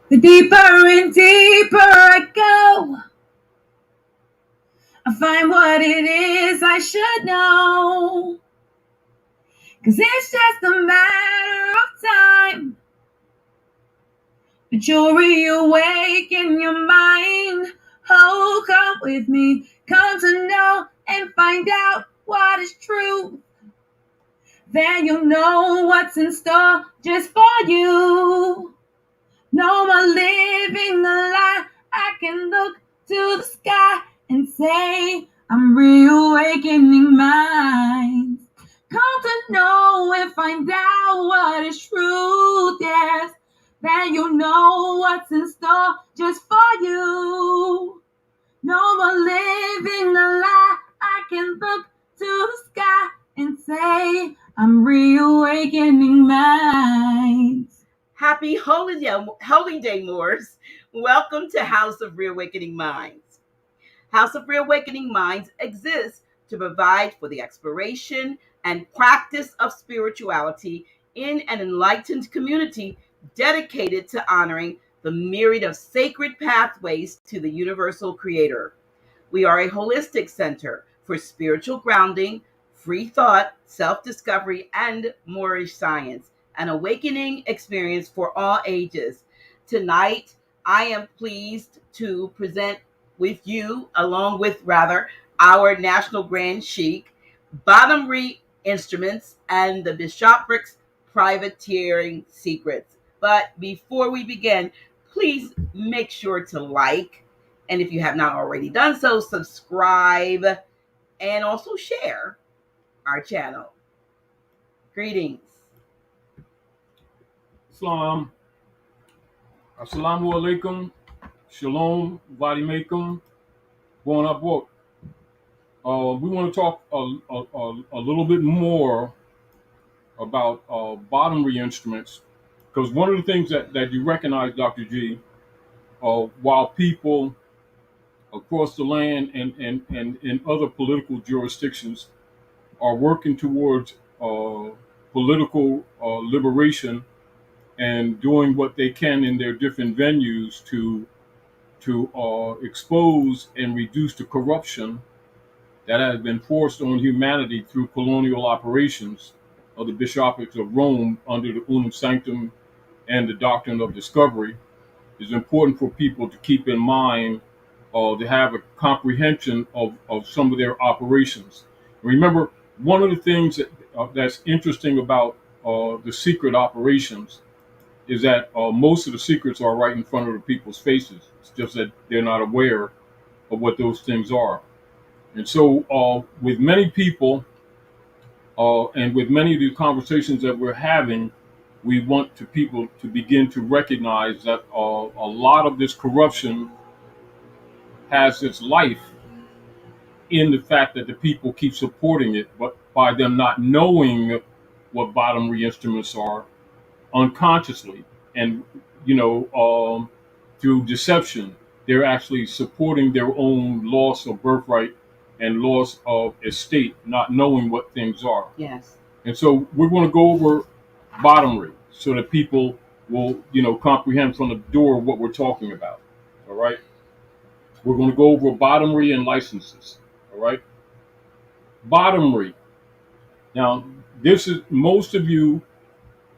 The deeper and deeper I go, I find what it is I should know. 'Cause it's just a matter of time that you'll reawaken your mind. Oh, come with me, come to know and find out what is true. Then you'll know what's in store just for you. No more living the lie. I can look to the sky and say, I'm reawakening minds. Come to know and find out what is truth, yes. Then you'll know what's in store just for you. No more living the lie. I can look to the sky and say, I'm reawakening minds. Happy Holy Day, Moors. Welcome to House of Reawakening Minds. House of Reawakening Minds exists to provide for the exploration and practice of spirituality in an enlightened community dedicated to honoring the myriad of sacred pathways to the universal creator. We are a holistic center for spiritual grounding, free thought, self discovery, and Moorish science, an awakening experience for all ages. Tonight, I am pleased to present with you, along with rather, our National Grand Sheik, Bottomry Instruments, and the Bishopric's Privateering Secrets. But before we begin, please make sure to like, and if you have not already done so, subscribe and also share our channel. Greetings. Salam. Assalamu alaikum. Shalom. Vadimakum. Going up what? We want to talk a little bit more about bottomry instruments, because one of the things that you recognize, Dr. G, while people across the land and in other political jurisdictions are working towards political liberation and doing what they can in their different venues to expose and reduce the corruption that has been forced on humanity through colonial operations of the bishoprics of Rome under the Unum Sanctum and the doctrine of discovery. Is important for people to keep in mind, to have a comprehension of some of their operations. Remember, one of the things that's interesting about the secret operations is that most of the secrets are right in front of the people's faces. It's just that they're not aware of what those things are. And so, with many people and with many of the conversations that we're having, we want to people to begin to recognize that a lot of this corruption has its life in the fact that the people keep supporting it, but by them not knowing what bottomry instruments are unconsciously, and through deception, they're actually supporting their own loss of birthright and loss of estate, not knowing what things are. Yes. And so we're going to go over bottomry so that people will, comprehend from the door what we're talking about. All right. We're going to go over bottomry and licenses. All right. Bottomry. Now, this is, most of you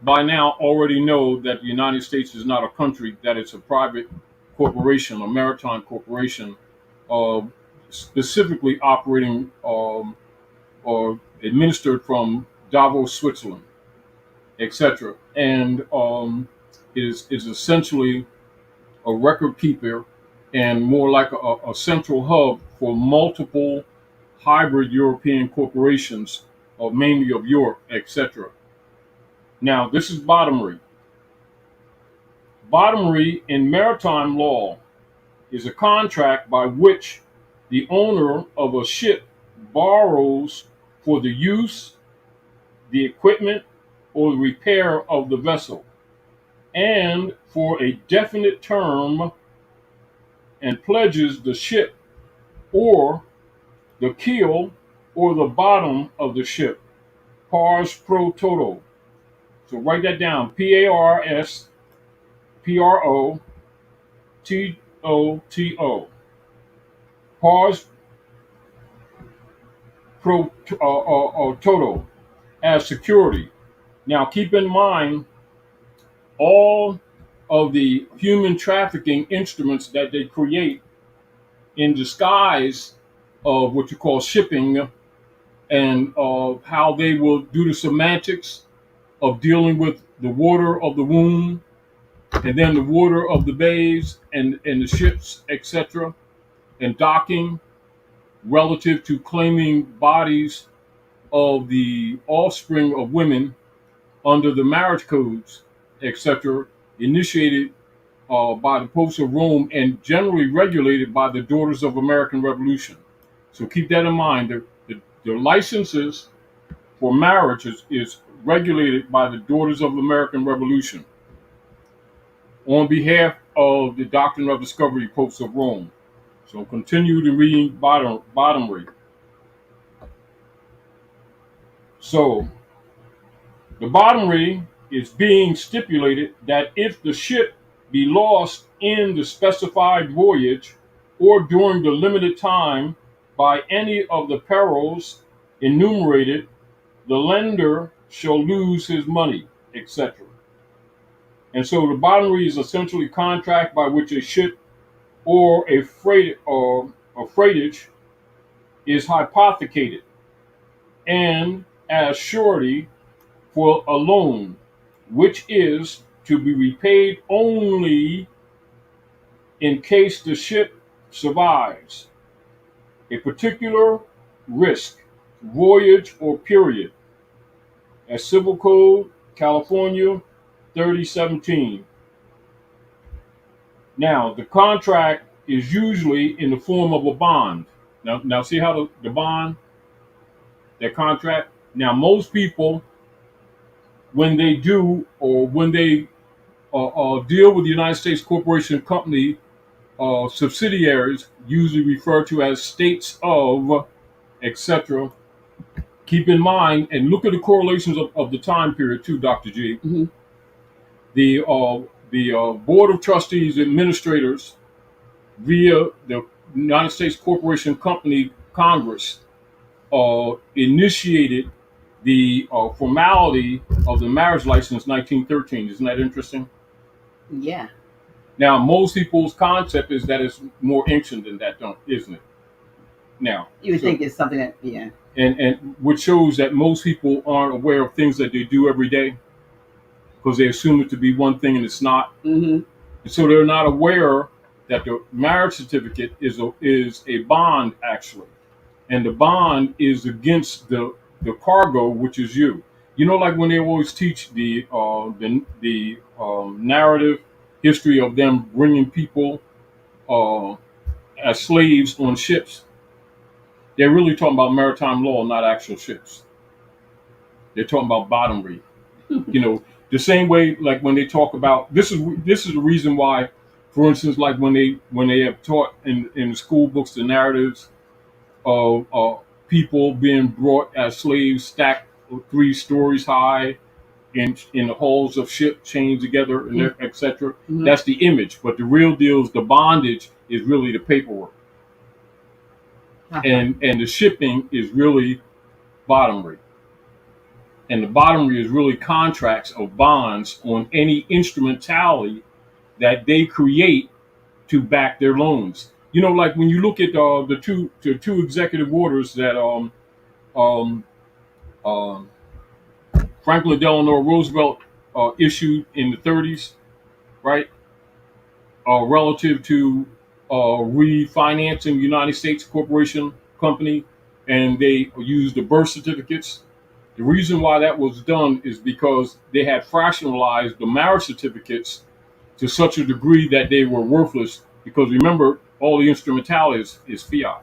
by now already know that the United States is not a country, that it's a private corporation, a maritime corporation, uh, specifically operating or administered from Davos, Switzerland, etc. And is essentially a record keeper and more like a central hub for multiple hybrid European corporations, mainly of Europe, etc. Now, this is bottomry. Bottomry in maritime law is a contract by which the owner of a ship borrows for the use, the equipment, or the repair of the vessel, and for a definite term, and pledges the ship or the keel or the bottom of the ship, pars pro toto. So write that down, PARS PRO TOTO. Pars pro toto as security. Now, keep in mind all of the human trafficking instruments that they create in disguise of what you call shipping, and how they will do the semantics of dealing with the water of the womb and then the water of the bays and the ships, etc., and docking relative to claiming bodies of the offspring of women under the marriage codes, etc., initiated by the popes of Rome and generally regulated by the Daughters of American Revolution. So keep that in mind. The licenses for marriage is regulated by the Daughters of American Revolution on behalf of the Doctrine of Discovery Popes of Rome. So continue to read Bottomry. So the bottomry is being stipulated that if the ship be lost in the specified voyage or during the limited time by any of the perils enumerated, the lender shall lose his money, etc. And so the bottomry is essentially a contract by which a ship or a freightage is hypothecated and as surety for a loan, which is to be repaid only in case the ship survives a particular risk, voyage, or period, as Civil Code, California 3017. Now, the contract is usually in the form of a bond. Now see how the bond, that contract. Now, most people, when they do or when they deal with the United States Corporation Company subsidiaries, usually referred to as states of, etc. Keep in mind and look at the correlations of the time period too, Dr. G. Mm-hmm. The Board of Trustees administrators via the United States Corporation Company Congress initiated the formality of the marriage license 1913. Isn't that interesting? Yeah. Now, most people's concept is that it's more ancient than that, isn't it? Now, You would think it's something that, yeah. and which shows that most people aren't aware of things that they do every day because they assume it to be one thing and it's not. Mm-hmm. And so they're not aware that the marriage certificate is a bond actually, and the bond is against the cargo, which is you. You know, like when they always teach the narrative history of them bringing people uh, as slaves on ships. They're really talking about maritime law, not actual ships. They're talking about bottomry. You know, the same way like when they talk about this is the reason why, for instance, like when they have taught in the school books the narratives of people being brought as slaves, stacked 3 stories high in the hulls of ship, chained together, and etc. Mm-hmm. That's the image, but the real deal is the bondage is really the paperwork, Uh-huh. and the shipping is really bottomry. And the bottomry is really contracts of bonds on any instrumentality that they create to back their loans. You know, like when you look at the two executive orders that um, um, Franklin Delano Roosevelt issued in the 30s, right? Relative to refinancing the United States Corporation Company, and they used the birth certificates. The reason why that was done is because they had fractionalized the marriage certificates to such a degree that they were worthless. Because remember, all the instrumentalities is fiat.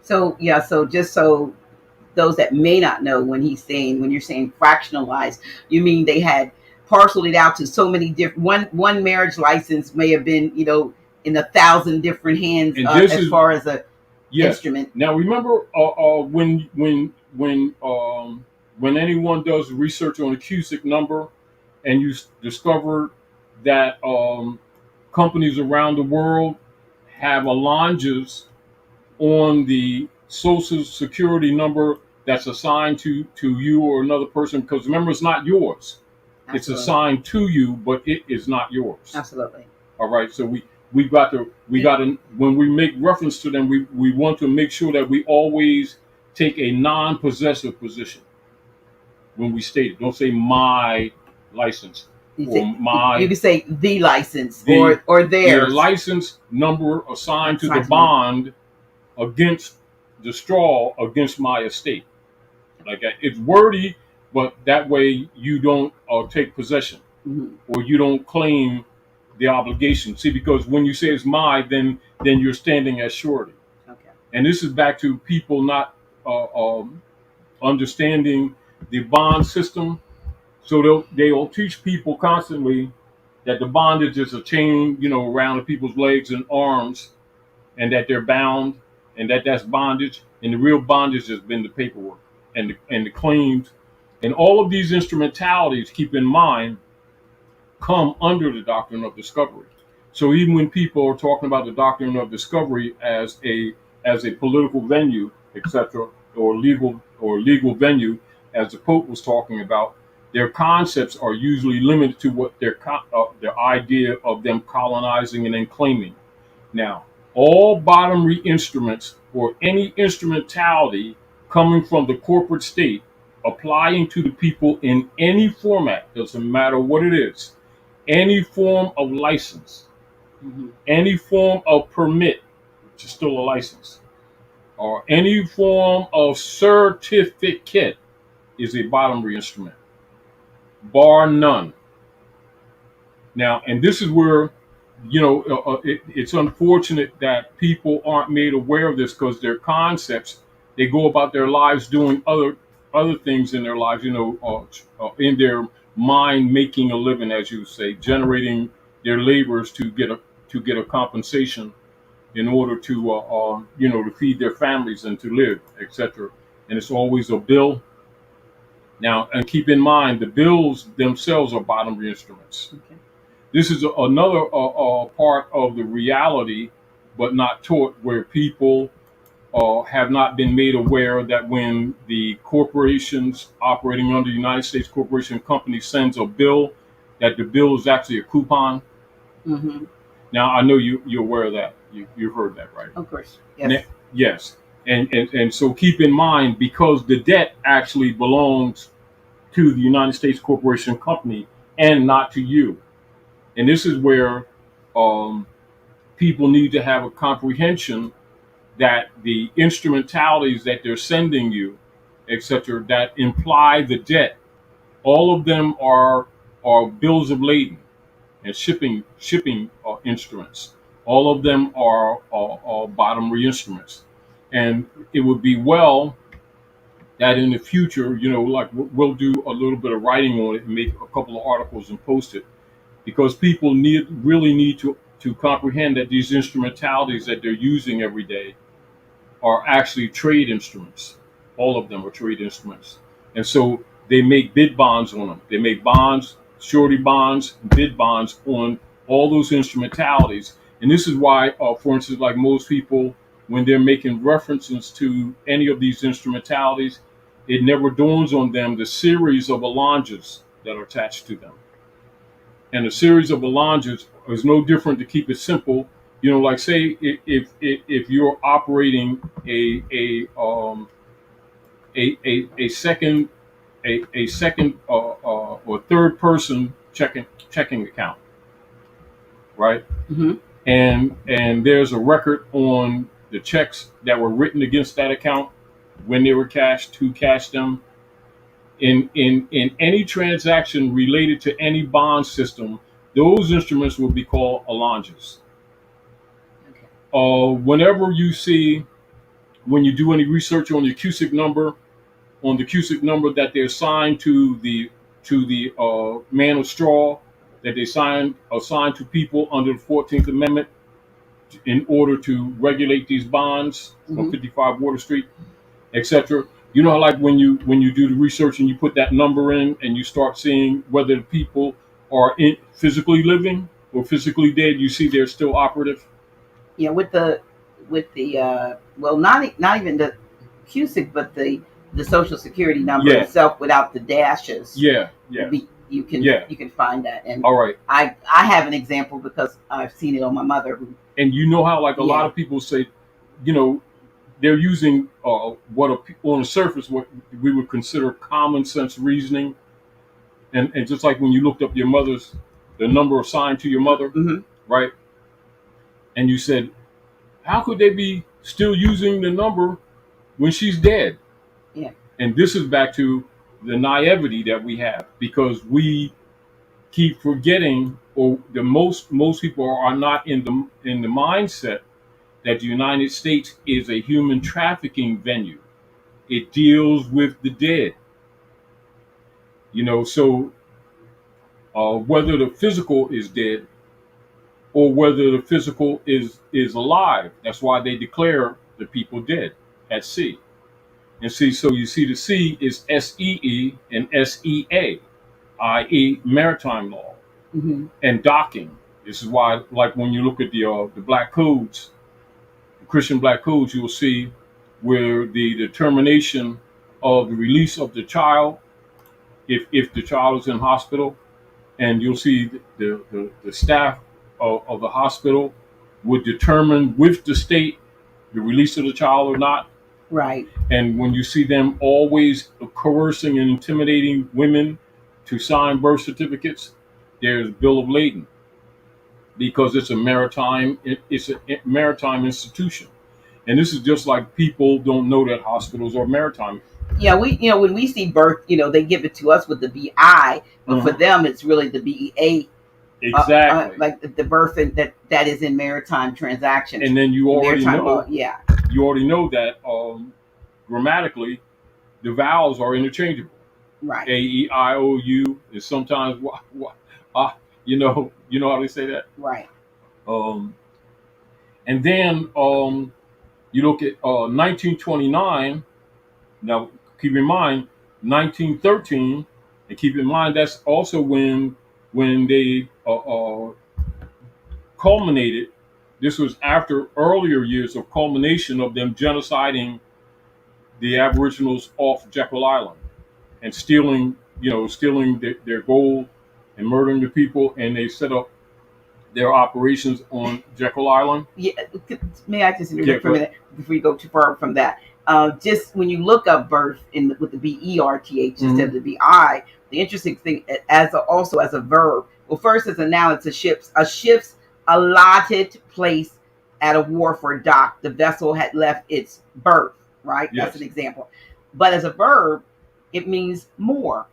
So yeah, so just so those that may not know, when you're saying fractionalized, you mean they had parceled it out to so many different one marriage license may have been, in 1,000 different hands, far as a Yes. instrument. Now remember, when anyone does research on a Cusick number, and you discover that companies around the world have allonges on the social security number that's assigned to you or another person, because remember, it's not yours. It's Absolutely. assigned to you, but it is not yours. Absolutely. All right. So we got to when we make reference to them, we want to make sure that we always take a non-possessive position when we state it. Don't say my license You or you can say the license the or theirs. license number assigned to the Assigned to me. bond against the straw against my estate. Like that. It's wordy, but that way you don't take possession Mhm. or you don't claim the obligation. See, because when you say it's mine, then you're standing as surety. Okay. And this is back to people not understanding the bond system. So they'll teach people constantly that the bondage is a chain, around the people's legs and arms, and that they're bound, and that's bondage. And the real bondage has been the paperwork and the claims, and all of these instrumentalities. Keep in mind, come under the doctrine of discovery. So even when people are talking about the doctrine of discovery as a political venue, etc., or legal venue, as the Pope was talking about, their concepts are usually limited to what their idea of them colonizing and then claiming. Now, all bottomry instruments or any instrumentality coming from the corporate state applying to the people in any format, doesn't matter what it is, any form of license, Mhm. any form of permit, which is still a license, or any form of certificate is a bottomry instrument, bar none. Now, and this is where, it's unfortunate that people aren't made aware of this, because their concepts, they go about their lives doing other things in their lives, in their mind, making a living, as you say, generating their labors to get a compensation in order to feed their families and to live, etc. And it's always a bill. Now, and keep in mind, the bills themselves are bottomry instruments. Okay. This is another part of the reality, but not taught, where people have not been made aware that when the corporations operating under the United States Corporation Company sends a bill, that the bill is actually a coupon. Mm-hmm. Now, I know you're aware of that. You've heard that, right? Of course. Yes. Yes. And so keep in mind, because the debt actually belongs to the United States Corporation Company and not to you. And this is where um, people need to have a comprehension that the instrumentalities that they're sending you, etc., that imply the debt, all of them are bills of lading and shipping instruments. All of them are bottomry instruments, and it would be well that in the future, like we'll do a little bit of writing on it and make a couple of articles and post it, because people really need to comprehend that these instrumentalities that they're using every day are actually trade instruments. All of them are trade instruments. And so they make bid bonds on them. They make bonds, surety bonds, bid bonds on all those instrumentalities. And this is why, for instance, like most people, when they're making references to any of these instrumentalities, it never dawns on them the series of allonges that are attached to them. And a series of allonges is no different, to keep it simple. Like say if you're operating a second a second or third person checking account, right? Mm-hmm. And there's a record on the checks that were written against that account, when they were cashed, who cashed them. In any transaction related to any bond system, those instruments will be called allonges. Okay. Whenever you see, when you do any research on the Cusick number that they're assigned to the man of straw, that they assigned to people under the 14th Amendment in order to regulate these bonds from Mm-hmm. 55 Water Street, etc. Like when you do the research and you put that number in and you start seeing whether the people are physically living or physically dead, you see they're still operative. Yeah, with the well, not even the CUSIC, but the Social Security number Yeah, itself without the dashes. yeah, Will yeah, be yeah. you can find that, and All right. I have an example because I've seen it on my mother. Who, And you know how like a lot yeah. of people say, you know, they're using on the surface what we would consider common sense reasoning, and just like when you looked up your mother's the number assigned to your mother, Hmm. right? And you said, how could they be still using the number when she's dead? Yeah. And this is back to the naivety that we have because we keep forgetting, or the most people are not in the mindset that the United States is a human trafficking venue. It deals with the dead, so whether the physical is dead or whether the physical is alive. That's why they declare the people dead at sea. And see, so you see, the sea is SEE and SEA, i.e., maritime law Hmm. and docking. This is why, like when you look at the black codes, the Christian black codes, you'll see where the determination of the release of the child, if the child is in hospital, and you'll see the staff of the hospital would determine with the state the release of the child or not. Right. And when you see them always coercing and intimidating women to sign birth certificates, there's bill of lading because it's a maritime institution. And this is just like people don't know that hospitals are maritime. Yeah, we when we see birth, they give it to us with the BI, but for Mhm. them it's really the BEA, Exactly. like the birth that is in maritime transactions, And then maritime law. Yeah. you already know that grammatically the vowels are interchangeable. Right. AEIOU is sometimes you know how they say that. Right. Um, and then you look at 1929. Now keep in mind 1913, and keep in mind that's also when they culminated. This was after earlier years of culmination of them genociding the Aboriginals off Jekyll Island and stealing their gold and murdering the people, and they set up their operations on Jekyll Island. Yeah. May I just Yeah, interject for a minute before you go too far from that? Just when you look up birth with the BERTH instead of the BI, the interesting thing also as a verb. Well, first as a noun, it's a ship's allotted place at a wharf or dock. The vessel had left its berth. Right. That's yes. an example. But as a verb, it means more.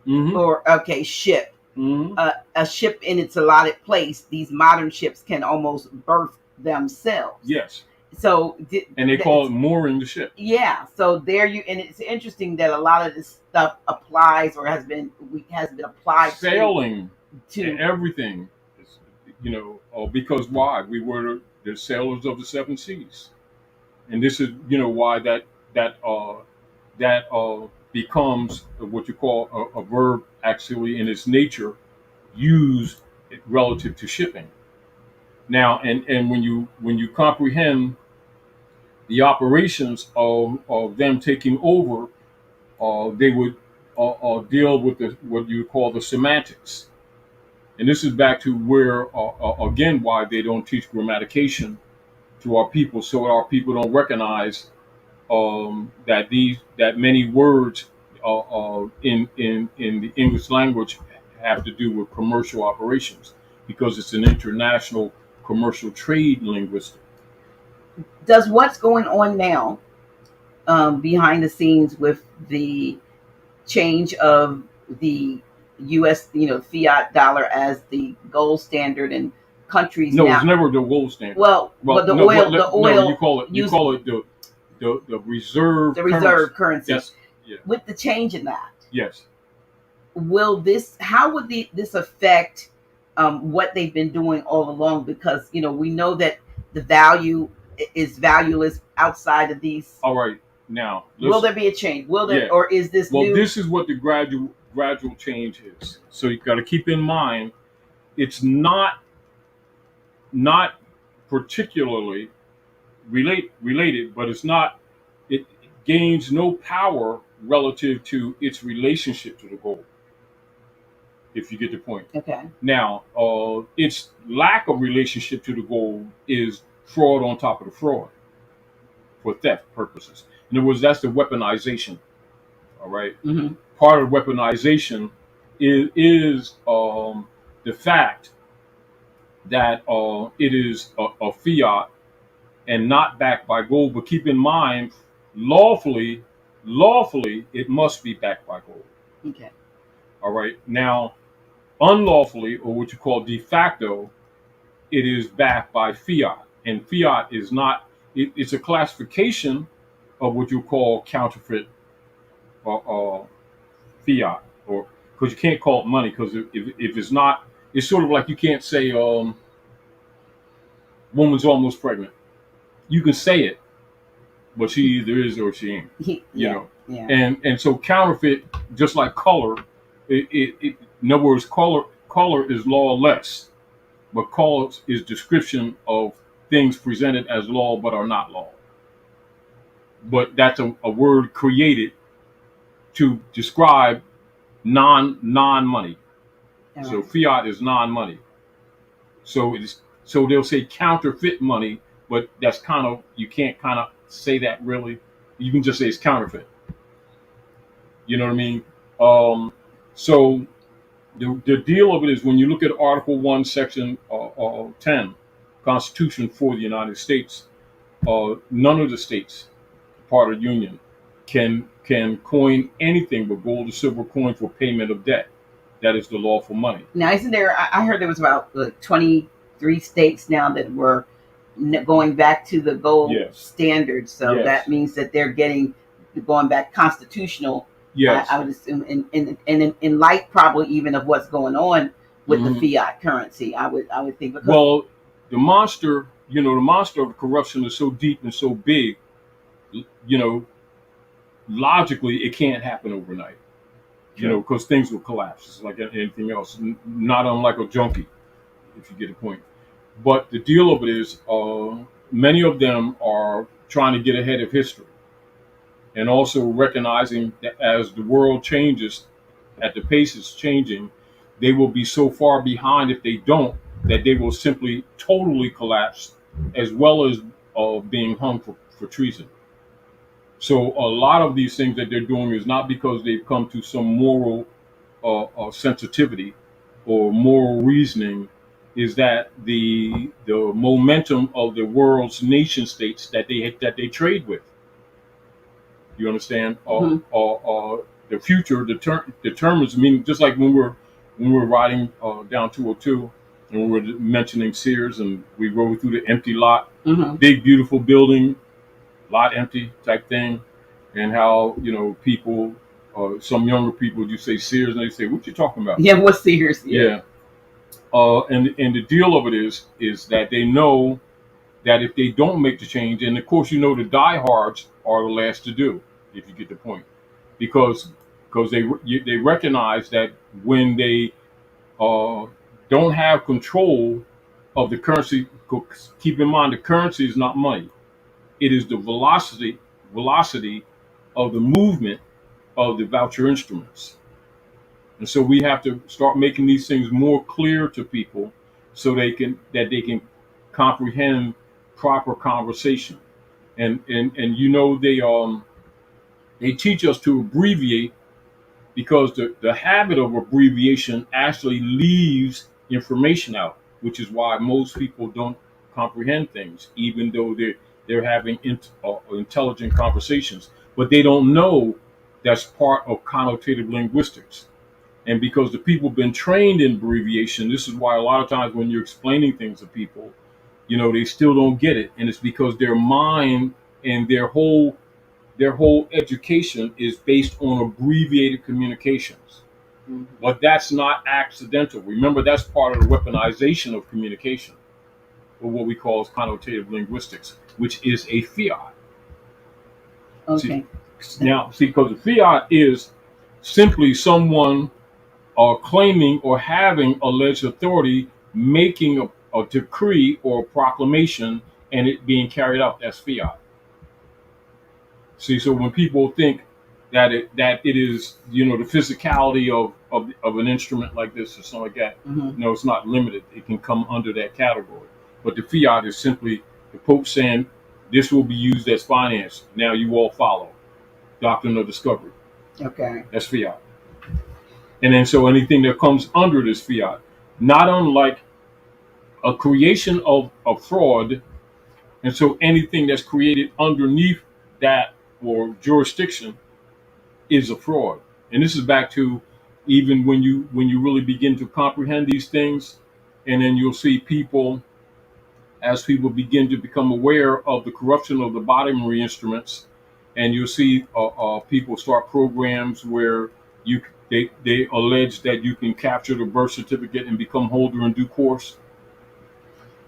Mm-hmm. Or okay, ship. Mm-hmm. A ship in its allotted place. These modern ships can almost berth themselves. Yes. So and they call it mooring the ship. Yeah. So there you, and it's interesting that a lot of this stuff applies or has been applied sailing to everything. Because why? We were the sailors of the seven seas, and this is why that becomes what you call a verb actually in its nature used relative to shipping. Now, and when you comprehend the operations of them taking over, they would deal with what you call the semantics. And this is back to where, again, why they don't teach grammatication to our people, so our people don't recognize that many words in the English language have to do with commercial operations because it's an international commercial trade linguistic. Does what's going on now behind the scenes with the change of the U.S. Fiat dollar as the gold standard in countries No, now? it's never the gold standard. Well, but the oil. No, you call it the reserve. The reserve currency. Yes. Yeah. With the change in that. Yes. How would this affect what they've been doing all along? Because we know that the value is valueless outside of these. All right. Now, will there be a change? Will there, or is this well? new? This is what the gradual change is. So you got to keep in mind, it's not not particularly related, but it's not. It gains no power relative to its relationship to the gold. If you get the point. Okay. Now, its lack of relationship to the gold is fraud on top of the fraud for theft purposes. In other words, that's the weaponization. All right. Mm-hmm. Part of weaponization is the fact that it is a fiat and not backed by gold. But keep in mind, lawfully, it must be backed by gold. Okay. All right. Now, unlawfully, or what you call de facto, it is backed by fiat. And fiat is not, it's a classification of what you call counterfeit fiat, or because you can't call it money, because if it's not, it's sort of like you can't say woman's almost pregnant. You can say it, but she either is or she ain't. You know. Yeah. And so counterfeit, just like color, in other words, color is lawless, but color is description of things presented as law but are not law. But that's a word created to describe non money. All So right. fiat is non money. So they'll say counterfeit money, but that's kind of, you can't kind of say that really. You can just say it's counterfeit. You know what I mean? So the deal of it is, when you look at Article 1, Section 10, Constitution for the United States, none of the states, part of the Union, can coin anything but gold or silver coin for payment of debt. That is the lawful money. Now, isn't there? I heard there was about 23 states now that were going back to the gold Yes. standard. So Yes. that means that they're going back constitutional. Yes. I would assume, in light probably even of what's going on with Mhm. the fiat currency. I would think. Because, Well, the monster of corruption is so deep and so big. Logically, it can't happen overnight. Because things will collapse. It's like anything else, not unlike a junkie, if you get the point. But the deal of it is, many of them are trying to get ahead of history, and also recognizing that as the world changes, at the pace it's changing, they will be so far behind if they don't, that they will simply totally collapse, as well as being hung for treason. So a lot of these things that they're doing is not because they've come to some moral sensitivity or moral reasoning, is that the momentum of the world's nation states that they trade with. You understand? The future determines. I mean, just like when we're riding down 202, and we were mentioning Sears, and we rode through the empty lot, big beautiful building, lot empty type thing, and how people, some younger people, you say Sears, and they say, "What you talking about?" yeah, what's Sears? Yeah. And the deal of it is that they know that if they don't make the change, and of course the diehards are the last to do, if you get the point, because they recognize that when they don't have control of the currency. Keep in mind, the currency is not money; it is the velocity of the movement of the voucher instruments. And so we have to start making these things more clear to people, so they can comprehend proper conversation. And they teach us to abbreviate, because the habit of abbreviation actually leaves information out, which is why most people don't comprehend things, even though they're having intelligent conversations. But they don't know that's part of connotative linguistics. And because the people have been trained in abbreviation, this is why a lot of times when you're explaining things to people, they still don't get it. And it's because their mind and their whole education is based on abbreviated communications. But that's not accidental. Remember, that's part of the weaponization of communication, or what we call connotative linguistics, which is a fiat. Okay. See, because the fiat is simply someone claiming or having alleged authority, making a decree or a proclamation and it being carried out. That's fiat. See, so when people think that it is, the physicality of an instrument like this or something like that, no, it's not limited. It can come under that category. But the fiat is simply the Pope saying this will be used as finance. Now you all follow. Doctrine of discovery. Okay. That's fiat. And then so anything that comes under this fiat, not unlike a creation of a fraud, and so anything that's created underneath that or jurisdiction is a fraud. And this is back to even when you really begin to comprehend these things, and then you'll see people as people begin to become aware of the corruption of the bottomry instruments, and you'll see people start programs where they allege that you can capture the birth certificate and become holder in due course.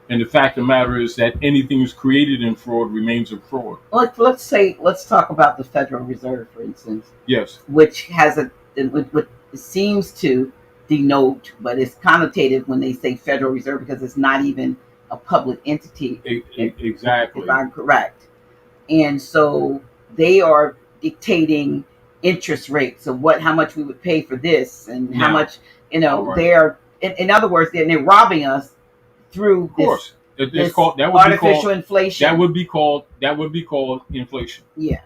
And the fact of the matter is that anything that's created in fraud remains a fraud. Let's talk about the Federal Reserve, for instance. Yes. Which has what seems to denote, but it's connotative when they say Federal Reserve because it's not even a public entity. Exactly. If I'm correct. And so they are dictating interest rates of how much we would pay for this and how much, right. they're, in other words, they're robbing us through of course. this artificial inflation. That would be called inflation. Yeah.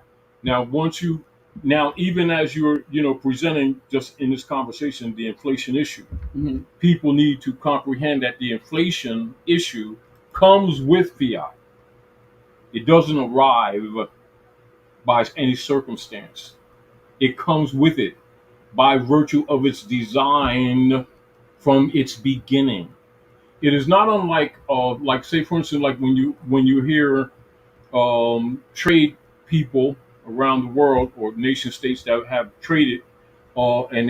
Now, even as you're, presenting just in this conversation, the inflation issue, people need to comprehend that the inflation issue comes with fiat. It doesn't arrive by any circumstance. It comes with it by virtue of its design from its beginning. It is not unlike, like say for instance, like when you hear trade people around the world or nation states that have traded, and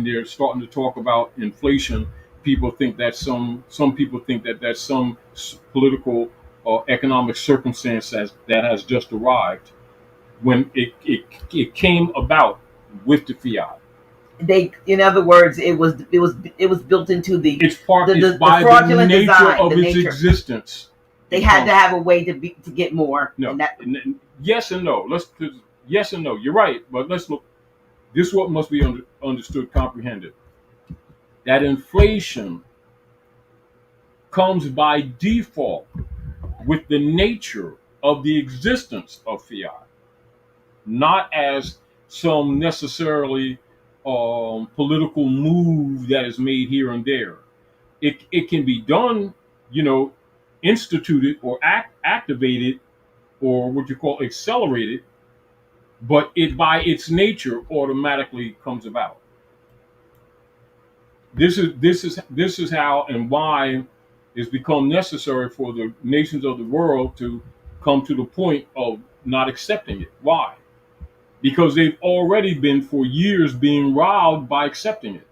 they're starting to talk about inflation. People think that some people think that that's some political or economic circumstance that has just arrived when it came about with the fiat. In other words, it was built into the It's by fraudulent the nature design, of its existence. They had to have a way to get more. No, yes and no. Yes and no. You're right, but let's look. This is what must be understood, comprehended. That inflation comes by default with the nature of the existence of fiat, not as some necessarily political move that is made here and there. It can be done, instituted or activated or what you call accelerated, but it by its nature automatically comes about. This is how and why it's become necessary for the nations of the world to come to the point of not accepting it. Why? Because they've already been for years being robbed by accepting it.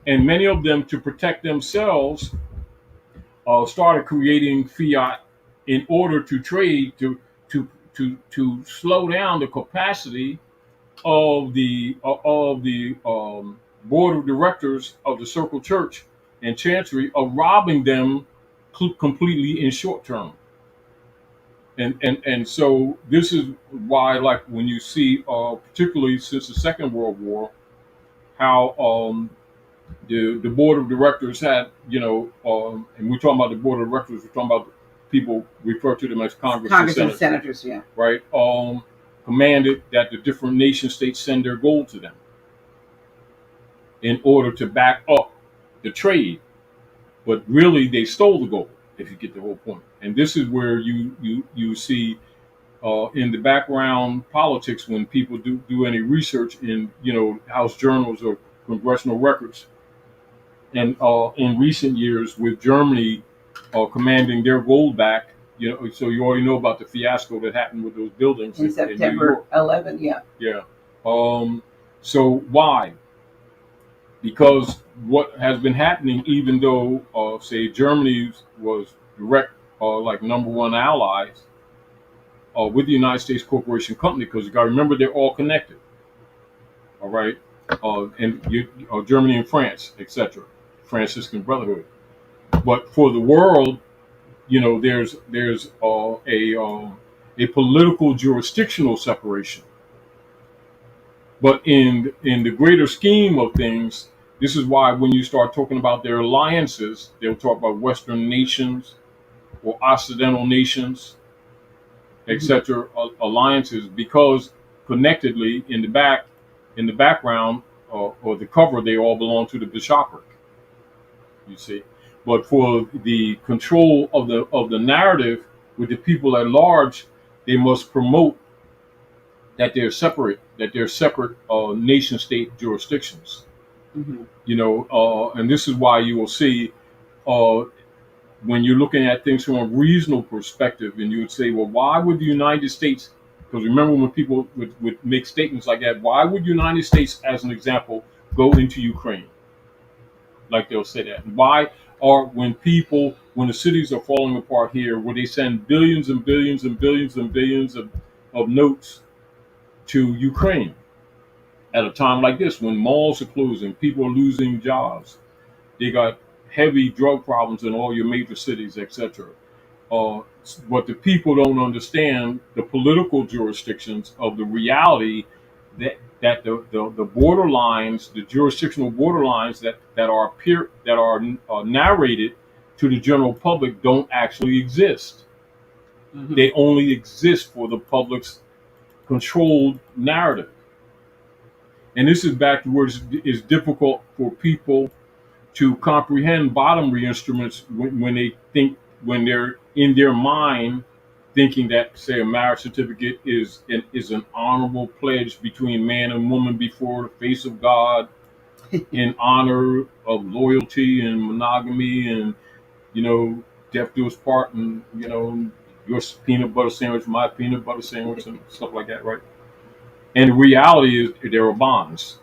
And many of them, to protect themselves, started creating fiat in order to trade to slow down the capacity of the board of directors of the Circle Church and Chancery of robbing them completely in short term. And so this is why, like when you see, particularly since the Second World War, how the board of directors had, and we're talking about the board of directors, we're talking about people refer to them as Congress and senators, yeah, right? Commanded that the different nation states send their gold to them in order to back up the trade, but really they stole the gold. If you get the whole point, and this is where you see in the background politics when people do any research in House journals or congressional records. And in recent years, with Germany commanding their gold back, so you already know about the fiasco that happened with those buildings in September 11. Yeah. Yeah. So why? Because what has been happening, even though, say, Germany was direct, like number one allies with the United States Corporation Company, because you got to remember they're all connected. All right. And Germany and France, etc. Franciscan Brotherhood. But for the world, there's a political jurisdictional separation. But in the greater scheme of things, this is why when you start talking about their alliances, they'll talk about Western nations or Occidental nations, etc. Alliances, because connectedly in the background or the cover, they all belong to the bishopric. You see, but for the control of the narrative with the people at large, they must promote that they're separate nation state jurisdictions. Mm-hmm. And this is why you will see uh, when you're looking at things from a regional perspective, and you would say, well, why would the United States? Because remember, when people would make statements like that, why would the United States, as an example, go into Ukraine? Like they'll say that. Why are when the cities are falling apart here, where they send billions and billions and billions and billions of notes to Ukraine at a time like this when malls are closing, people are losing jobs, they got heavy drug problems in all your major cities, etc. Uh, but the people don't understand the political jurisdictions of the reality that the border lines, the jurisdictional border lines that are narrated to the general public don't actually exist. Mm-hmm. They only exist for the public's controlled narrative. And this is back to where it's difficult for people to comprehend bottomry instruments when they're in their mind thinking that, say, a marriage certificate is an honorable pledge between man and woman before the face of God in honor of loyalty and monogamy and death do us part, and your peanut butter sandwich, my peanut butter sandwich, and stuff like that, right? And the reality is there are bonds.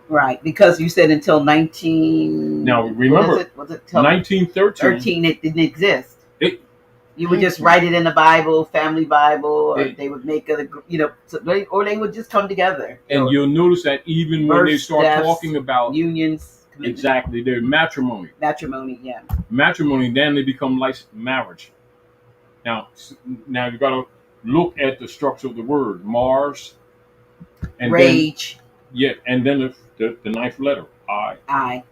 Right, because you said until 19. Now remember, was it till 1913, it didn't exist. You would just 19 write it in the Bible, family Bible, or they would make or they would just come together. And you'll notice that even when they start talking about unions, exactly, their matrimony, yeah, then they become like marriage. Now you got to look at the structure of the word Mars, and rage. And then the ninth letter I.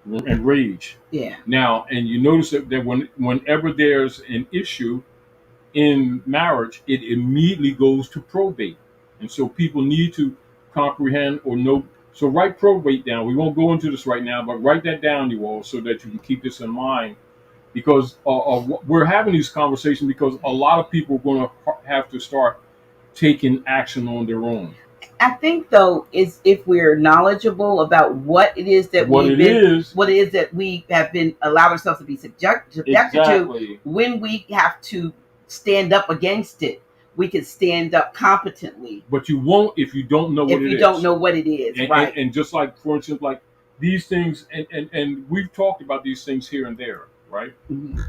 And rage. Yeah. Now, and you notice that whenever there's an issue in marriage, it immediately goes to probate. And so people need to comprehend or know. So write probate down. We won't go into this right now, but write that down, you all, so that you can keep this in mind. Because we're having these conversations because a lot of people are going to have to start taking action on their own. I think though is if we're knowledgeable about what it is that what it is that we have been allowed ourselves to be subjected to, when we have to stand up against it, we can stand up competently. But you won't if you don't know what it is. If you don't know what it is, right? And just like, for instance, like these things, and we've talked about these things here and there, right? Mm-hmm.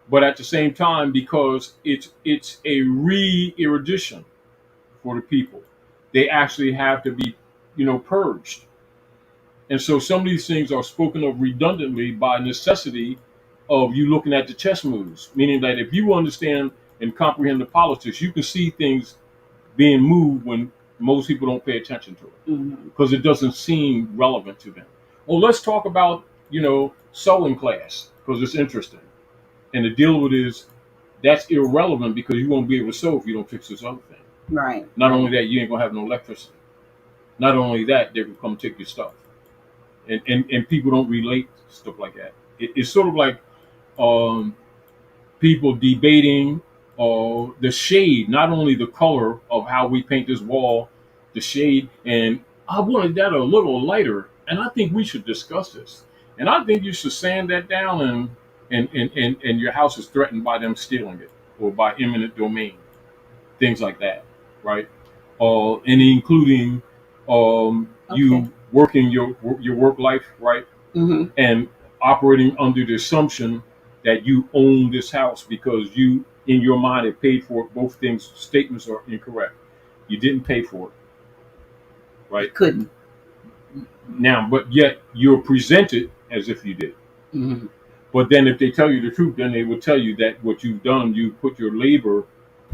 But at the same time, because it's a re-erudition for the people, they actually have to be, purged. And so some of these things are spoken of redundantly by necessity of you looking at the chess moves, meaning that if you understand and comprehend the politics, you can see things being moved when most people don't pay attention to it because it doesn't seem relevant to them. Well, let's talk about, sewing class because it's interesting. And the deal with it is that's irrelevant because you won't be able to sew if you don't fix this other thing. Right. Not only that, you ain't gonna have no electricity. Not only that, they will come take your stuff. And people don't relate to stuff like that. It's sort of like people debating the shade, not only the color of how we paint this wall, the shade, and I wanted that a little lighter, and I think we should discuss this. And I think you should sand that down and your house is threatened by them stealing it or by eminent domain. Things like that, right? And including you working your work life, right? Mm-hmm. And operating under the assumption that you own this house because you, in your mind, have paid for it. Both things, statements are incorrect. You didn't pay for it, right? You couldn't. Now, but yet you're presented as if you did. Mm-hmm. But then if they tell you the truth, then they will tell you that what you've done, you put your labor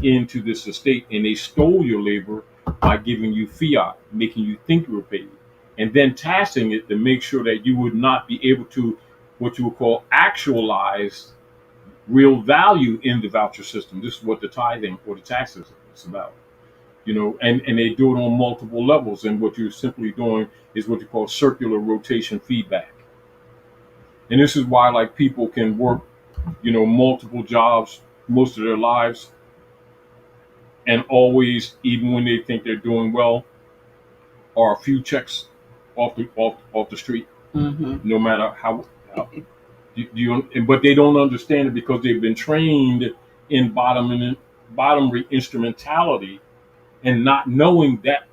into this estate and they stole your labor by giving you fiat, making you think you were paid, and then taxing it to make sure that you would not be able to what you would call actualize real value in the voucher system. This is what the tithing or the taxes is about. And they do it on multiple levels. And what you're simply doing is what you call circular rotation feedback. And this is why like people can work, multiple jobs most of their lives and always, even when they think they're doing well, are a few checks off the street, Mm-hmm. no matter how but they don't understand it because they've been trained in bottomry instrumentality and not knowing that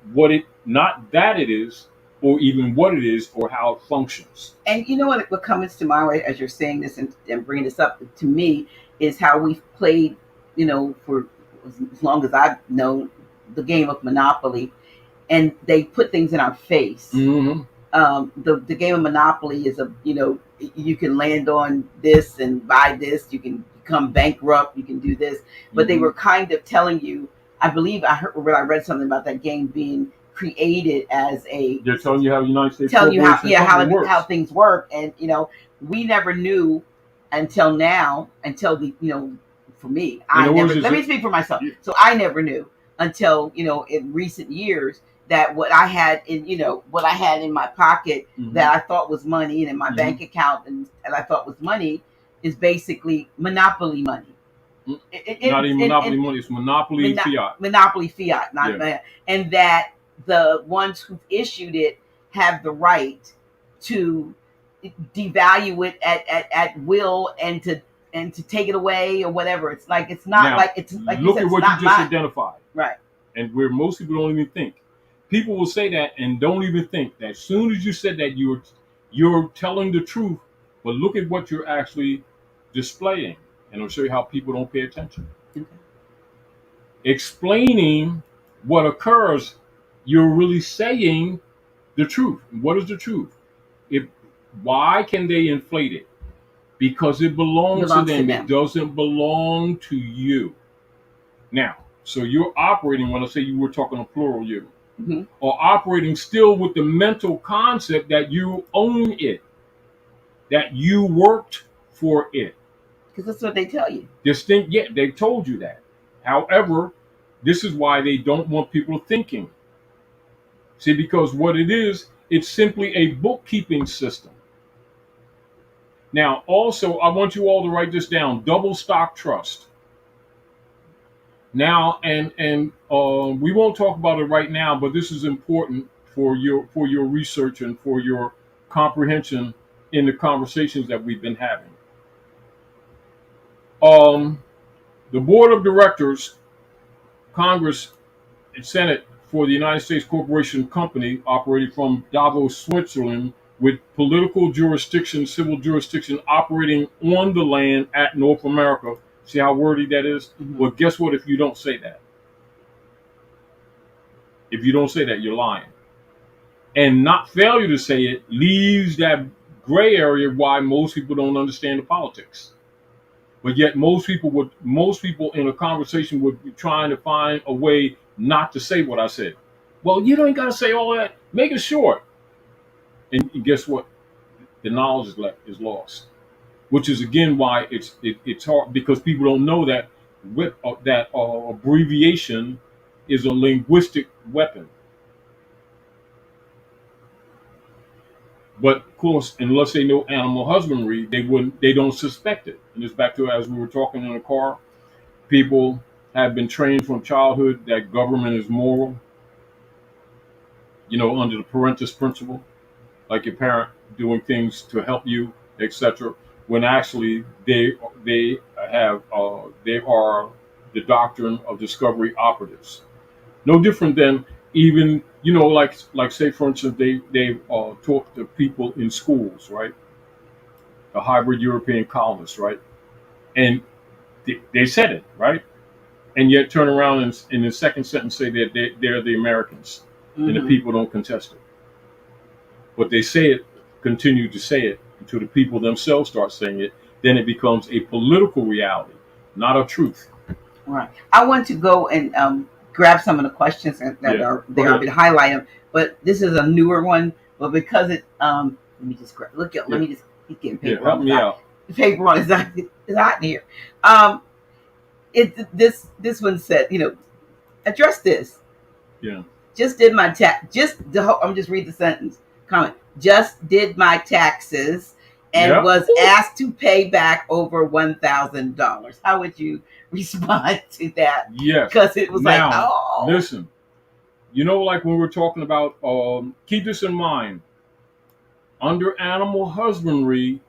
not that it is, or even what it is, or how it functions. And you know what comes to mind as you're saying this and bringing this up to me is how we've played, for as long as I've known the game of Monopoly, and they put things in our face. Mm-hmm. The game of Monopoly is you can land on this and buy this, you can become bankrupt, you can do this, but Mm-hmm. they were kind of telling you. I believe I read something about that game being created as a. They're telling you how the United States Telling you how Corporation works. how things work, and we never knew until now. Until for me, let me speak for myself. So I never knew until in recent years that what I had in my pocket Mm-hmm. that I thought was money and in my Mm-hmm. bank account and I thought was money is basically monopoly money. Not even monopoly money; it's monopoly fiat. Monopoly fiat, not that, and that the ones who issued it have the right to devalue it at will and to take it away or whatever. It's like it's not Now, like it's like look at what you just mine. identified, Right? and where most people don't even think. People will say that and don't even think that as soon as you said that you're telling the truth, but look at what you're actually displaying, and I'll show you how people don't pay attention. Okay. Explaining what occurs, you're really saying the truth. What is the truth? Why can they inflate it? Because it belongs to them. It doesn't belong to you. Now, so you're operating, when I say you were talking a plural you, mm-hmm. or operating still with the mental concept that you own it, that you worked for it. Because that's what they tell you. They've told you that. However, this is why they don't want people thinking. See, because what it is, it's simply a bookkeeping system. Now, also, I want you all to write this down: double stock trust. Now, and we won't talk about it right now, but this is important for your research and for your comprehension in the conversations that we've been having. The board of directors, Congress, and Senate for the United States Corporation Company, operating from Davos, Switzerland, with political jurisdiction, civil jurisdiction, operating on the land at North America. See how wordy that is? Mm-hmm. Well, guess what? If you don't say that, you're lying. And not failure to say it leaves that gray area why most people don't understand the politics. But yet most people in a conversation would be trying to find a way not to say what I said. Well, you don't got to say all that. Make it short. And guess what? The knowledge is lost. Which is again why it's hard, because people don't know that abbreviation is a linguistic weapon. But of course, unless they know animal husbandry, they don't suspect it. And it's back to, as we were talking in the car, people have been trained from childhood that government is moral, under the parentis principle, like your parent doing things to help you, etc. When actually they are the doctrine of discovery operatives. No different than even like say for instance they talk to people in schools, right? The hybrid European colonists, right? And they said it, right? And yet turn around and in the second sentence say that they're the Americans, mm-hmm. and the people don't contest it. But they say it, continue to say it to the people themselves start saying it, then it becomes a political reality, not a truth. Right. I want to go and grab some of the questions that Yeah. are Go there. I've ahead. been highlighting, but this is a newer one. But because it, let me just look at. Yeah. Let me just keep getting Yeah. paper on Help his me eye. out. The paper on his eye is hot in here. Um, this one said, address this. Yeah. Just did my tax. I'm just read the sentence. Comment. Just did my taxes and Yep. was asked to pay back over $1,000. How would you respond to that? Yes. Because it was like, Now, oh, listen. Like when we're talking about, keep this in mind. Under animal husbandry,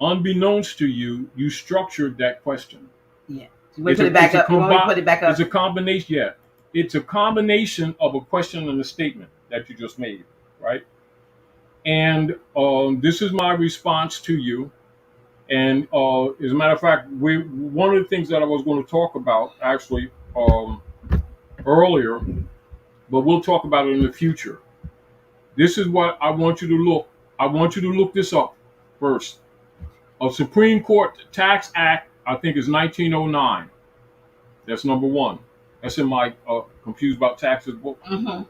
unbeknownst to you, you structured that question. yeah. You want to put it back up? You want me to put it back It's up? a combination. Yeah, it's a combination of a question and a statement that you just made, right? And this is my response to you. And as a matter of fact, one of the things that I was going to talk about actually earlier, but we'll talk about it in the future. This is what I want you to look. I want you to look this up first. A Supreme Court Tax Act, I think, is 1909. That's number one. That's in my Confused About Taxes book. Mm-hmm.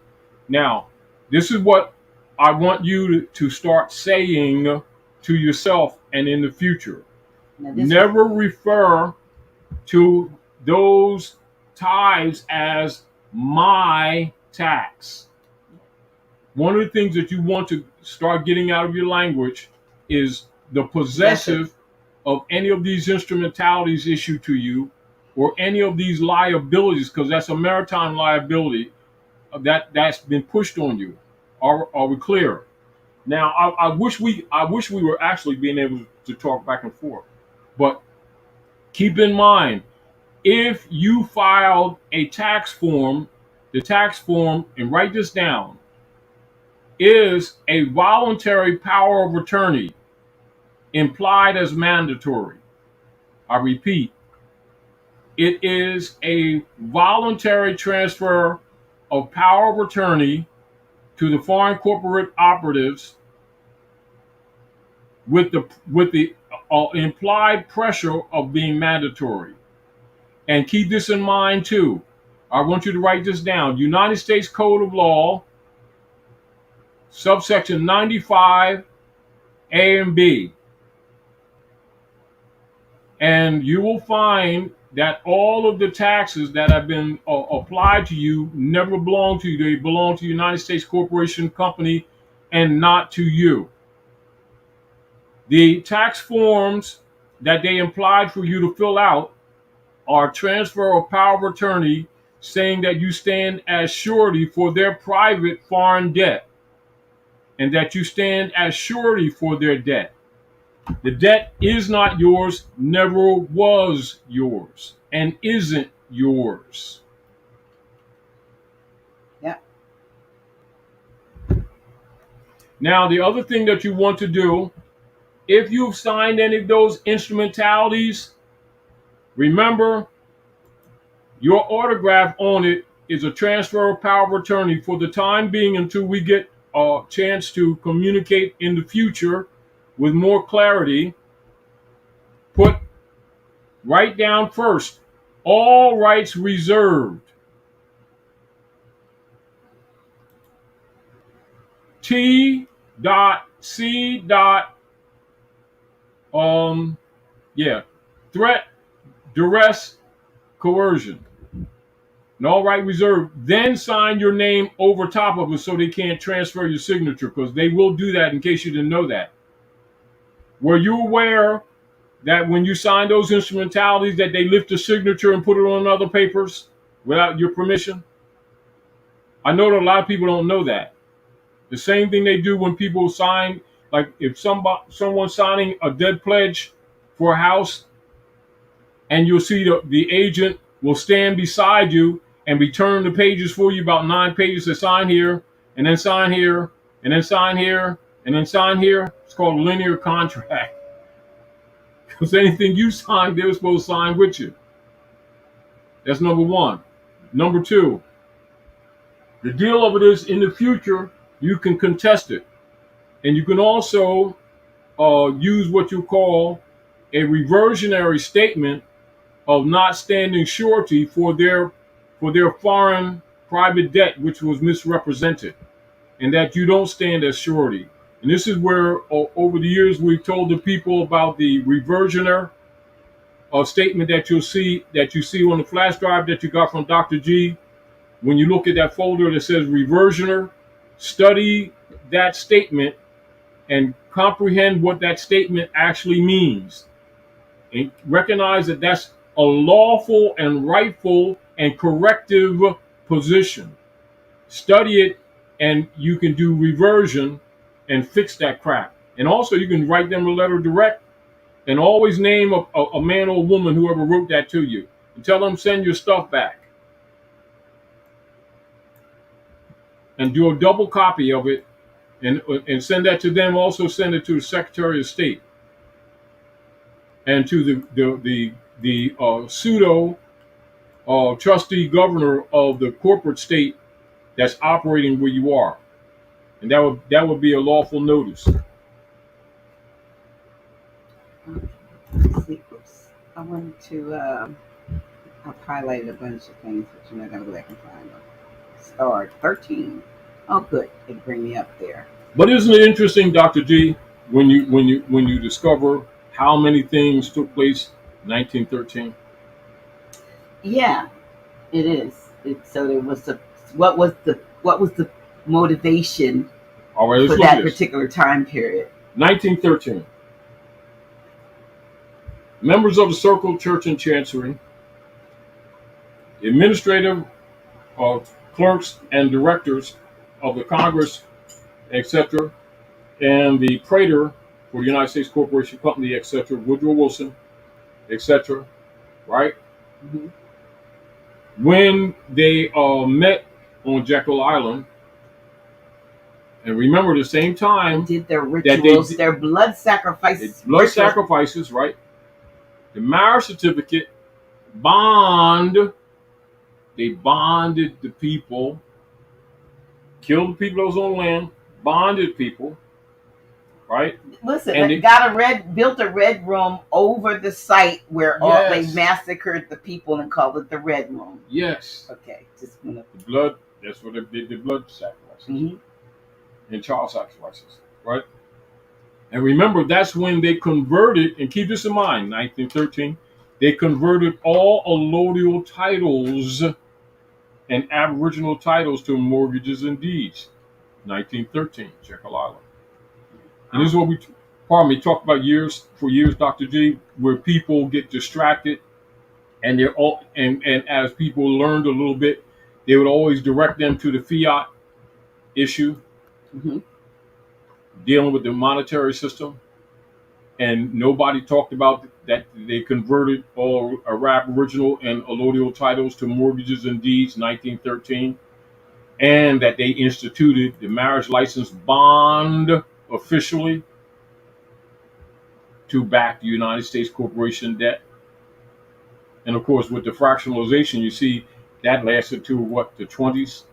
Now, this is what I want you to start saying to yourself and in the future. Never refer to those tithes as my tax. One of the things that you want to start getting out of your language is the possessive of any of these instrumentalities issued to you or any of these liabilities, because that's a maritime liability that's been pushed on you. Are we clear? Now, I wish we were actually being able to talk back and forth, but keep in mind, if you filed a tax form, the tax form, and write this down, is a voluntary power of attorney implied as mandatory. I repeat, it is a voluntary transfer of power of attorney to the foreign corporate operatives with the implied pressure of being mandatory. And keep this in mind too. I want you to write this down. United States Code of Law, subsection 95 A and B. And you will find that all of the taxes that have been applied to you never belong to you. They belong to United States Corporation Company and not to you. The tax forms that they implied for you to fill out are transfer of power of attorney saying that you stand as surety for their private foreign debt and that you stand as surety for their debt. The debt is not yours, never was yours, and isn't yours. Yeah. Now, the other thing that you want to do, if you've signed any of those instrumentalities, remember your autograph on it is a transfer of power of attorney for the time being until we get a chance to communicate in the future with more clarity. Write down first, all rights reserved. T. C. Threat, duress, coercion. And all right reserved. Then sign your name over top of it so they can't transfer your signature, because they will do that in case you didn't know that. Were you aware that when you sign those instrumentalities that they lift the signature and put it on other papers without your permission? I know that a lot of people don't know that. The same thing they do when people sign, like if someone's signing a deed pledge for a house, and you'll see the agent will stand beside you and return the pages for you, about 9 pages to sign here, and then sign here, and then sign here, and then sign here. It's called a linear contract. Because anything you sign, they're supposed to sign with you. That's number one. Number two, the deal of it is in the future, you can contest it. And you can also use what you call a reversionary statement of not standing surety for their foreign private debt, which was misrepresented, and that you don't stand as surety. And this is where, over the years, we've told the people about the reversioner statement that you see on the flash drive that you got from Dr. G. When you look at that folder that says reversioner, study that statement and comprehend what that statement actually means. And recognize that that's a lawful and rightful and corrective position. Study it, and you can do reversion and fix that crap. And also, you can write them a letter direct and always name a man or woman, whoever wrote that to you, and tell them send your stuff back. And do a double copy of it and send that to them. Also, send it to the Secretary of State and to the pseudo trustee governor of the corporate state that's operating where you are, and that would be a lawful notice. Let's see, oops. I wanted to. I've highlighted a bunch of things, but you're not gonna go back and find them. Star 13. Oh, good. It bring me up there. But isn't it interesting, Dr. G, when you discover how many things took place in 1913? Yeah, it is. So there was the what was the motivation All right, let's for look at that this. particular time period? 1913. Members of the Circle, Church, and Chancery, administrative clerks and directors of the Congress, etc., and the praetor for the United States Corporation Company, etc., Woodrow Wilson, etc., right? Mhm. When they met on Jekyll Island, and remember the same time Did their that rituals, their blood sacrifices, blood rituals. sacrifices, right? The marriage certificate, bond, they bonded the people, killed the people that was on land, bonded people, right? Listen, And they built a red room over the site where they Yes. massacred the people and called it the Red Room. Yes, Okay, just gonna. the blood, that's what they did, the blood sacrifices Mhm. and child sacrifices, right? And remember, that's when they converted, and keep this in mind, 1913, they converted all allodial titles and aboriginal titles to mortgages and deeds. 1913, Jekyll Island. And this is what we, talked about for years, Dr. G, where people get distracted, and they're all, and as people learned a little bit, they would always direct them to the Fiat issue, Mhm. dealing with the monetary system, and nobody talked about that they converted all aboriginal and allodial titles to mortgages and deeds, 1913, and that they instituted the marriage license bond officially to back the United States corporation debt. And of course, with the fractionalization, you see that lasted to what, the 20s.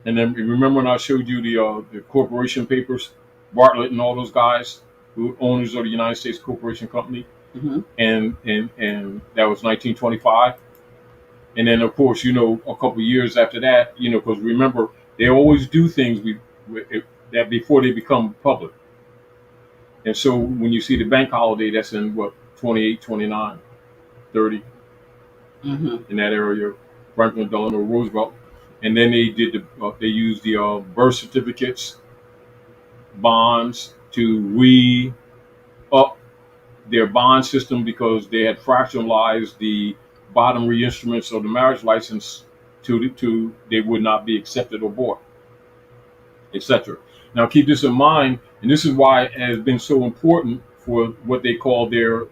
And then remember when I showed you the corporation papers, Bartlett and all those guys who owners of the United States Corporation Company, Mhm. and that was 1925. And then of course, a couple of years after that, because remember they always do things that before they become public. And so when you see the bank holiday, that's in what, 28, 29, 30, Mhm. in that area, Franklin Delano Roosevelt. And then they used the birth certificates, bonds to re-up their bond system because they had fractionalized the bottomry instruments of the marriage license to they would not be accepted or bought, etc. Now keep this in mind, and this is why it has been so important for what they call their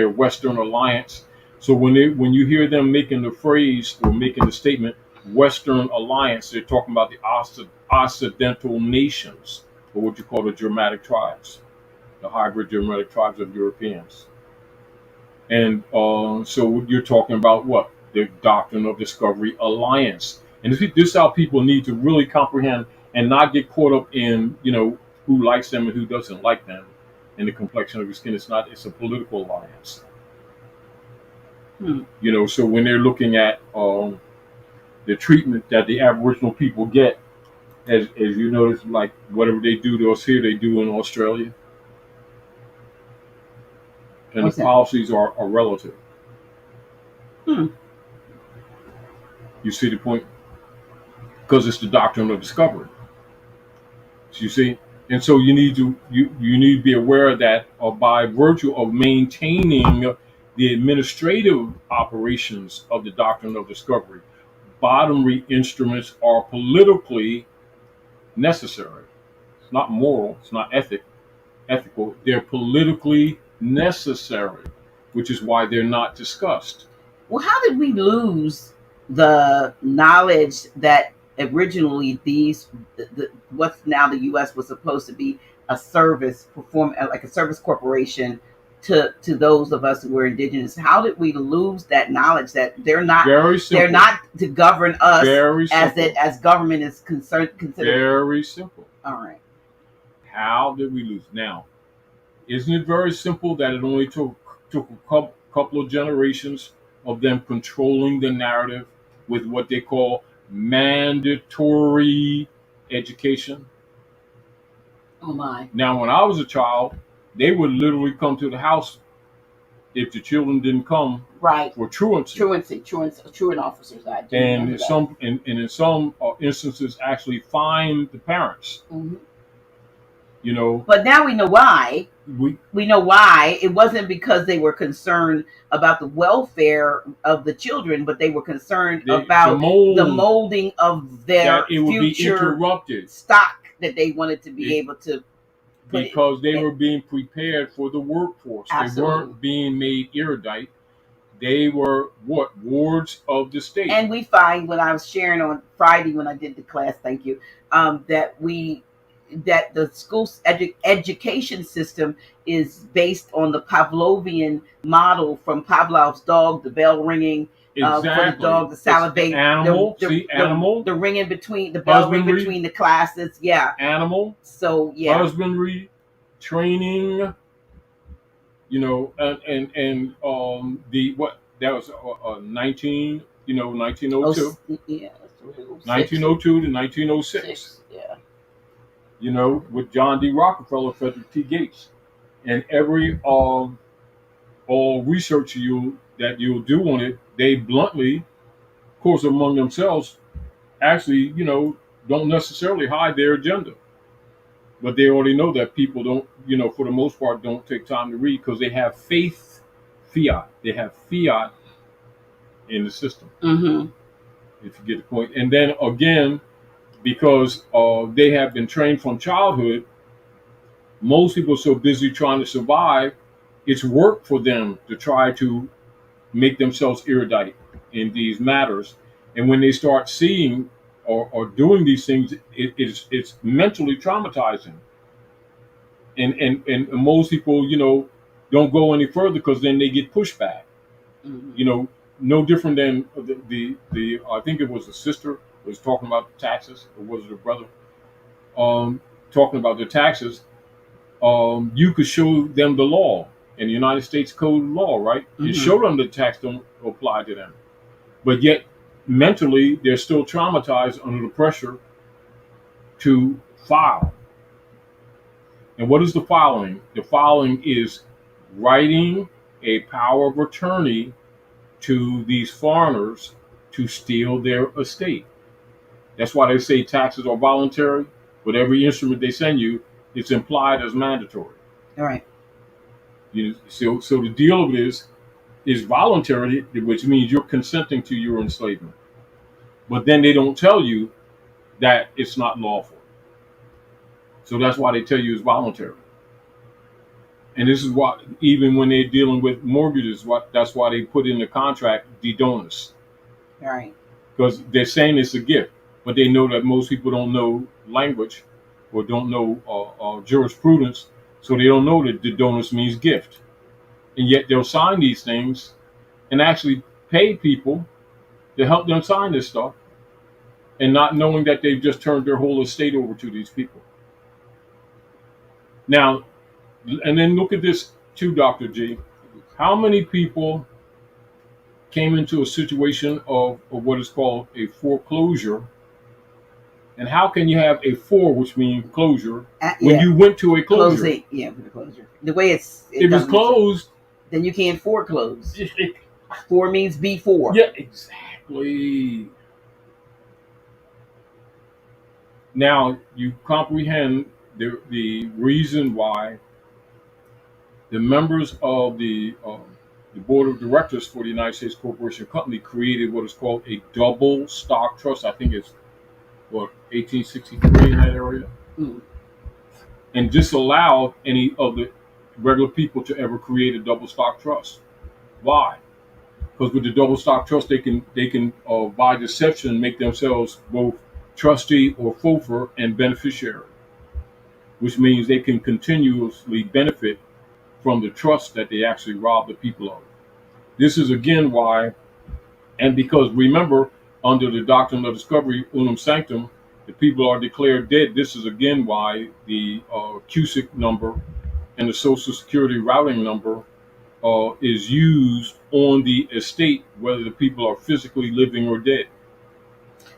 Western alliance. So when you hear them making the phrase or making the statement Western alliance, they're talking about the Occidental nations, or what you call the Germanic tribes, the hybrid Germanic tribes of Europeans. And so you're talking about what? The doctrine of discovery alliance. And this is how people need to really comprehend and not get caught up in, who likes them and who doesn't like them, and the complexion of your skin. It's a political alliance. Hmm. So when they're looking at the treatment that the Aboriginal people get, as you notice, like whatever they do to us here, they do in Australia, and What's the that? policies are relative. Hmm. You see the point? Because it's the doctrine of discovery. You see, and so you need to be aware that by virtue of maintaining the administrative operations of the doctrine of discovery, bottomry instruments are politically necessary. It's not moral. It's not ethical. They're politically necessary, which is why they're not discussed. Well, how did we lose the knowledge that originally what's now the U.S. was supposed to be a service perform like a service corporation to those of us who were indigenous? How did we lose that knowledge that they're not Very simple. they're not to govern us Very simple. as government is considered? Very simple. All right. How did we lose? Now, isn't it very simple that it only took a couple of generations of them controlling the narrative with what they call mandatory education? Oh my. Now, when I was a child, they would literally come to the house if the children didn't come Right. for truancy. Truant officers. I do And remember that. in some instances, actually fine the parents. Mhm. But now we know why. We know why. It wasn't because they were concerned about the welfare of the children, but they were concerned about the molding of their it would be future interrupted stock that they wanted to be able to put because they were being prepared for the workforce. Absolutely. They weren't being made erudite. They were what? Wards of the state. And we find, when I was sharing on Friday when I did the class, thank you, that the school education system is based on the Pavlovian model from Pavlov's dog, the bell ringing, Exactly. for the dog, the salivate, animal, the ringing between the bell ring between the classes, yeah. Animal. So yeah. Husbandry, training, and the what that was 1902. Yeah. 1902 to 1906. Yeah. With John D. Rockefeller, Frederick T. Gates, and every all research that you'll do on it, they bluntly, of course, among themselves, actually, don't necessarily hide their agenda, but they already know that people don't, for the most part, don't take time to read because they have fiat. They have fiat in the system. Mm-hmm. If you get the point, and then again, because they have been trained from childhood. Most people are so busy trying to survive, it's work for them to try to make themselves erudite in these matters. And when they start seeing or doing these things, it's mentally traumatizing. And most people, don't go any further because then they get pushback. Mm-hmm. No different than the I think it was the sister was talking about the taxes, or was it a brother? Talking about the taxes. You could show them the law in the United States Code of Law, right? Mm-hmm. You show them the tax don't apply to them, but yet mentally they're still traumatized under the pressure to file. And what is the filing? The filing is writing a power of attorney to these foreigners to steal their estate. That's why they say taxes are voluntary, but every instrument they send you, it's implied as mandatory. All right. So the deal of it is voluntary, which means you're consenting to your enslavement. But then they don't tell you that it's not lawful. So that's why they tell you it's voluntary. And this is why, even when they're dealing with mortgages, that's why they put in the contract de donis. Right. Because they're saying it's a gift, but they know that most people don't know language or don't know jurisprudence, so they don't know that de donis means gift. And yet they'll sign these things and actually pay people to help them sign this stuff, and not knowing that they've just turned their whole estate over to these people. Now, and then look at this too, Dr. G. How many people came into a situation of what is called a foreclosure? And how can you have a for, which means closure, when Yeah, you went to a closure? closing. Yeah, for the closure. The way it If it's doesn't make sense. closed, Then you can't foreclose. it, it, For means before. yeah, exactly. Now you comprehend the reason why the members of the board of directors for the United States Corporation Company created what is called a double stock trust. I think it's what 1863 in that area, Mm. and disallowed any of the regular people to ever create a double stock trust. Why? Because with the double stock trust, they can by deception make themselves both trustee or FOFR and beneficiary, which means they can continuously benefit from the trust that they actually rob the people of. This is again why, and because remember, under the doctrine of discovery, unum sanctum, the people are declared dead. This is again why the CUSIC number and the Social Security routing number is used on the estate, whether the people are physically living or dead.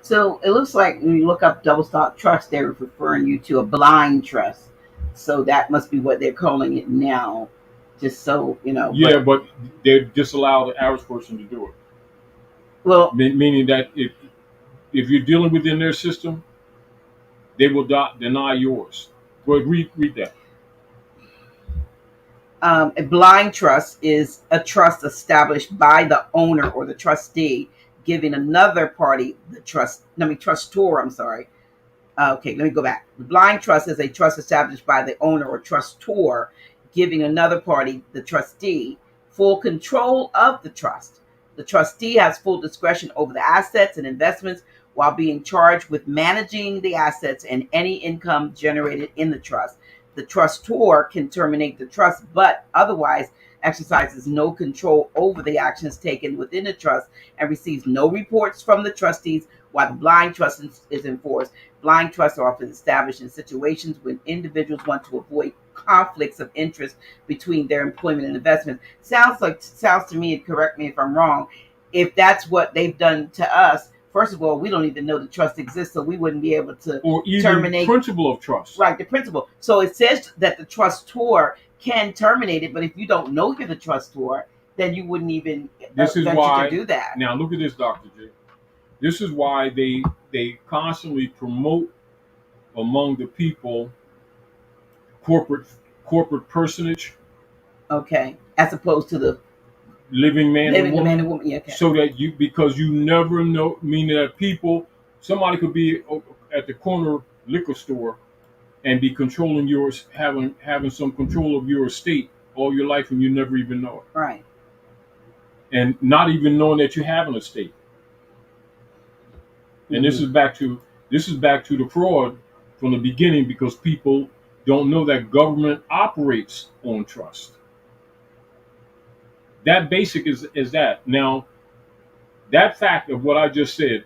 So it looks like when you look up double stock trust, they're referring you to a blind trust. So that must be what they're calling it now. Just so you know. Yeah, but they disallow the average person to do it. Well, Meaning that if you're dealing within their system, they will deny yours. Go ahead, read that. A blind trust is a trust established by the owner or the trustee, giving another party the trust. I mean, trustor. I'm sorry. Okay, let me go back. The blind trust is a trust established by the owner or trustor, giving another party, the trustee, full control of the trust. The trustee has full discretion over the assets and investments while being charged with managing the assets and any income generated in the trust. The trustor can terminate the trust, but otherwise exercises no control over the actions taken within the trust and receives no reports from the trustees while the blind trust is enforced. Blind trusts are often established in situations when individuals want to avoid conflicts of interest between their employment and investment. Sounds to me, and correct me if I'm wrong, if that's what they've done to us. First of all, we don't even know the trust exists, so we wouldn't be able to Or even terminate principle of trust. right the principal. So it says that the trustor can terminate it, but if you don't know you're the trustor, then you wouldn't even This is venture why. to do that. Now look at this, Dr. J. This is why they constantly promote among the people corporate corporate personage, Okay, as opposed to the living man and living the man woman, and woman. Yeah, okay. so that because you never know, meaning that people, somebody could be at the corner liquor store and be controlling yours, having some control of your estate all your life, and you never even know it, Right. and not even knowing that you have an estate. And this Mhm. is back to the fraud from the beginning, because people don't know that government operates on trust. That basic is that. Now, that fact of what I just said,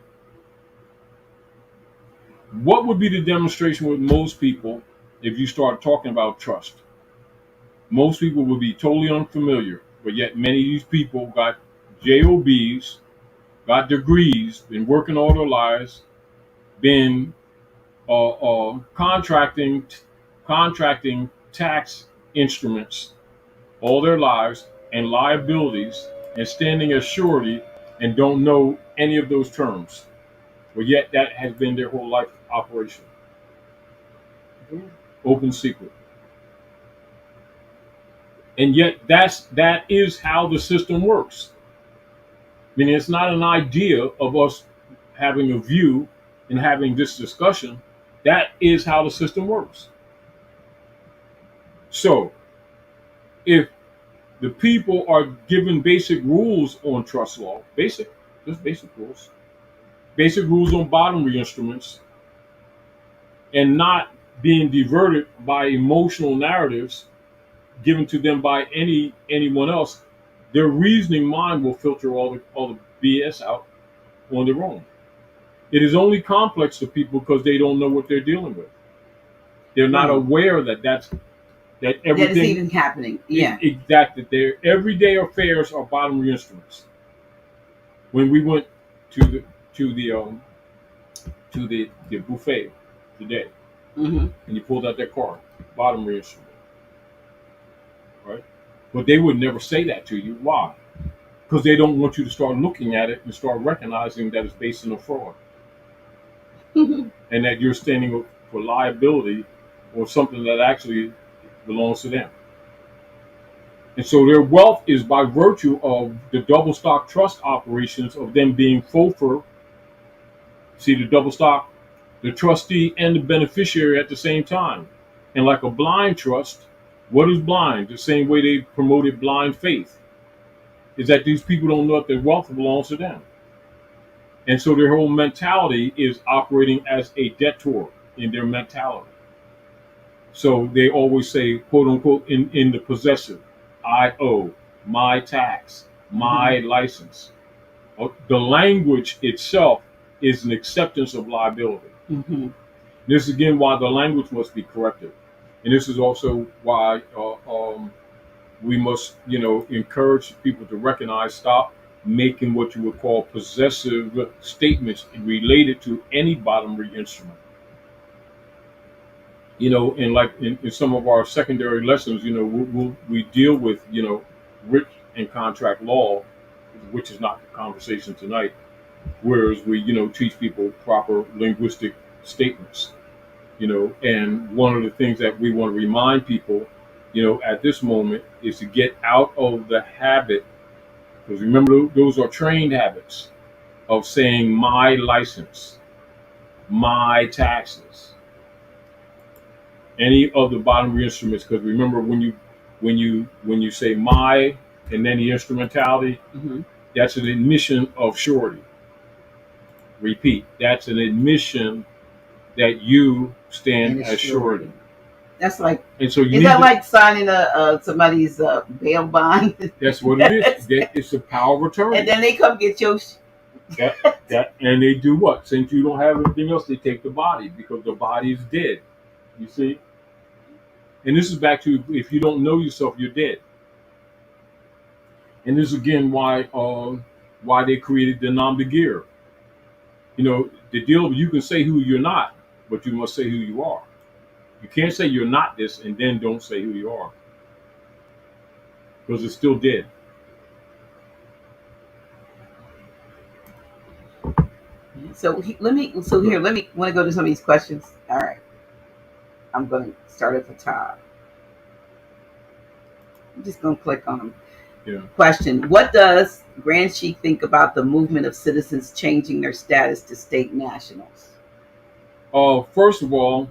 what would be the demonstration with most people if you start talking about trust? Most people would be totally unfamiliar, but yet many of these people got jobs, got degrees, been working all their lives, been contracting tax instruments all their lives, and liabilities, and standing as surety, and don't know any of those terms. But yet that has been their whole life operation. Open secret. And yet that is how the system works. I mean, it's not an idea of us having a view and having this discussion. That is how the system works. So if the people are given basic rules on trust law, just basic rules on bottomry instruments, and not being diverted by emotional narratives given to them by anyone else, their reasoning mind will filter all the BS out on their own. It is only complex to people because they don't know what they're dealing with. They're not Right. aware that that That is everything even happening. Yeah. exactly their everyday affairs are bottomry instruments. When we went to the to the um the buffet today, Mm-hmm. and you pulled out that card, bottomry instrument, right? But they would never say that to you. Why? Because they don't want you to start looking at it and start recognizing that it's based on a fraud, and that you're standing for liability or something that actually belongs to them. And so their wealth is by virtue of the double stock trust operations of them being FOFR. See the double stock, the trustee and the beneficiary at the same time. And like a blind trust, what is blind? The same way they promoted blind faith is that these people don't know that their wealth belongs to them. And so their whole mentality is operating as a debtor in their mentality. So they always say, quote unquote, in the possessive, I owe, my tax, Mm-hmm. my license. The language itself is an acceptance of liability. Mm-hmm. This is again why the language must be corrected. And this is also why we must, encourage people to recognize, stop making what you would call possessive statements related to any bottomry instrument. And like in some of our secondary lessons, we deal with, writ and contract law, which is not the conversation tonight. Whereas we, teach people proper linguistic statements, and one of the things that we want to remind people, at this moment is to get out of the habit, because remember, those are trained habits of saying my license, my taxes, any of the bottom instruments. Because remember, when you say my and then the instrumentality, Mm-hmm. that's an admission of surety. Repeat, that's an admission that you stand And it's as surety. surety. That's like, And so you is need that to, like signing somebody's bail bond? that's what it is. It's a power of attorney. And then they come get your. That and they do what? Since you don't have anything else, they take the body because the body is dead. You see? And this is back to, if you don't know yourself, you're dead. And this is again why they created the nom de guerre. The deal, you can say who you're not, but you must say who you are. You can't say you're not this and then don't say who you are, because it's still dead. So let me. So here, let me. Want to go to some of these questions. All right, I'm going to start at the top. I'm just going to click on them. Yeah. Question: What does Grand Sheik think about the movement of citizens changing their status to state nationals? First of all,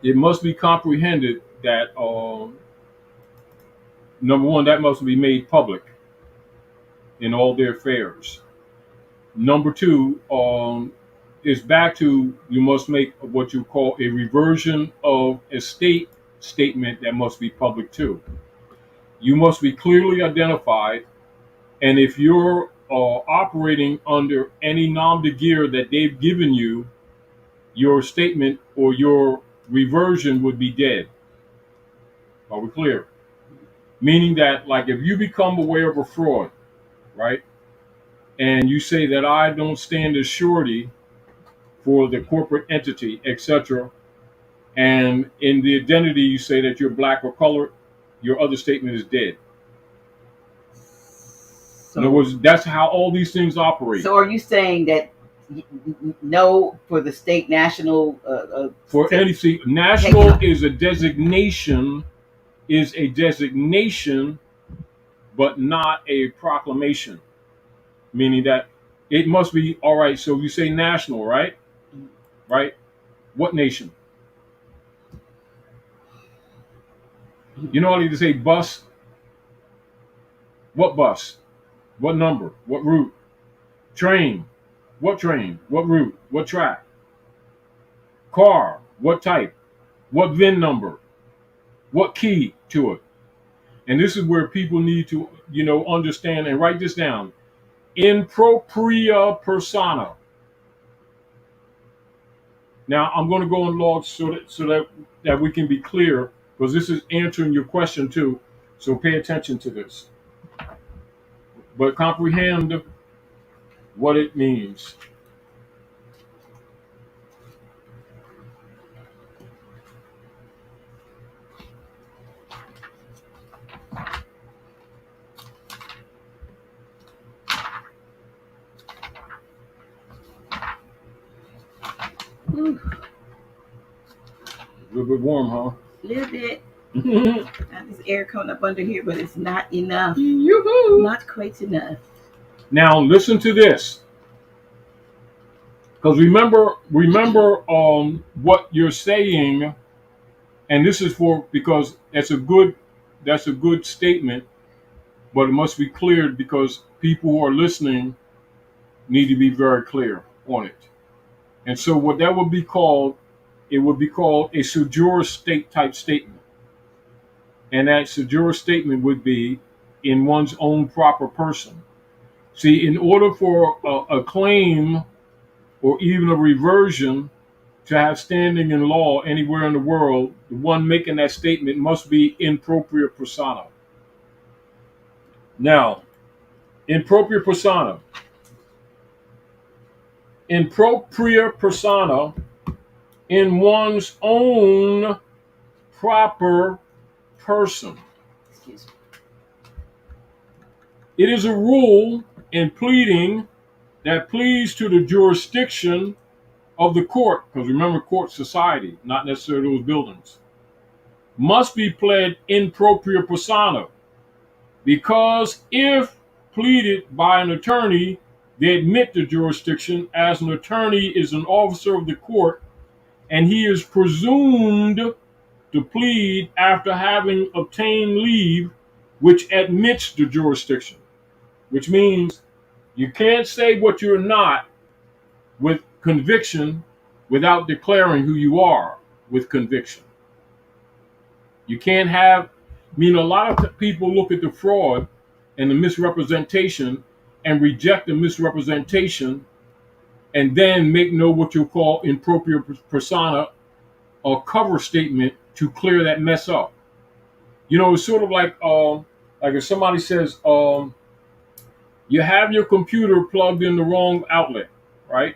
it must be comprehended that number one, that must be made public in all their affairs. Number two, is back to, you must make what you call a reversion of estate statement that must be public too. You must be clearly identified, and if you're operating under any nom de guerre that they've given you, your statement or your reversion would be dead. Are we clear? Meaning that, like, if you become aware of a fraud, right, and you say that I don't stand as surety for the corporate entity, etc., and in the identity you say that you're black or colored, your other statement is dead. In other So, words, that's how all these things operate. so are you saying that no for the state national? For any, see, national is a designation, but not a proclamation. Meaning that it must be all right. So you say national, right? Right? What nation? You know, I need to say bus. What bus? What number? What route? Train. What train? What route? What track? Car. What type? What VIN number? What key to it? And this is where people need to, understand and write this down. In propria persona. Now I'm going to go in log so that we can be clear because this is answering your question too. So pay attention to this, but comprehend what it means. Ooh, A little bit warm, huh? a little bit. Got this air coming up under here, but it's not enough. Yoo-hoo. Not quite enough. Now listen to this, because remember what you're saying, and this is for because that's a good statement, but it must be cleared because people who are listening need to be very clear on it. And so what that would be called, it would be called a sujure state type statement. And that sujure statement would be in one's own proper person. See, in order for a claim or even a reversion to have standing in law anywhere in the world, the one making that statement must be in propria persona. Now, in propria persona, in propria persona, in one's own proper person. Excuse me. It is a rule in pleading that pleads to the jurisdiction of the court, because remember, court society, not necessarily those buildings, must be pled in propria persona, because if pleaded by an attorney, they admit the jurisdiction, as an attorney is an officer of the court, and he is presumed to plead after having obtained leave, which admits the jurisdiction, which means you can't say what you're not with conviction without declaring who you are with conviction. You can't have, I mean, a lot of people look at the fraud and the misrepresentation and reject the misrepresentation and then make what you call in propria persona a cover statement to clear that mess up. You know, it's sort of like if somebody says, you have your computer plugged in the wrong outlet, right?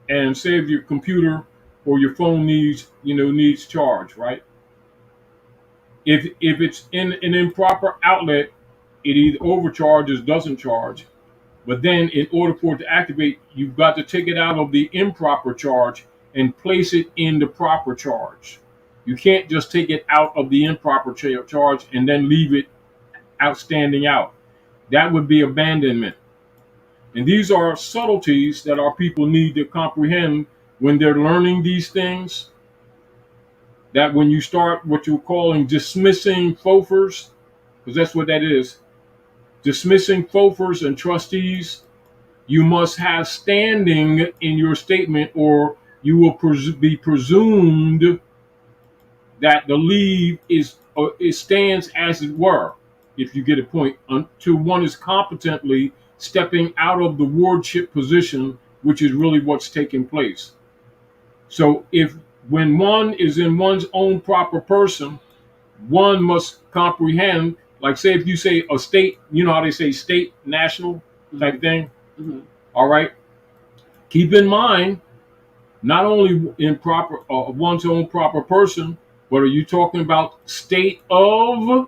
And say if your computer or your phone needs charge, right? If it's in an improper outlet, it either overcharges, doesn't charge. But then in order for it to activate, you've got to take it out of the improper charge and place it in the proper charge. You can't just take it out of the improper charge and then leave it outstanding out. That would be abandonment. And these are subtleties that our people need to comprehend when they're learning these things. That when you start what you're calling dismissing FOFers, because that's what that is, dismissing FOFers and trustees, you must have standing in your statement, or you will be presumed that the leave it stands as it were, if you get a point, until one is competently stepping out of the wardship position, which is really what's taking place. So when one is in one's own proper person, one must comprehend, like say if you say a state, you know how they say state, national type thing. Mm-hmm. All right. Keep in mind, not only in proper one's own proper person, but are you talking about state of,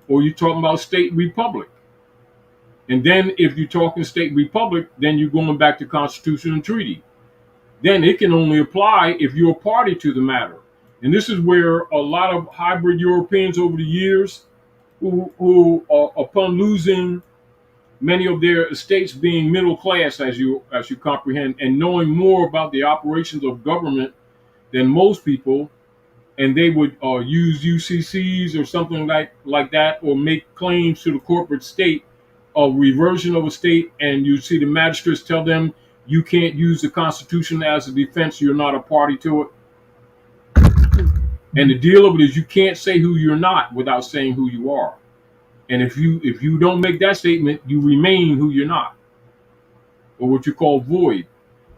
or are you talking about state republic? And then if you're talking state republic, then you're going back to Constitution and treaty. Then it can only apply if you're a party to the matter. And this is where a lot of hybrid Europeans over the years, who upon losing many of their estates, being middle class, as you comprehend, and knowing more about the operations of government than most people, and they would use UCCs or something like that, or make claims to the corporate state, a reversion of a state, and you see the magistrates tell them you can't use the Constitution as a defense, you're not a party to it. And the deal of it is you can't say who you're not without saying who you are. And if you don't make that statement, you remain who you're not, or what you call void.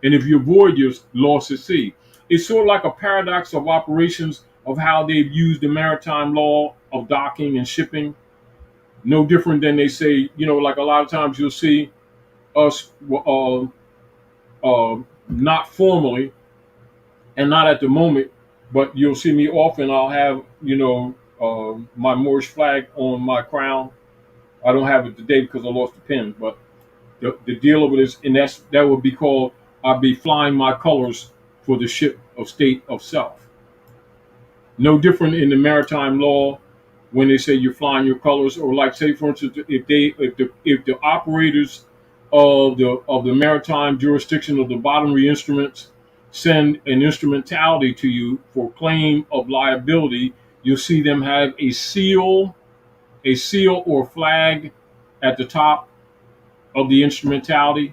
And if you're void, you're lost at sea. It's sort of like a paradox of operations of how they've used the maritime law of docking and shipping. No different than they say, like a lot of times you'll see us not formally and not at the moment, but you'll see me often. I'll have, my Moorish flag on my crown. I don't have it today because I lost the pin, but the deal of it is, and that would be called, I'll be flying my colors for the ship of state of self. No different in the maritime law when they say you're flying your colors, or like say for instance, if the operators of the maritime jurisdiction of the Bottomry instruments send an instrumentality to you for claim of liability, you'll see them have a seal or flag at the top of the instrumentality.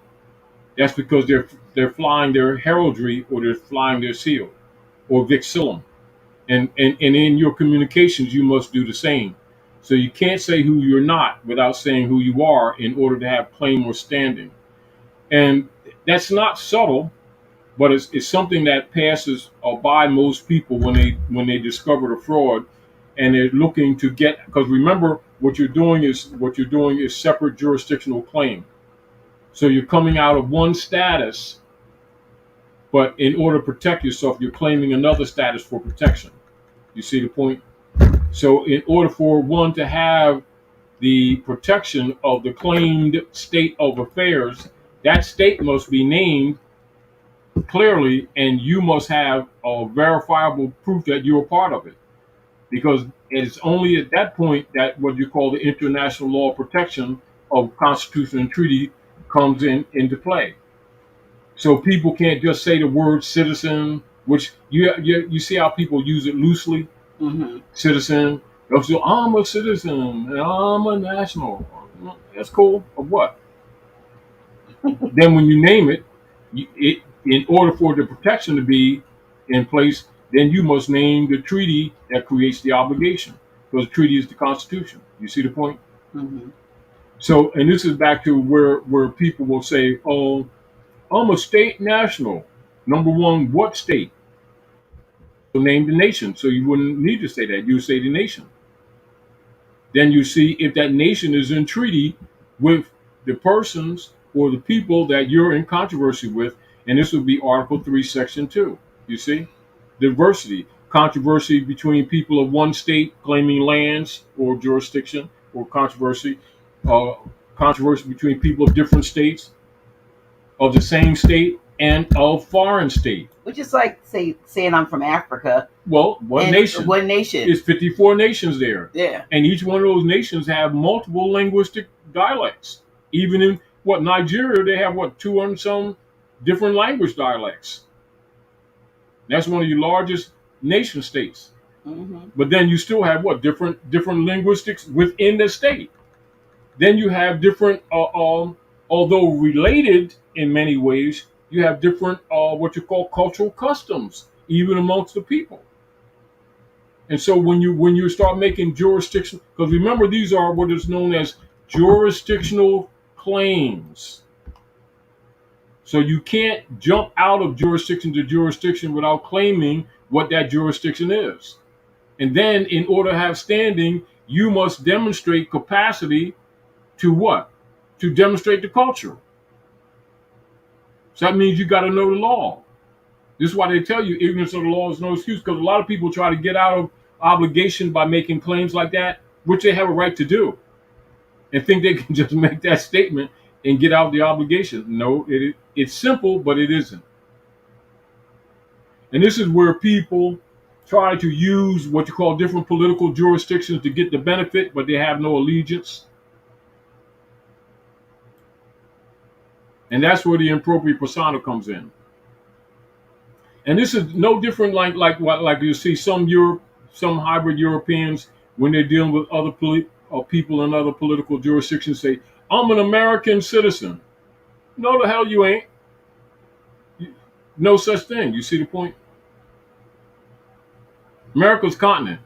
That's because they're flying their heraldry, or they're flying their seal or vexillum. And in your communications, you must do the same. So you can't say who you're not without saying who you are in order to have claim or standing. And that's not subtle, but it's something that passes by most people when they discover the fraud, and they're looking to get, because remember what you're doing is separate jurisdictional claim. So you're coming out of one status, but in order to protect yourself, you're claiming another status for protection. You see the point? So in order for one to have the protection of the claimed state of affairs, that state must be named clearly, and you must have a verifiable proof that you're a part of it. Because it's only at that point that what you call the international law protection of Constitution and treaty comes into play. So people can't just say the word citizen, which you see how people use it loosely. Mm-hmm. Citizen. They'll say, I'm a citizen and I'm a national. That's cool. Of what? Then when you name it, in order for the protection to be in place, then you must name the treaty that creates the obligation. Because the treaty is the Constitution. You see the point? Mm-hmm. So, and this is back to where people will say, oh, I'm a state national. Number one, what state? So name the nation. So you wouldn't need to say that. You would say the nation. Then you see if that nation is in treaty with the persons or the people that you're in controversy with, and this would be Article 3, Section 2. You see? Diversity, controversy between people of one state claiming lands or jurisdiction, or uh, controversy between people of different states, of the same state, and of foreign state. Which is like saying I'm from Africa. Well, what nation? What nation? There's 54 nations there. Yeah. And each one of those nations have multiple linguistic dialects. Even in Nigeria, they have 200 some different language dialects. That's one of your largest nation states. Mm-hmm. But then you still have different linguistics within the state. Then you have different, although related in many ways, you have different what you call cultural customs, even amongst the people. And so when you start making jurisdiction, because remember these are what is known as jurisdictional claims. So you can't jump out of jurisdiction to jurisdiction without claiming what that jurisdiction is. And then in order to have standing, you must demonstrate capacity to what? To demonstrate the culture. So that means you got to know the law. This is why they tell you ignorance of the law is no excuse, because a lot of people try to get out of obligation by making claims like that, which they have a right to do, and think they can just make that statement and get out of the obligation. No, it's simple, but it isn't. And this is where people try to use what you call different political jurisdictions to get the benefit, but they have no allegiance. And that's where the impropriate persona comes in. And this is no different like you see some hybrid Europeans when they're dealing with other people in other political jurisdictions say, I'm an American citizen. No, the hell you ain't. No such thing. You see the point? America's continent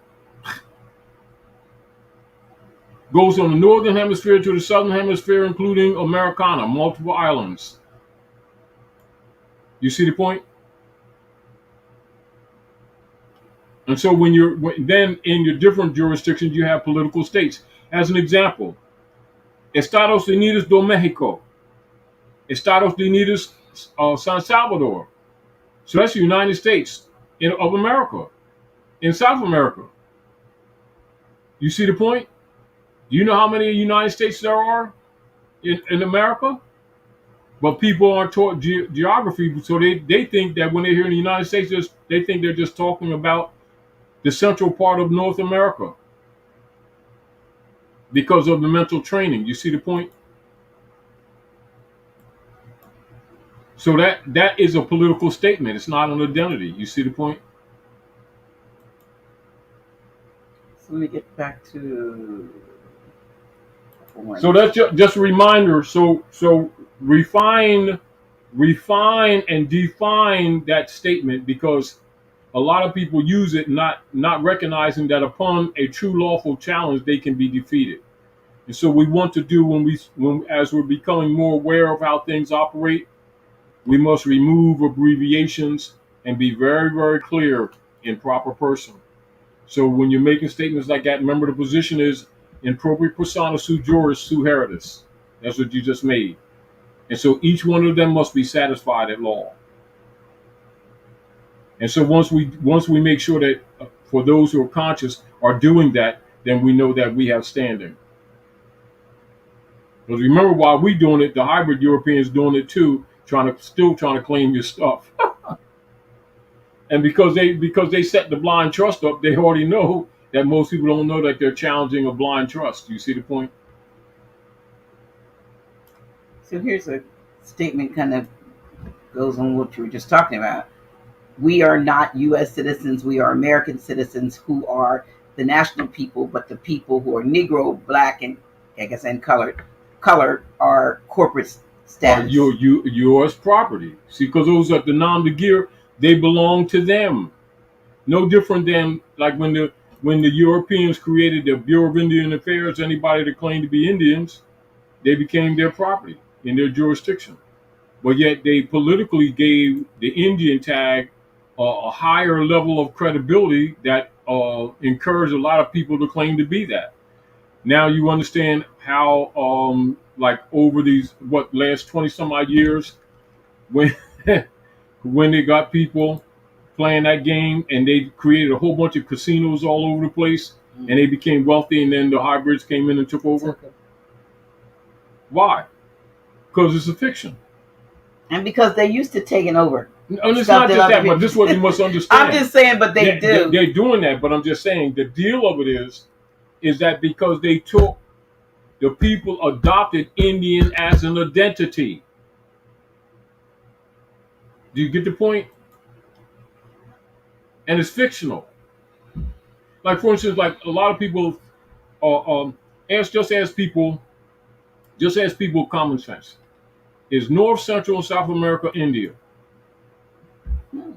goes from the northern hemisphere to the southern hemisphere, including Americana, multiple islands. You see the point? And so then in your different jurisdictions, you have political states. As an example, Estados Unidos de Mexico, Estados Unidos San Salvador. So that's the United States of America, in South America. You see the point? Do you know how many United States there are in America? But people aren't taught geography, so they think that when they hear in the United States, they think they're just talking about the central part of North America because of the mental training. You see the point? So that is a political statement. It's not an identity. You see the point? So let me get back to. So that's just a reminder. So refine and define that statement, because a lot of people use it not recognizing that upon a true lawful challenge they can be defeated. And so we want to do when as we're becoming more aware of how things operate, we must remove abbreviations and be very, very clear in proper person. So when you're making statements like that, remember the position is in propria persona su juris su heritus. That's what you just made. And so each one of them must be satisfied at law. And so once we make sure that for those who are conscious are doing that, then we know that we have standing. Because remember, while we doing it, the hybrid Europeans doing it too, still trying to claim your stuff. And because they set the blind trust up, they already know that most people don't know that they're challenging a blind trust. You see the point? So here's a statement kind of goes on what you were just talking about. We are not U.S. citizens. We are American citizens who are the national people, but the people who are Negro, Black, and I guess and colored are corporate status. U.S. property. See, because those are the nom de guerre, they belong to them. No different than like when the Europeans created the Bureau of Indian Affairs, anybody that claimed to be Indians, they became their property in their jurisdiction. But yet they politically gave the Indian tag a higher level of credibility that encouraged a lot of people to claim to be that. Now you understand how, like over these last 20 some odd years, when when they got people playing that game and they created a whole bunch of casinos all over the place, and they became wealthy, and then the hybrids came in and took over. Why? Because it's a fiction. And because they're used to taking over. And it's not just that, but this is what you must understand. I'm just saying, but they do. They're doing that, but I'm just saying the deal of it is that because they took the people adopted Indian as an identity. Do you get the point? And it's fictional. Like for instance, like a lot of people ask people common sense. Is North, Central, and South America India? No.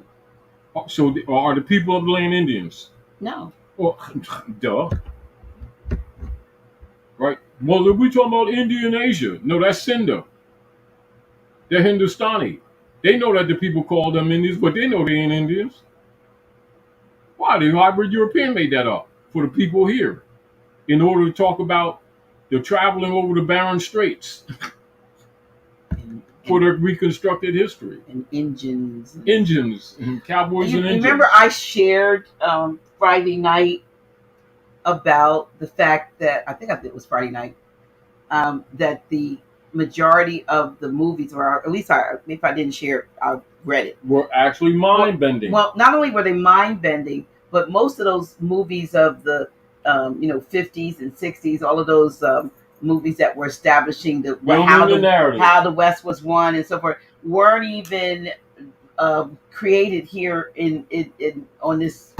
So are the people of the land Indians? No. Well, duh. Right? Well, if we talking about India and Asia, no, that's Sindh. They're Hindustani. They know that the people call them Indians, but they know they ain't Indians. Why? The hybrid European made that up for the people here in order to talk about the traveling over the Barren Straits for their reconstructed history. And engines. And cowboys and engines. Remember I shared Friday night about the fact that, I think it was Friday night, that the majority of the movies, or at least if I didn't share it, I read it, were actually mind-bending. Well, not only were they mind-bending, but most of those movies of the 50s and 60s, all of those movies that were establishing how the West was won and so forth, weren't even created here in on this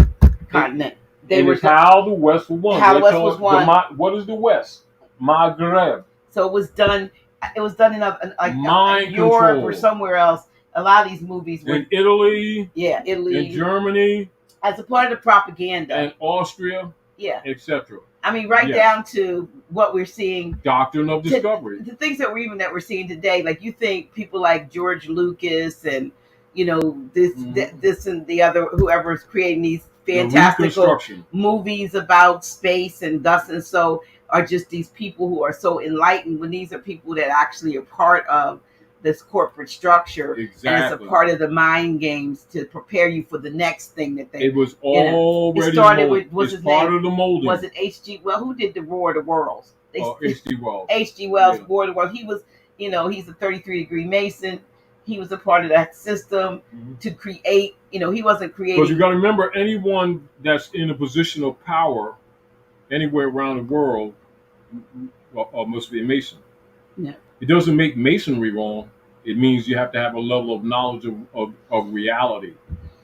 continent. They were how the West was won. How the West was won. What is the West? Maghreb. So it was done in Europe or somewhere else. A lot of these movies were in Italy. Yeah, Italy. In Germany. As a part of the propaganda. And Austria. Yeah. Etc. I mean, down to what we're seeing. Doctrine of discovery. The things that we're seeing today. Like you think people like George Lucas and this and the other, whoever's creating these fantastical Reconstruction. movies about space and thus and so are just these people who are so enlightened, when these are people that actually are part of this corporate structure, and it's a Exactly. part of the mind games to prepare you for the next thing that they. It was You know, already it started molded. with, what's It's his part name? of the molding. Was it H.G. Well, who did the War of the Worlds? H.G. Wells. H.G. Wells, Yeah. War of the World. He was, you know, he's a 33-degree Mason. He was a part of that system to create. You know, he wasn't creating. Because you got to remember, anyone that's in a position of power anywhere around the world must be a Mason. Yeah. It doesn't make Masonry wrong. It means you have to have a level of knowledge of reality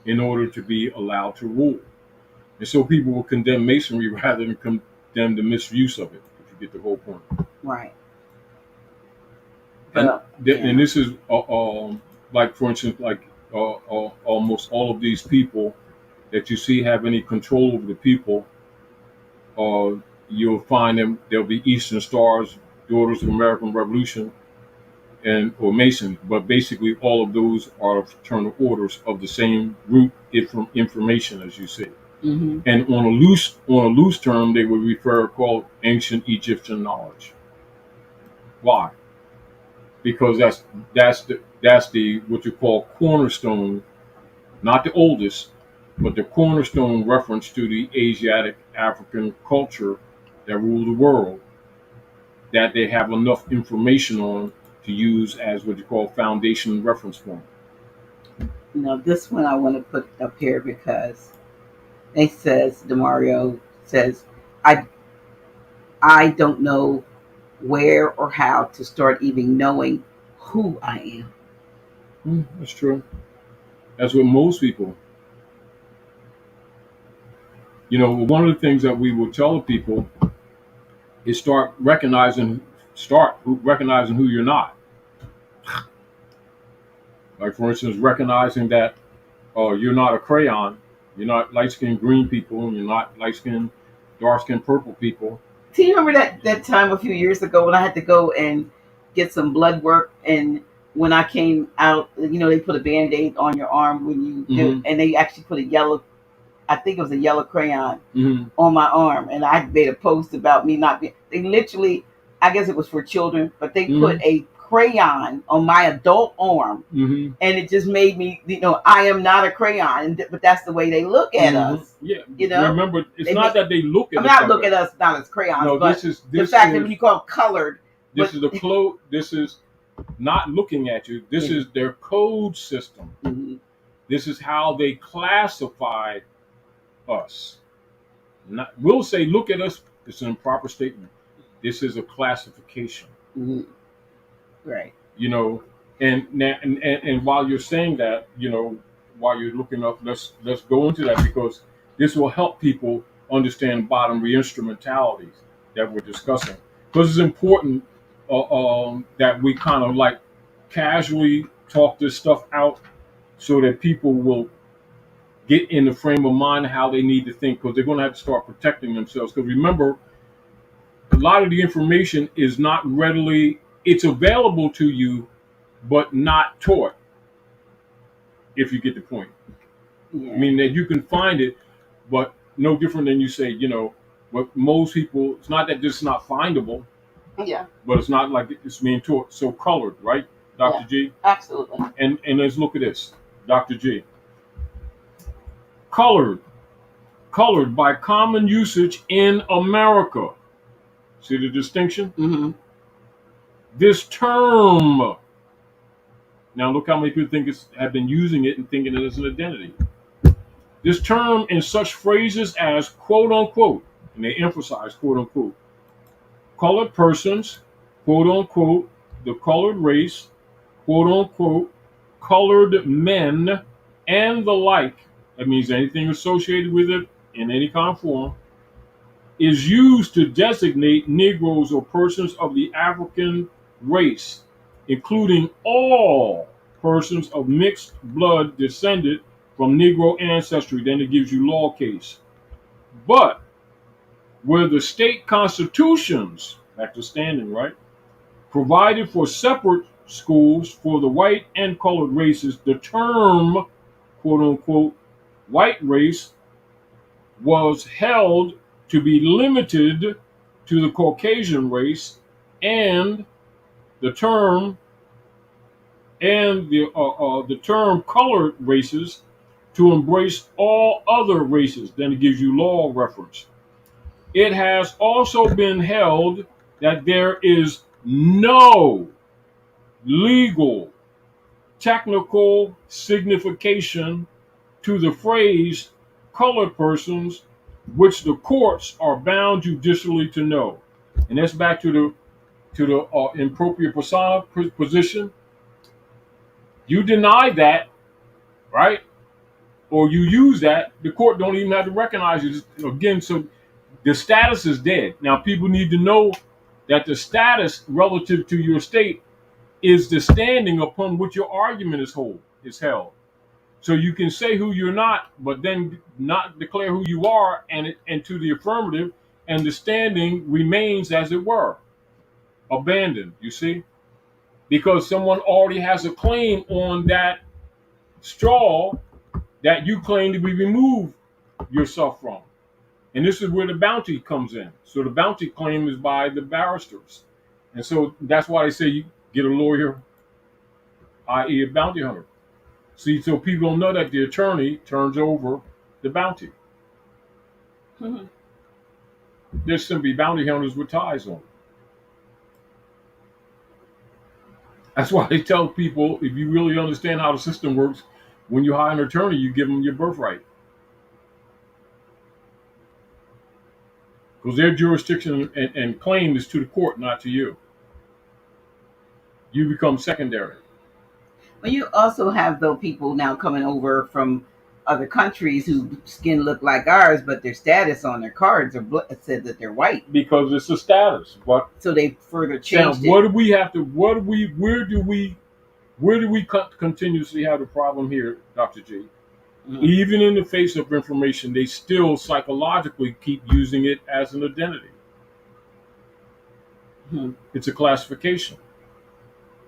in order to be allowed to rule. And so people will condemn Masonry rather than condemn the misuse of it, if you get the whole point. Right. And, Yeah. and this is, like, for instance, like almost all of these people that you see have any control over the people, you'll find them, they'll be Eastern Stars, Daughters of American Revolution, or Masons, but basically all of those are fraternal orders of the same root information, as you say. Mm-hmm. And on a loose term, they would refer called ancient Egyptian knowledge. Why? Because that's the what you call cornerstone, not the oldest, but the cornerstone reference to the Asiatic African culture that rule the world, that they have enough information on to use as what you call foundation reference point. Now this one I want to put up here because it says, Demario says, I don't know where or how to start even knowing who I am. That's true. That's what most people. You know, one of the things that we will tell people is start recognizing who you're not. Like, for instance, recognizing that you're not a crayon, you're not light-skinned green people, and you're not light-skinned, dark-skinned purple people. Do you remember that time a few years ago when I had to go and get some blood work, and when I came out, you know, they put a Band-Aid on your arm when you do, and they actually put a yellow, I think it was a yellow crayon on my arm, and I made a post about me not being. They literally, I guess it was for children, but they put a crayon on my adult arm, and it just made me, you know, I am not a crayon, but that's the way they look at us. Yeah, you know. Remember, it's not that they look at us. Not look at us not as crayons, no, but the fact that you call them colored. This is the code. This is not looking at you. This is their code system. This is how they classify us. We'll say, look at us. It's an improper statement. This is a classification. Right. You know, and while you're saying that, you know, while you're looking up, let's go into that, because this will help people understand bottomry instrumentalities that we're discussing. Because it's important that we kind of like casually talk this stuff out so that people will get in the frame of mind how they need to think, because they're going to have to start protecting themselves. Because remember, a lot of the information is not readily, it's available to you, but not taught, if you get the point. Yeah. I mean, that you can find it, but no different than you say, you know, but most people, it's not that this is not findable. Yeah. But it's not like it's being taught. So colored, right, Dr. G? Absolutely. And let's look at this, Dr. G. Colored by common usage in America. See the distinction? This term. Now look how many people have been using it and thinking it as an identity. This term in such phrases as quote unquote, and they emphasize quote unquote, colored persons, quote unquote, the colored race, quote unquote, colored men, and the like, that means anything associated with it in any kind of form, is used to designate Negroes or persons of the African race, including all persons of mixed blood descended from Negro ancestry. Then it gives you law case. But where the state constitutions, back to standing, right, provided for separate schools for the white and colored races, the term, quote unquote, white race was held to be limited to the Caucasian race, and the term the term colored races to embrace all other races. Then it gives you law reference. It has also been held that there is no legal technical signification to the phrase colored persons, which the courts are bound judicially to know. And that's back to the impropria persona position. You deny that, right? Or you use that, the court don't even have to recognize you again. So the status is dead. Now people need to know that the status relative to your state is the standing upon which your argument is held. So you can say who you're not, but then not declare who you are, and to the affirmative, and the standing remains as it were abandoned. You see, because someone already has a claim on that straw that you claim to be removed yourself from. And this is where the bounty comes in. So the bounty claim is by the barristers. And so that's why they say you get a lawyer, i.e. a bounty hunter. See, so people don't know that the attorney turns over the bounty. Mhm. They're simply bounty hunters with ties on. That's why they tell people, if you really understand how the system works, when you hire an attorney, you give them your birthright. Because their jurisdiction and claim is to the court, not to you. You become secondary. Well, you also have though people now coming over from other countries whose skin look like ours, but their status on their cards are said that they're white. Because it's a status. But So they further now, changed what it. do we have to? Where do we continuously have the problem here, Dr. G? Mhm. Even in the face of information, they still psychologically keep using it as an identity. Mhm. It's a classification,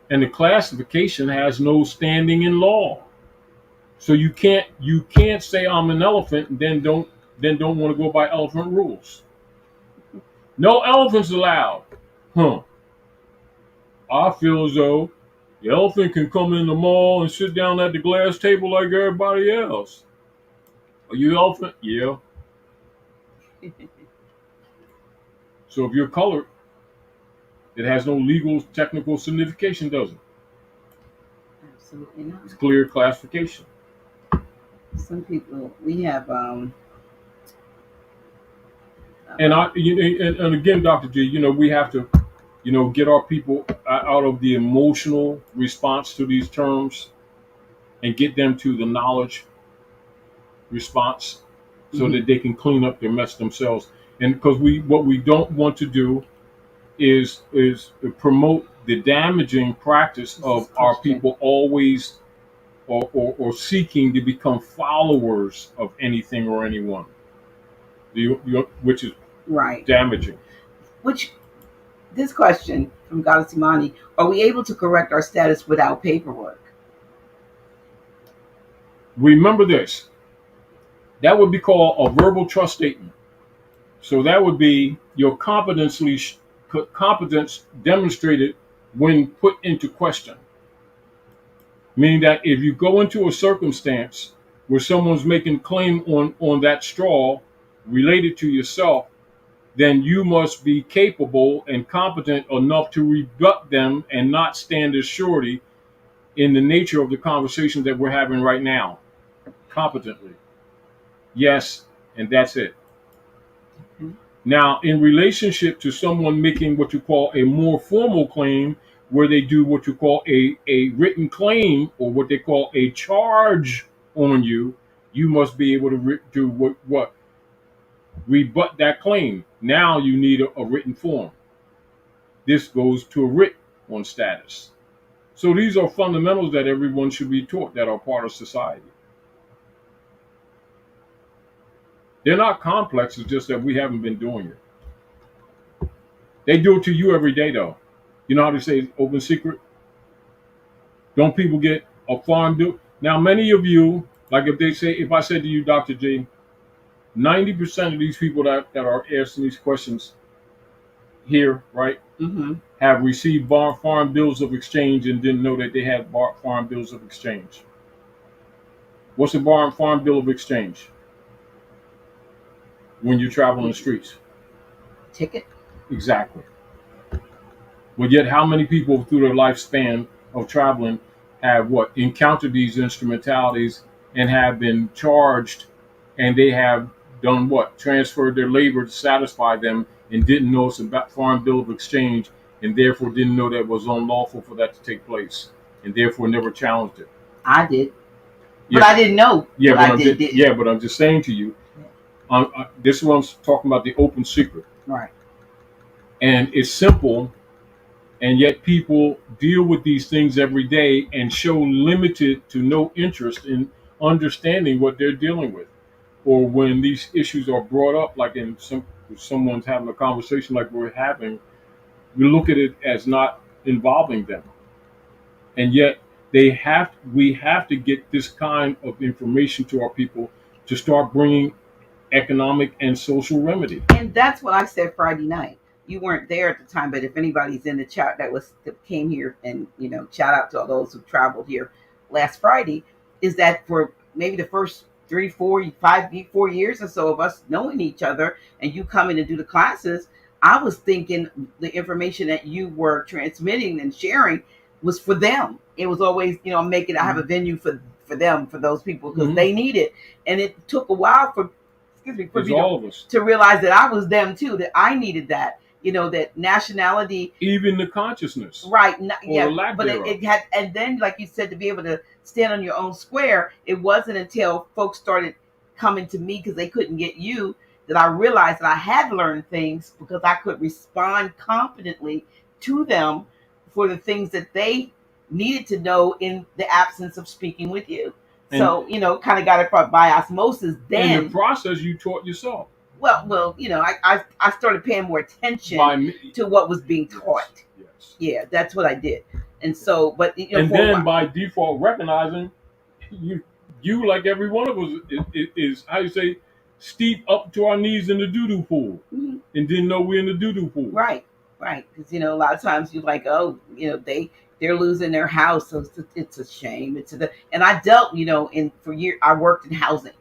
and the classification has no standing in law. So you can't say I'm an elephant and then don't want to go by elephant rules. No elephants allowed. Huh. I feel as though the elephant can come in the mall and sit down at the glass table like everybody else. Are you elephant? Yeah. So if you're colored, it has no legal technical signification, does it? Absolutely not. It's clear classification. Some people we have And and again, Dr. G, we have to, get our people out of the emotional response to these terms and get them to the knowledge response so mhm. that they can clean up their mess themselves. And because what we don't want to do is promote the damaging practice This is of our Christian. people always or seeking to become followers of anything or anyone, which is Right. damaging. Which this question from Goddess Imani, are we able to correct our status without paperwork? Remember this. That would be called a verbal trust statement. So that would be your competence demonstrated when put into question. Meaning that if you go into a circumstance where someone's making claim on that straw related to yourself, then you must be capable and competent enough to rebut them and not stand as surety in the nature of the conversation that we're having right now. Competently. Yes, and that's it. Mhm. Now, in relationship to someone making what you call a more formal claim, where they do what you call a written claim or what they call a charge on you, you must be able to do what? Rebut that claim. Now you need a written form. This goes to a writ on status. So these are fundamentals that everyone should be taught that are part of society. They're not complex, it's just that we haven't been doing it. They do it to you every day, though. You know how they say it's open secret? Don't people get a farm do? Now, many of you, like if I said to you, Dr. J, 90% of these people that are asking these questions here, right, Mm-hmm. have received foreign bills of exchange and didn't know that they had foreign bills of exchange. What's a foreign bill of exchange when you travel in the streets? Ticket. Exactly. But yet, how many people through their lifespan of traveling have what encountered these instrumentalities and have been charged, and they have done what transferred their labor to satisfy them and didn't know it's a foreign bill of exchange and therefore didn't know that it was unlawful for that to take place and therefore never challenged it. I did, but Yeah, I didn't know yeah, what but I did. Didn't. yeah, but I'm just saying to you, this is what I'm talking about, the open secret, Right. and it's simple. And yet people deal with these things every day and show limited to no interest in understanding what they're dealing with. Or when these issues are brought up, like in someone's having a conversation like we're having, we look at it as not involving them. And yet we have to get this kind of information to our people to start bringing economic and social remedy. And that's what I said Friday night. You weren't there at the time, but if anybody's in the chat that came here, and shout out to all those who traveled here last Friday, is that for maybe the first 4 years or so of us knowing each other, and you coming to do the classes, I was thinking the information that you were transmitting and sharing was for them. It was always, I have a venue for them, for those people, because they need it. And it took a while for It's all of us. to realize that I was them too, that I needed that, that nationality, Even the consciousness. right? Or the lack But thereof. it had, and then like you said, to be able to stand on your own square, it wasn't until folks started coming to me because they couldn't get you that I realized that I had learned things, because I could respond confidently to them for the things that they needed to know in the absence of speaking with you. And- So, kind of got it by osmosis then. In the process, you taught yourself. Well, I started paying more attention to what was being taught. Yes. Yeah, that's what I did. And so, but And then by default, recognizing you like every one of us is how you say, steep up to our knees in the doo-doo pool, Mhm. and didn't know we're in the doo-doo pool. Right. Because a lot of times you're like, oh, they're losing their house, so it's a shame. And I dealt, for years I worked in housing.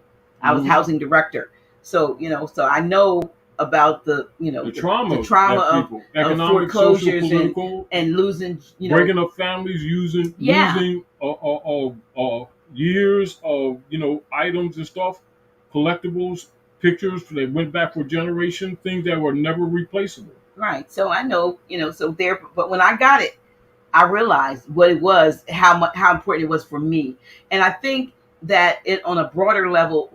I was housing director, so so I know about the trauma of economic, foreclosures, social, political, and losing, breaking up families, losing years of items and stuff, collectibles, pictures that went back for generations, things that were never replaceable. Right. So I know, but when I got it, I realized what it was, how important it was for me. And I think that it, on a broader level,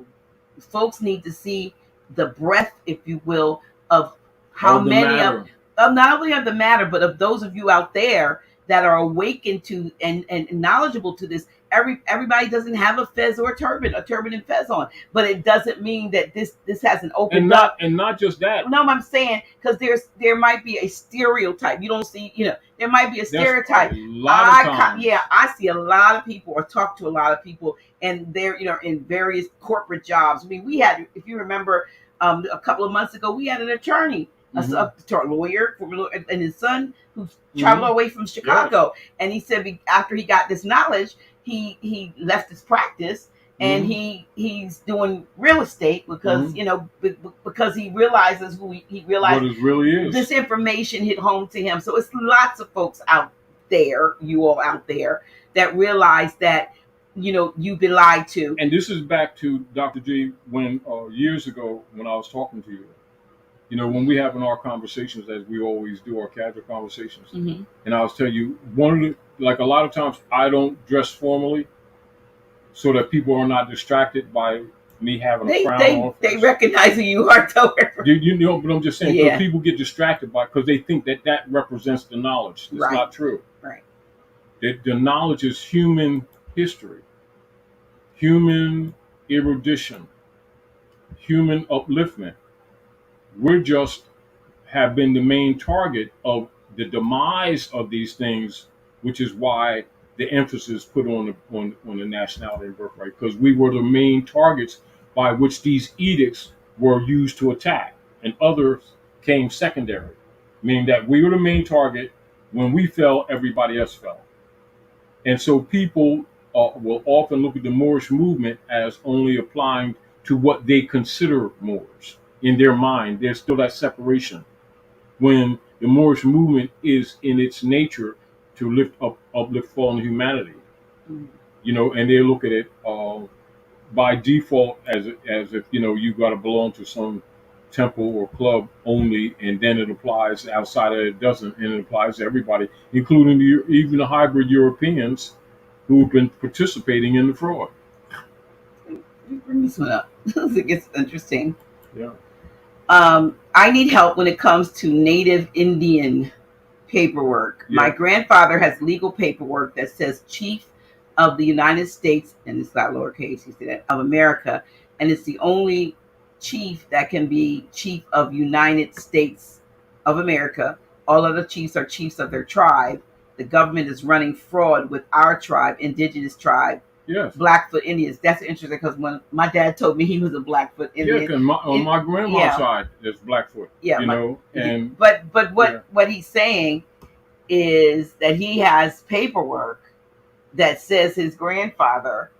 folks need to see the breadth, if you will, of how many of not only of the matter, but of those of you out there that are awakened to and knowledgeable to this. Everybody doesn't have a fez or a turban and fez on, but it doesn't mean that this hasn't opened up. And not just that. No, I'm saying, because there might be a stereotype. You don't see, there might be a stereotype. I see a lot of people, or talk to a lot of people, and they're in various corporate jobs. I mean, we had, if you remember, a couple of months ago, we had an attorney, a lawyer, and his son who traveled away from Chicago, and he said after he got this knowledge, he left his practice, and he's doing real estate because because he realizes he realized what it really is. This information hit home to him. So it's lots of folks out there, you all out there, that realize that you've been lied to. And this is back to Dr. G, when years ago when I was talking to you, when we having our conversations, as we always do, our casual conversations, and I was telling you, like a lot of times I don't dress formally so that people are not distracted by me having a crown on. They recognize who you are, though. But I'm just saying, because people get distracted because they think that represents the knowledge. It's not true. Right. The knowledge is human history, human erudition, human upliftment. We're just have been the main target of the demise of these things, which is why the emphasis put on the nationality and birthright, because we were the main targets by which these edicts were used to attack, and others came secondary, meaning that we were the main target. When we fell, everybody else fell. And so people will often look at the Moorish movement as only applying to what they consider Moors. In their mind, there's still that separation. When the Moorish movement is in its nature to uplift fallen humanity, Mm. and they look at it by default as if you got to belong to some temple or club only, and then it applies. Outside of it, it doesn't, and it applies to everybody, including even the hybrid Europeans who've been participating in the fraud. Bring this one up. I think it's interesting. Yeah. I need help when it comes to native Indian paperwork. Yeah. My grandfather has legal paperwork that says Chief of the United States, and it's not lowercase, he said that, of America, and it's the only chief that can be Chief of United States of America. All other chiefs are chiefs of their tribe. The government is running fraud with our tribe, indigenous tribe, Yes. Blackfoot Indians. That's interesting because when my dad told me he was a Blackfoot Indian, Yeah, 'cause on my grandma's side, there's Blackfoot. yeah, and but what he's saying is that he has paperwork that says his grandfather,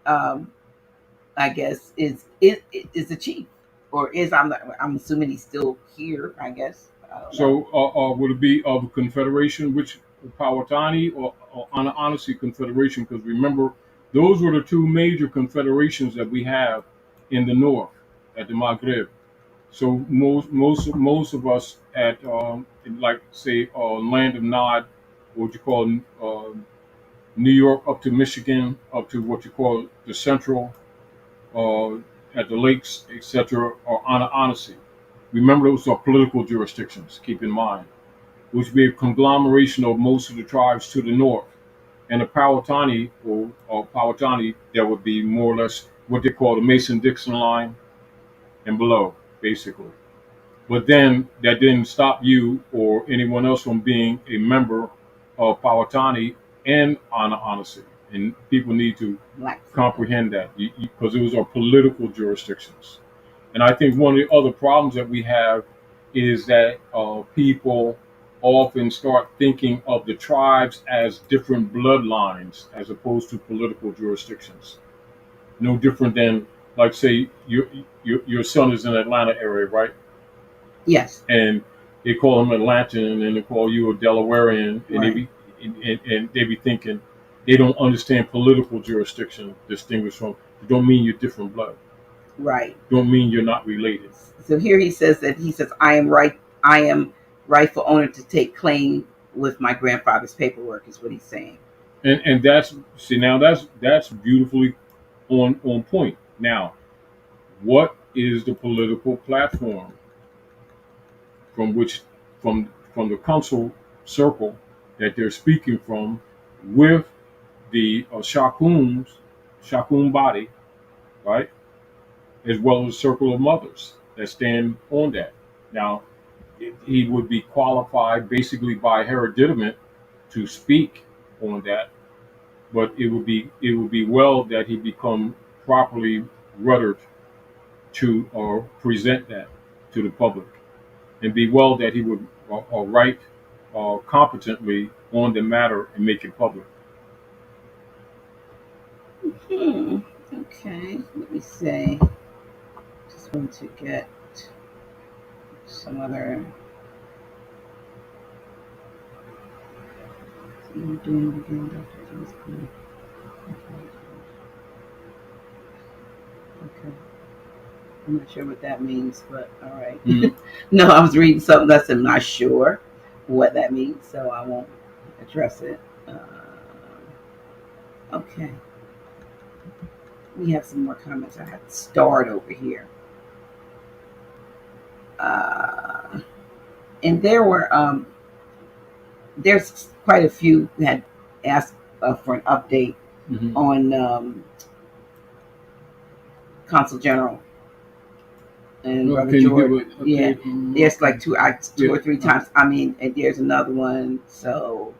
I guess, is the chief, or is I'm assuming he's still here. I guess. I don't know. so would it be of a confederation, which Powhatani or Anansi Confederation? Because remember, those were the two major confederations that we have in the north at the Maghreb. So most of us at like say land of Nod, what you call New York up to Michigan, up to what you call the central, uh, at the lakes, etc., are Anansi. Remember, those are political jurisdictions. Keep in mind, which would be a conglomeration of most of the tribes to the north, and the Powhatani or Powhatani that would be more or less what they call the Mason-Dixon line and below, basically. But then that didn't stop you or anyone else from being a member of Powhatani and Anansi. And people need to Blackfoot. comprehend that because those are political jurisdictions. And I think one of the other problems that we have is that people often start thinking of the tribes as different bloodlines as opposed to political jurisdictions. No different than, like, say, your son is in the Atlanta area, right? Yes. And they call him Atlantan, and they call you a Delawarean, and Right. they be thinking they don't understand political jurisdiction distinguished from. It don't mean you're different blood. Right. Don't mean you're not related. So here he says I am right. I am rightful owner to take claim with my grandfather's paperwork. Is what he's saying. And that's now that's beautifully on point. Now, what is the political platform from which from the council circle that they're speaking from with the Shakun body, right, as well as a circle of mothers that stand on that. Now, he would be qualified basically by hereditament to speak on that, but it would be well that he become properly ruddered to present that to the public, and be well that he would write competently on the matter and make it public. Okay. Let me see. Just want to get some other. You're doing it again, Dr. GSK. Okay. I'm not sure what that means, but all right. No, I was reading something that's I'm not sure what that means, so I won't address it. Okay. We have some more comments. I have to start over here. And there's quite a few that asked for an update Mhm. on Consul General and Well, Brother can you George. give a Yeah, update on- there's like two Yeah. or three times. I mean, and there's another one. So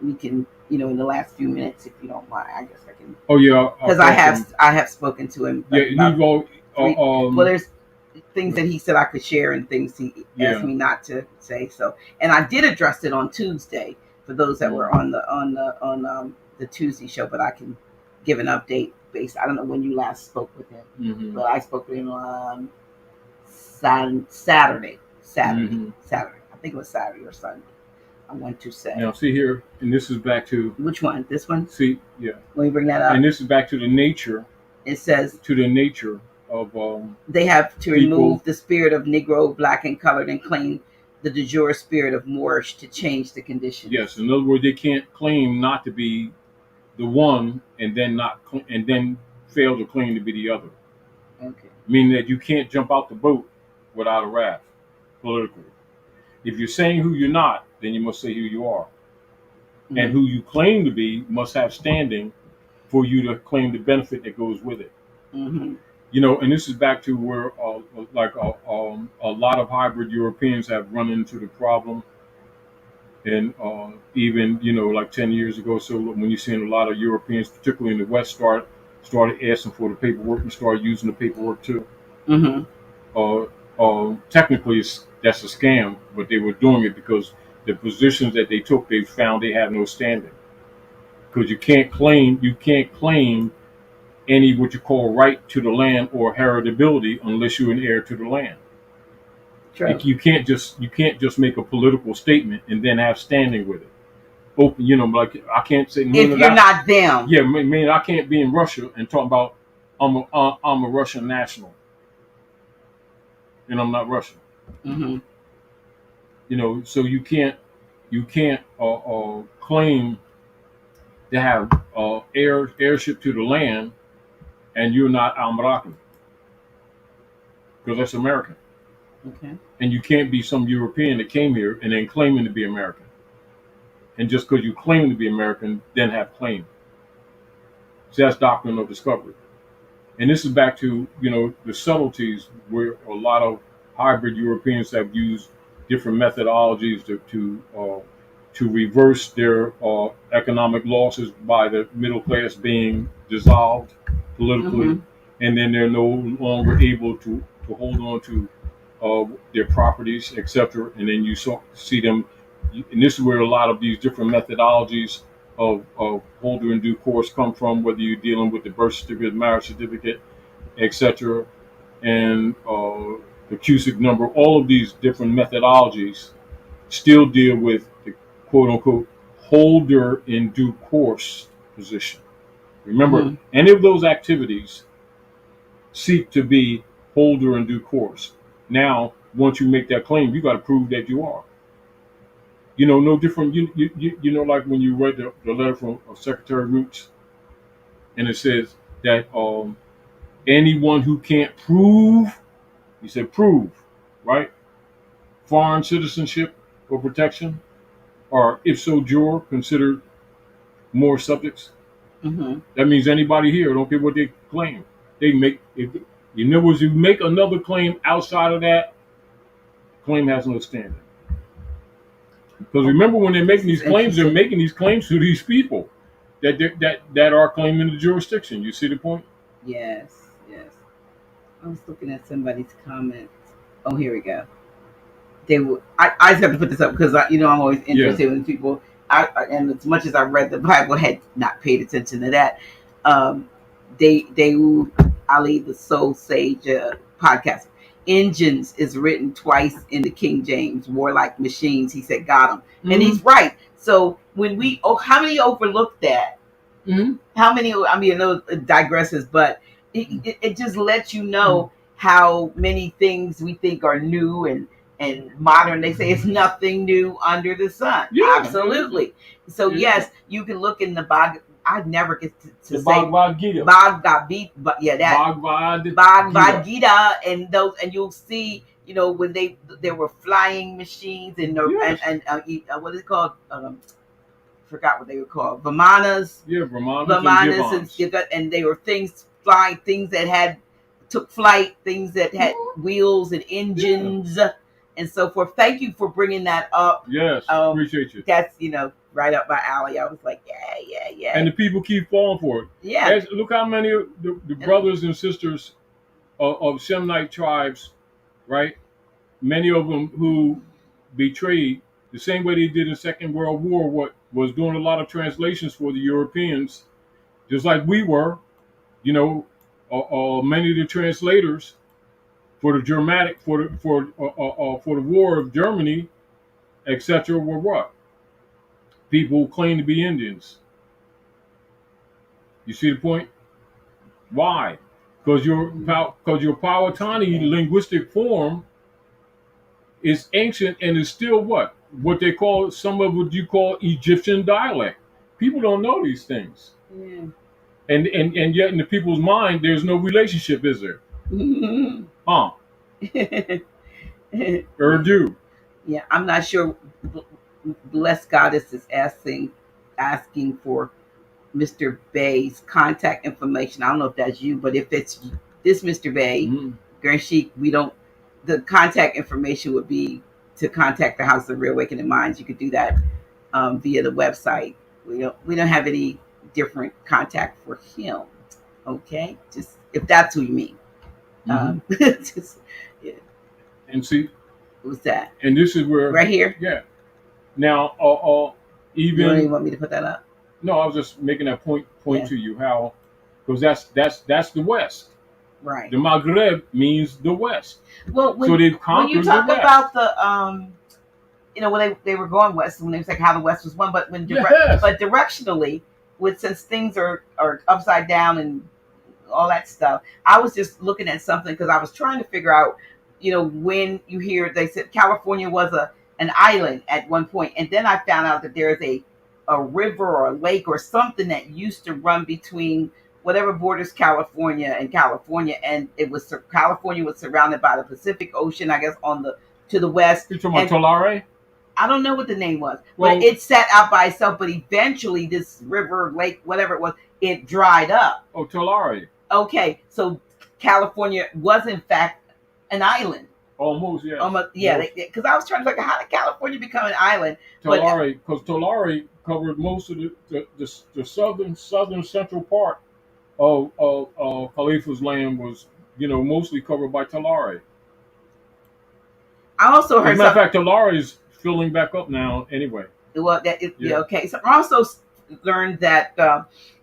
we can, in the last few minutes, if you don't mind, I guess I can. Oh yeah, Because I have spoken to him. Yeah, about- Well, there's things that he said I could share and things he asked me not to say. So, and I did address it on Tuesday for those that were on the Tuesday show, but I can give an update based. I don't know when you last spoke with him, but I spoke with him on Saturday. I think it was Saturday or Sunday. I want to say. Now, see here, and this is back to which one? This one. See, yeah. Let me bring that up. And this is back to the nature. It says to the nature of they have to remove the spirit of Negro, black, and colored, and claim the de jure spirit of Moorish to change the conditions. Yes, in other words, they can't claim not to be the one and then fail to claim to be the other. Okay. Meaning that you can't jump out the boat without a raft politically. If you're saying who you're not, then you must say who you are. Mm-hmm. And who you claim to be must have standing for you to claim the benefit that goes with it. Mm-hmm. You know, and this is back to where a lot of hybrid Europeans have run into the problem. And even, like 10 years ago, so when you're seeing a lot of Europeans, particularly in the West, started asking for the paperwork and started using the paperwork too. Mm-hmm. Technically, that's a scam, but they were doing it because the positions that they took, they found they had no standing. Because you can't claim any what you call right to the land or heritability unless you're an heir to the land. True. You can't just make a political statement and then have standing with it. Open, like I can't say if you're not them. Yeah, man, I can't be in Russia and talk about I'm a Russian national, and I'm not Russian. Mm-hmm. So you can't claim to have airship to the land, and you're not Al-Moroccan, because that's American. Okay. And you can't be some European that came here and then claiming to be American. And just because you claim to be American, then have claim. So that's doctrine of discovery. And this is back to, the subtleties where a lot of hybrid Europeans have used different methodologies to reverse their economic losses by the middle class being dissolved politically. Mm-hmm. And then they're no longer able to hold on to their properties, etc. And then you see them, and this is where a lot of these different methodologies of holder in due course come from, whether you're dealing with the birth certificate, marriage certificate, etc. And the Cusick number, all of these different methodologies still deal with the quote unquote holder in due course position. Remember, mm-hmm. any of those activities seek to be holder in due course. Now, once you make that claim, you got to prove that you are. No different. Like when you read the letter from Secretary Roots, and it says that anyone who can't prove, he said prove, right? Foreign citizenship or protection, or ipso jure considered more subjects. Mm-hmm. That means anybody here, don't care what they claim. They make, if you make another claim outside of that, claim has no standing. Because remember, when they're making these claims, they're making these claims to these people that are claiming the jurisdiction. You see the point? Yes. I was looking at somebody's comments. Oh, here we go. I just have to put this up because I'm always interested in people. And as much as I read the Bible, I had not paid attention to that. Daewoo Ali, the Soul Sage podcast. Engines is written twice in the King James, warlike machines. He said, got him. Mm-hmm. And he's right. So when how many overlooked that? Mm-hmm. How many, I know it digresses, but it just lets you know how many things we think are new and modern. They say it's nothing new under the sun. Yeah. Absolutely. So yes, you can look in the Bhagavad. I never get to say Bhagavad Gita. Bhagavad Gita, and you'll see, when there were flying machines and what is it called? Forgot what they were called. Vimanas. Yeah, Vimanas and they were flying things that took flight, things that had wheels and engines and so forth. Thank you for bringing that up. Yes, appreciate you. That's right up my alley. I was like, yeah. And the people keep falling for it. Yeah. Look how many of the brothers and sisters of Semite tribes, right? Many of them who betrayed the same way they did in Second World War. What was doing a lot of translations for the Europeans, just like we were. You know, many of the translators for the Germanic for the War of Germany, etc., were what? People who claim to be Indians. You see the point? Why? Because your Powhatani linguistic form is ancient and is still what they call, some of what you call Egyptian dialect. People don't know these things. Yeah. And yet in the people's mind there's no relationship, is there? Huh? Urdu. Yeah, I'm not sure. Blessed Goddess is asking for Mr. Bey's contact information. I don't know if that's you, but if it's this Mr. Bey, Grand Sheik, we don't. The contact information would be to contact the House of Reawakening Minds. You could do that via the website. We don't have any different contact for him. Okay, just if that's who you mean. Just, yeah. And see, Who's that? and this is where Right here. Yeah. Now, You don't even even want me to put that up. no, I was just making that point Yeah. to you how, because that's the West. Right. The Maghreb means the West. Well, So they've when conquered you talk the West. about the when they were going west, when they was like how the West was one, but Yes. but directionally, since things are upside down and all that stuff, I was just looking at something because I was trying to figure out, when you hear they said California was an island at one point, and then I found out that there is a river or a lake or something that used to run between whatever borders California, and it was California was surrounded by the Pacific Ocean, I guess, to the west. You're talking about Tulare? I don't know what the name was, Well, but it sat out by itself. But eventually, this river, lake, whatever it was, it dried up. Oh, Tulare. Okay, so California was in fact an island. Almost, yeah. Almost, yeah. Because I was trying to figure out how did California become an island? Tulare, because Tulare covered most of the southern central part of Khalifa's land was, mostly covered by Tulare. I also As heard a matter of fact, Tulare is filling back up now anyway. Well, Yeah. okay. So I also learned that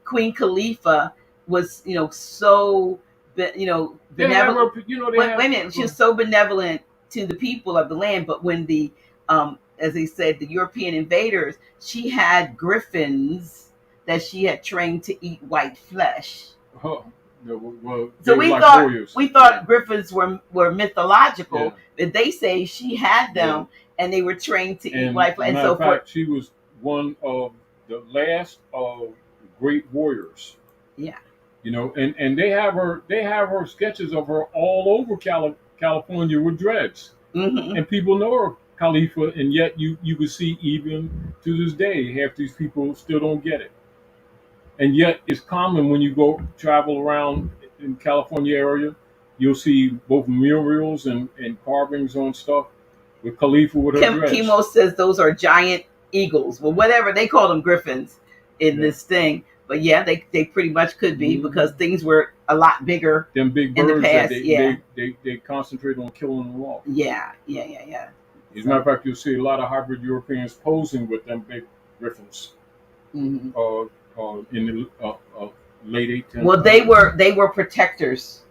Queen Khalifa was, so, benevolent. They have her, Wait a minute. She was so benevolent to the people of the land, but when the, as they said, the European invaders, she had griffins that she had trained to eat white flesh. Well, So they we were like thought warriors. griffins were mythological, Yeah. but they say she had them and they were trained to eat And white flesh and matter so of fact, forth. she was one of the last of great warriors. Yeah. And they have her sketches of her all over California with dreads, and people know her Khalifa, and yet you could see even to this day half these people still don't get it. And yet it's common when you go travel around in California area, you'll see both murals and carvings on stuff with Khalifa with her dreads. Chemo says those are giant eagles. Well, whatever they call them, griffins in this thing. But yeah, they pretty much could be because things were a lot bigger. Them big in birds the past. that they concentrate on killing them off. Yeah. As a matter of fact, you'll see a lot of hybrid Europeans posing with them big griffins. In the late 18th. Well, they were protectors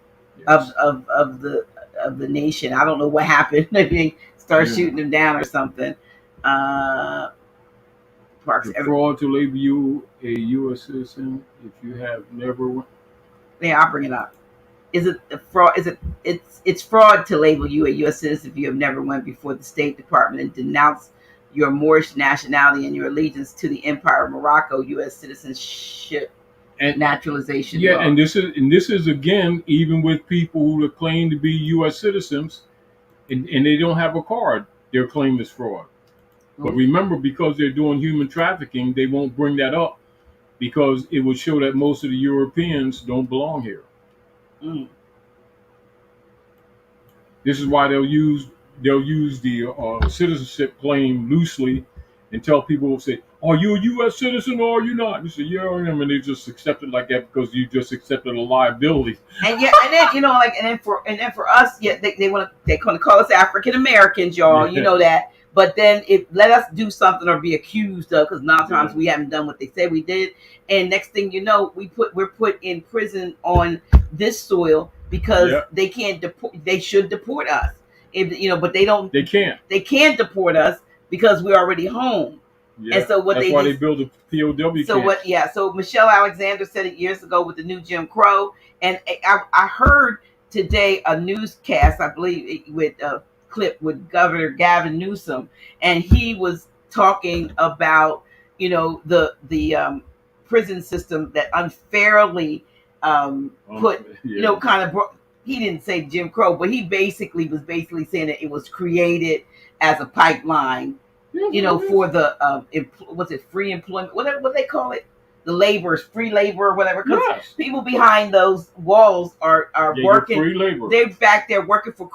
of the nation. I don't know what happened. Maybe start shooting them down or something. It's fraud to label you a U.S. citizen if you have never. Yeah, I'll bring it up. Is it a fraud? It's fraud to label you a U.S. citizen if you have never went before the State Department and denounced your Moorish nationality and your allegiance to the Empire of Morocco, U.S. citizenship and naturalization. Yeah, law. and this is again even with people who claim to be U.S. citizens, and they don't have a card. Their claim is fraud. But remember, because they're doing human trafficking, they won't bring that up because it would show that most of the Europeans don't belong here. This is why they'll use the citizenship claim loosely and tell people, say, are you a U.S. citizen or are you not? You say, yeah, I am, and they just accept it like that because you just accepted a liability. And yeah, and then like, and then for us, yeah, they want to, they're going to call us African Americans, y'all. You Yeah, know that. But then if let us do something or be accused of, because nine times yeah, we haven't done what they said we did, and next thing you know, we're put in prison on this soil because yeah. they can't deport. They should deport us, if but they don't. They can't. They can't deport us because we're already home. And Yeah, so what that's they why did. they build the POW So what? camps. Yeah. So Michelle Alexander said it years ago with the new Jim Crow, and I heard today a newscast, I believe, with a clip with Governor Gavin Newsom, and he was talking about the prison system that unfairly put Yeah, kind of he didn't say Jim Crow, but he was basically saying that it was created as a pipeline for the what's it, free employment, what they call it, the laborers, free labor or whatever, because yes. people behind those walls are Yeah, working. free labor. They're back there working for the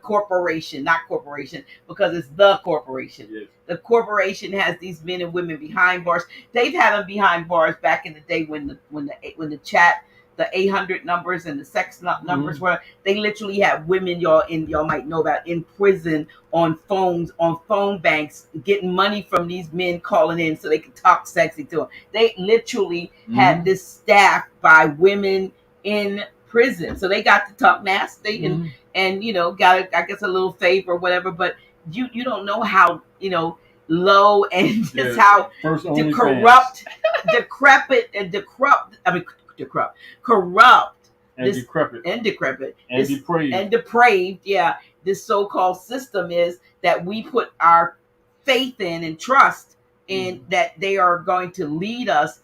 corporation, not corporation, because it's the corporation. Yes. The corporation has these men and women behind bars. They've had them behind bars back in the day when the chat, the 800 numbers and the sex numbers were. They literally had women, y'all might know about, in prison on phone banks, getting money from these men calling in so they could talk sexy to them. They literally had this staff by women in prison, so they got to talk nasty and got I guess a little favor or whatever. But you don't know how low and just how corrupt, corrupt and decrepit and depraved and depraved. Yeah, this so-called system is that we put our faith in and trust in that they are going to lead us.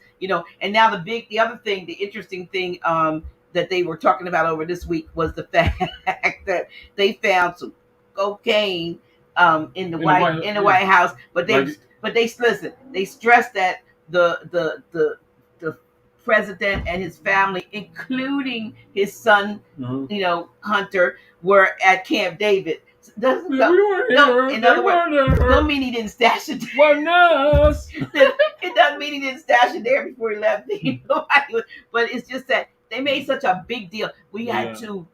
And now the other thing, the interesting thing that they were talking about over this week was the fact that they found some cocaine in the White House, but they listen. They stressed that the president and his family, including his son, Hunter, were at Camp David. Don't mean he didn't stash it. It doesn't mean he didn't stash it there before he left. But it's just that they made such a big deal. We had to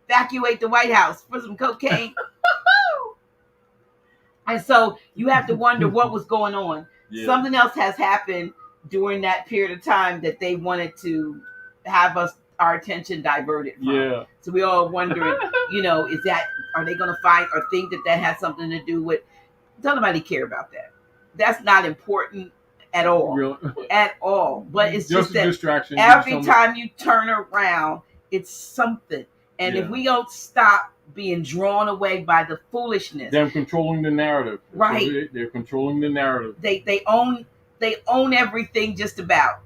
evacuate the White House for some cocaine. And so you have to wonder what was going on. Yeah. Something else has happened during that period of time that they wanted to have our attention diverted from. Yeah. So we all wondering, are they going to find or think that has something to do with? Don't nobody care about that. That's not important at all. Really? At all. But it's just that distraction. Every time you turn around, it's something. And if we don't stop being drawn away by the foolishness, they're controlling the narrative. Right. So they're controlling the narrative. They own everything just about,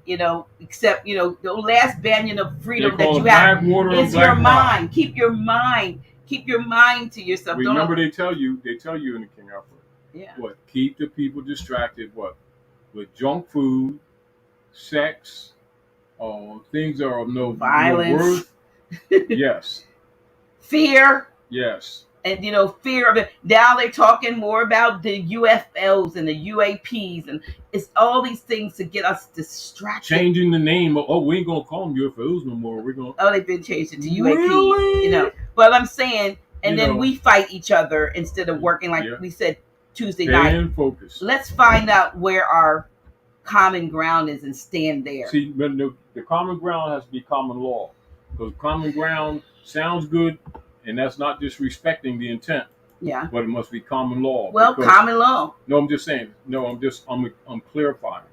except, the last banyan of freedom that you have is your mind. Keep your mind to yourself. Remember, they tell you in the King Alfred. Yeah. What? Keep the people distracted. What? With junk food, sex, things that are of no violence. No worth. Yes. Fear. Yes. And fear of it. Now they're talking more about the UFOs and the UAPs, and it's all these things to get us distracted. Changing the name. We ain't gonna call them UFOs no more. We're gonna. They've been changed to UAP. Really? But I'm saying, and then we fight each other instead of working like we said Tuesday night. Stay in focus. Let's find out where our common ground is and stand there. See, but the common ground has to be common law, because common ground sounds good. And that's not disrespecting the intent. Yeah. But it must be common law. Well, common law. No, I'm just saying. No, I'm clarifying.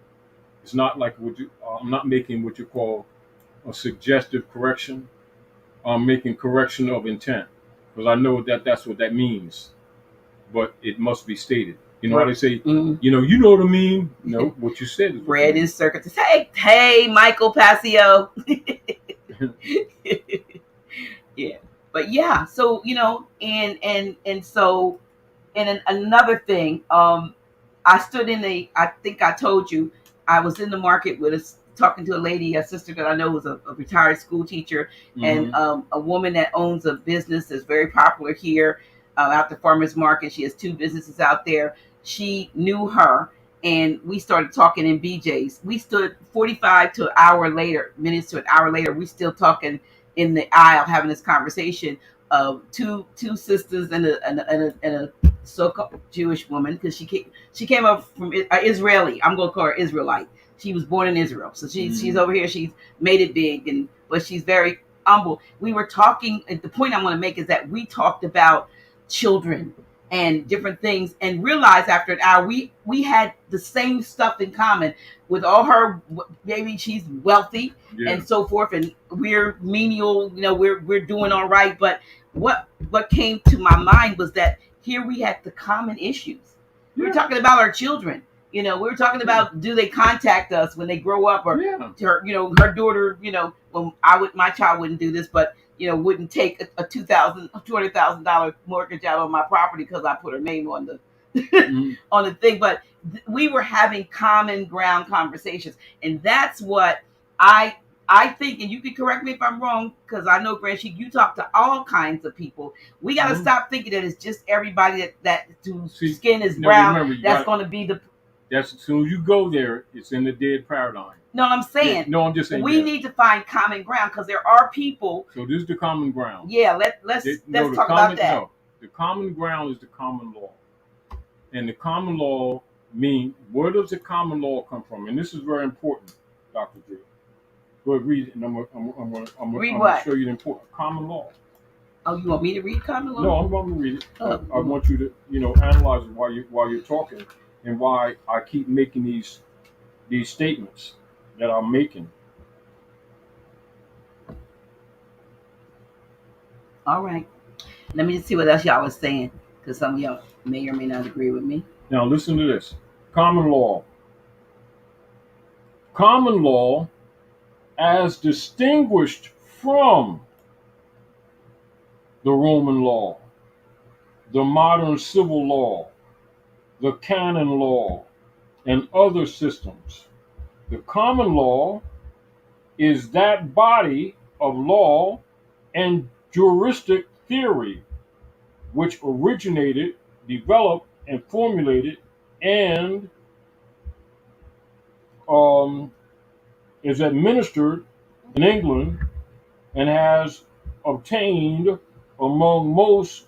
It's not like I'm not making what you call a suggestive correction. I'm making correction of intent, because I know that's what that means. But it must be stated. You know how they say, you know what I mean? No, what you said is bread in circuits. Hey, Michael Passio. Yeah. But yeah, so and so, and another thing, I stood I think I told you, I was in the market talking to a lady, a sister that I know was a retired school teacher, and a woman that owns a business that's very popular here, out the farmers market. She has 2 businesses out there. She knew her, and we started talking in BJ's. We stood 45 to an hour later, minutes to an hour later, we still talking in the aisle, having this conversation of two sisters and a so-called Jewish woman, because she came up from Israeli. I'm gonna call her Israelite. She was born in Israel, so she's over here. She's made it big, but she's very humble. We were talking. The point I want to make is that we talked about children and different things, and realized after an hour we had the same stuff in common with all her. Maybe she's wealthy, Yeah. and so forth, and we're menial. We're doing all right. But what came to my mind was that here we had the common issues. We were talking about our children. We were talking about, do they contact us when they grow up, or her daughter. Well, my child wouldn't do this, but wouldn't take a $200,000 mortgage out on my property because I put her name on the on the thing. But we were having common ground conversations, and that's what I think. And you can correct me if I'm wrong, because I know, Grand Sheik, you talk to all kinds of people. We got to stop thinking that it's just everybody that whose skin is brown. Remember, that's going to be the. That's as soon as you go there, it's in the dead paradigm. No, I'm saying. No, I'm just saying. We need to find common ground, because there are people. So this is the common ground. Yeah, let's talk about that. No, the common ground is the common law, and the common law mean, where does the common law come from? And this is very important, Dr. J. Go ahead, read it, and I'm going to show you the important common law. Oh, you want me to read common law? No, I'm going to read it. I want you to analyze it while you're talking, and why I keep making these statements that I'm making. All right. Let me just see what else y'all was saying, because some of y'all may or may not agree with me. Now listen to this. Common law. Common law, as distinguished from the Roman law, the modern civil law, the canon law, and other systems. The common law is that body of law and juristic theory which originated, developed, and formulated, and is administered in England, and has obtained among most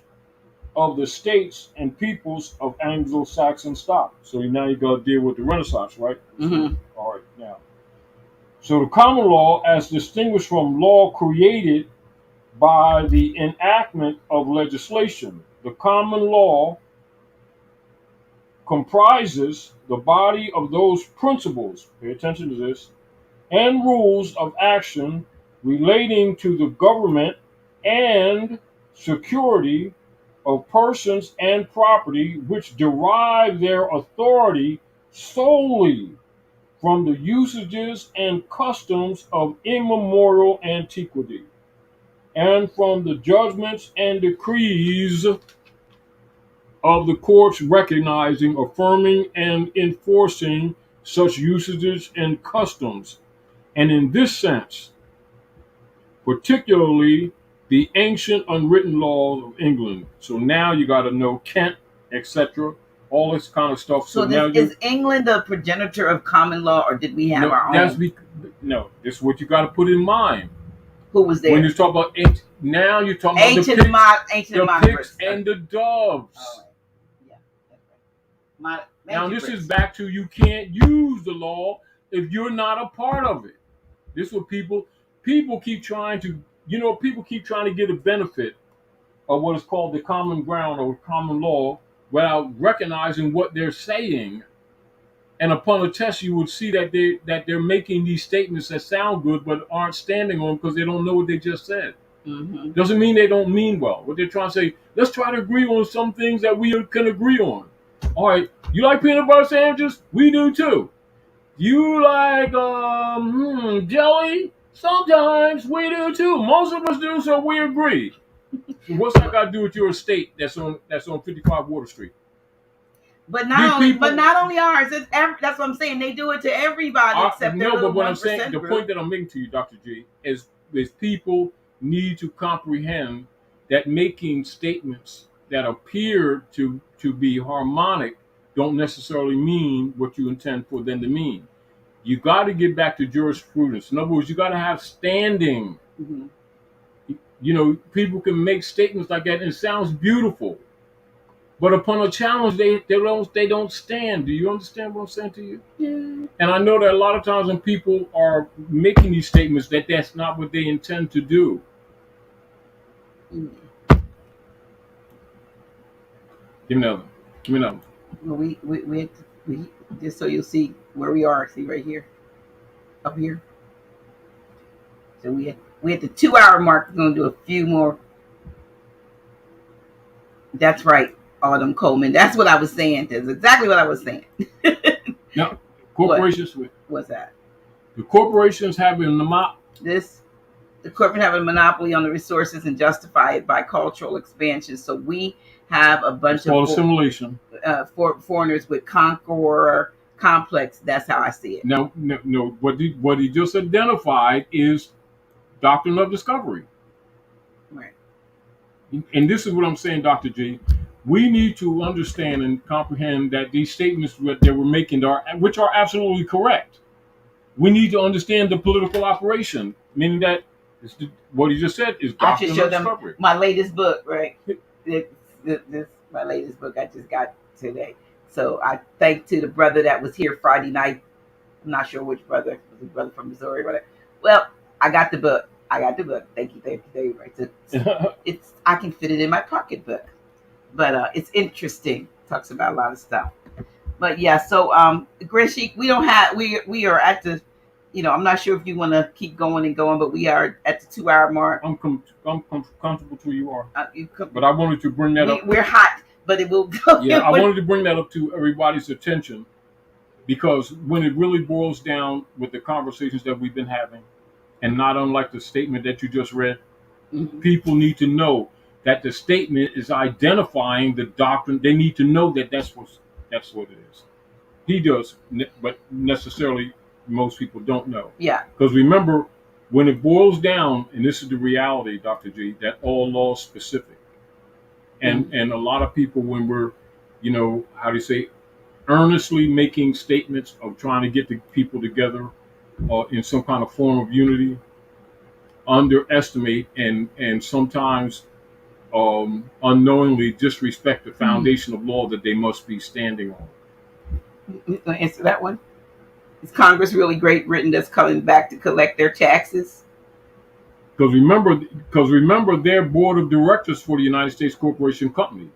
of the states and peoples of Anglo-Saxon stock. So now you got to deal with the Renaissance, right? Mm-hmm. All right, now. So the common law, as distinguished from law created by the enactment of legislation, the common law comprises the body of those principles, pay attention to this, and rules of action relating to the government and security of persons and property, which derive their authority solely from the usages and customs of immemorial antiquity, and from the judgments and decrees of the courts recognizing, affirming, and enforcing such usages and customs. And in this sense, particularly the ancient unwritten laws of England. So now you got to know Kent, etc., all this kind of stuff. So now is England the progenitor of common law, or did we have our own? No, this is what you got to put in mind. Who was there? When you talk about ancient, now you're talking about ancient the pigs and the doves. Oh, yeah, that's right. Now this is back to, you can't use the law if you're not a part of it. This is what people keep trying to, people keep trying to get a benefit of what is called the common ground or common law without recognizing what they're saying. And upon a test, you would see that they're making these statements that sound good but aren't standing on them because they don't know what they just said. Mm-hmm. Doesn't mean they don't mean well. What they're trying to say, let's try to agree on some things that we can agree on. All right, you like peanut butter sandwiches? We do too. You like jelly? Sometimes we do too. Most of us do, so we agree. So what's that got to do with your estate that's on 55 Water Street? But not only ours. That's what I'm saying. They do it to everybody except their little 1%. No, but what I'm saying, the point that I'm making to you, Dr. G, is people need to comprehend that making statements that appear to be harmonic don't necessarily mean what you intend for them to mean. You got to get back to jurisprudence. In other words, you got to have standing. Mm-hmm. You know, people can make statements like that, and it sounds beautiful, but upon a challenge, they don't stand. Do you understand what I'm saying to you? Yeah. And I know that a lot of times when people are making these statements, that's not what they intend to do. Mm. Give me another. Give me another. Well, we just so you'll see where we are. See right here, up here. So we at the 2 hour mark. We're gonna do a few more. That's right, Autumn Coleman. That's what I was saying. That's exactly what I was saying. Now, corporations. What's that? The corporations having The corporate have a monopoly on the resources and justify it by cultural expansion. So we have a bunch of assimilation. Foreigners with conqueror complex. That's how I see it. No. What he just identified is doctrine of discovery. Right. And this is what I'm saying, Dr. G. We need to understand and comprehend that these statements that we're making which are absolutely correct. We need to understand the political operation, meaning that what he just said is doctrine of discovery. My latest book, right? This my latest book I just got today. So I thank to the brother that was here Friday night. I'm not sure which brother. It was a brother from Missouri. Whatever. Well, I got the book. Thank you. Right. It's I can fit it in my pocketbook, but it's interesting. Talks about a lot of stuff. But yeah, so Sheik, we are at the, I'm not sure if you want to keep going and going, but we are at the 2 hour mark. I'm comfortable to where you are. But I wanted to bring that up. We're hot, but it will go. Yeah, I wanted to bring that up to everybody's attention, because when it really boils down with the conversations that we've been having, and not unlike the statement that you just read, mm-hmm. people need to know that the statement is identifying the doctrine. They need to know that that's what it is. He does, but necessarily most people don't know. Yeah. Because remember, when it boils down, and this is the reality, Dr. G, that all law is specific. And mm-hmm. and a lot of people, when we're, how do you say, earnestly making statements of trying to get the people together in some kind of form of unity, underestimate and sometimes unknowingly disrespect the foundation of law that they must be standing on. You want to answer that one? Is Congress really Great Britain that's coming back to collect their taxes? Because remember, their board of directors for the United States Corporation Company,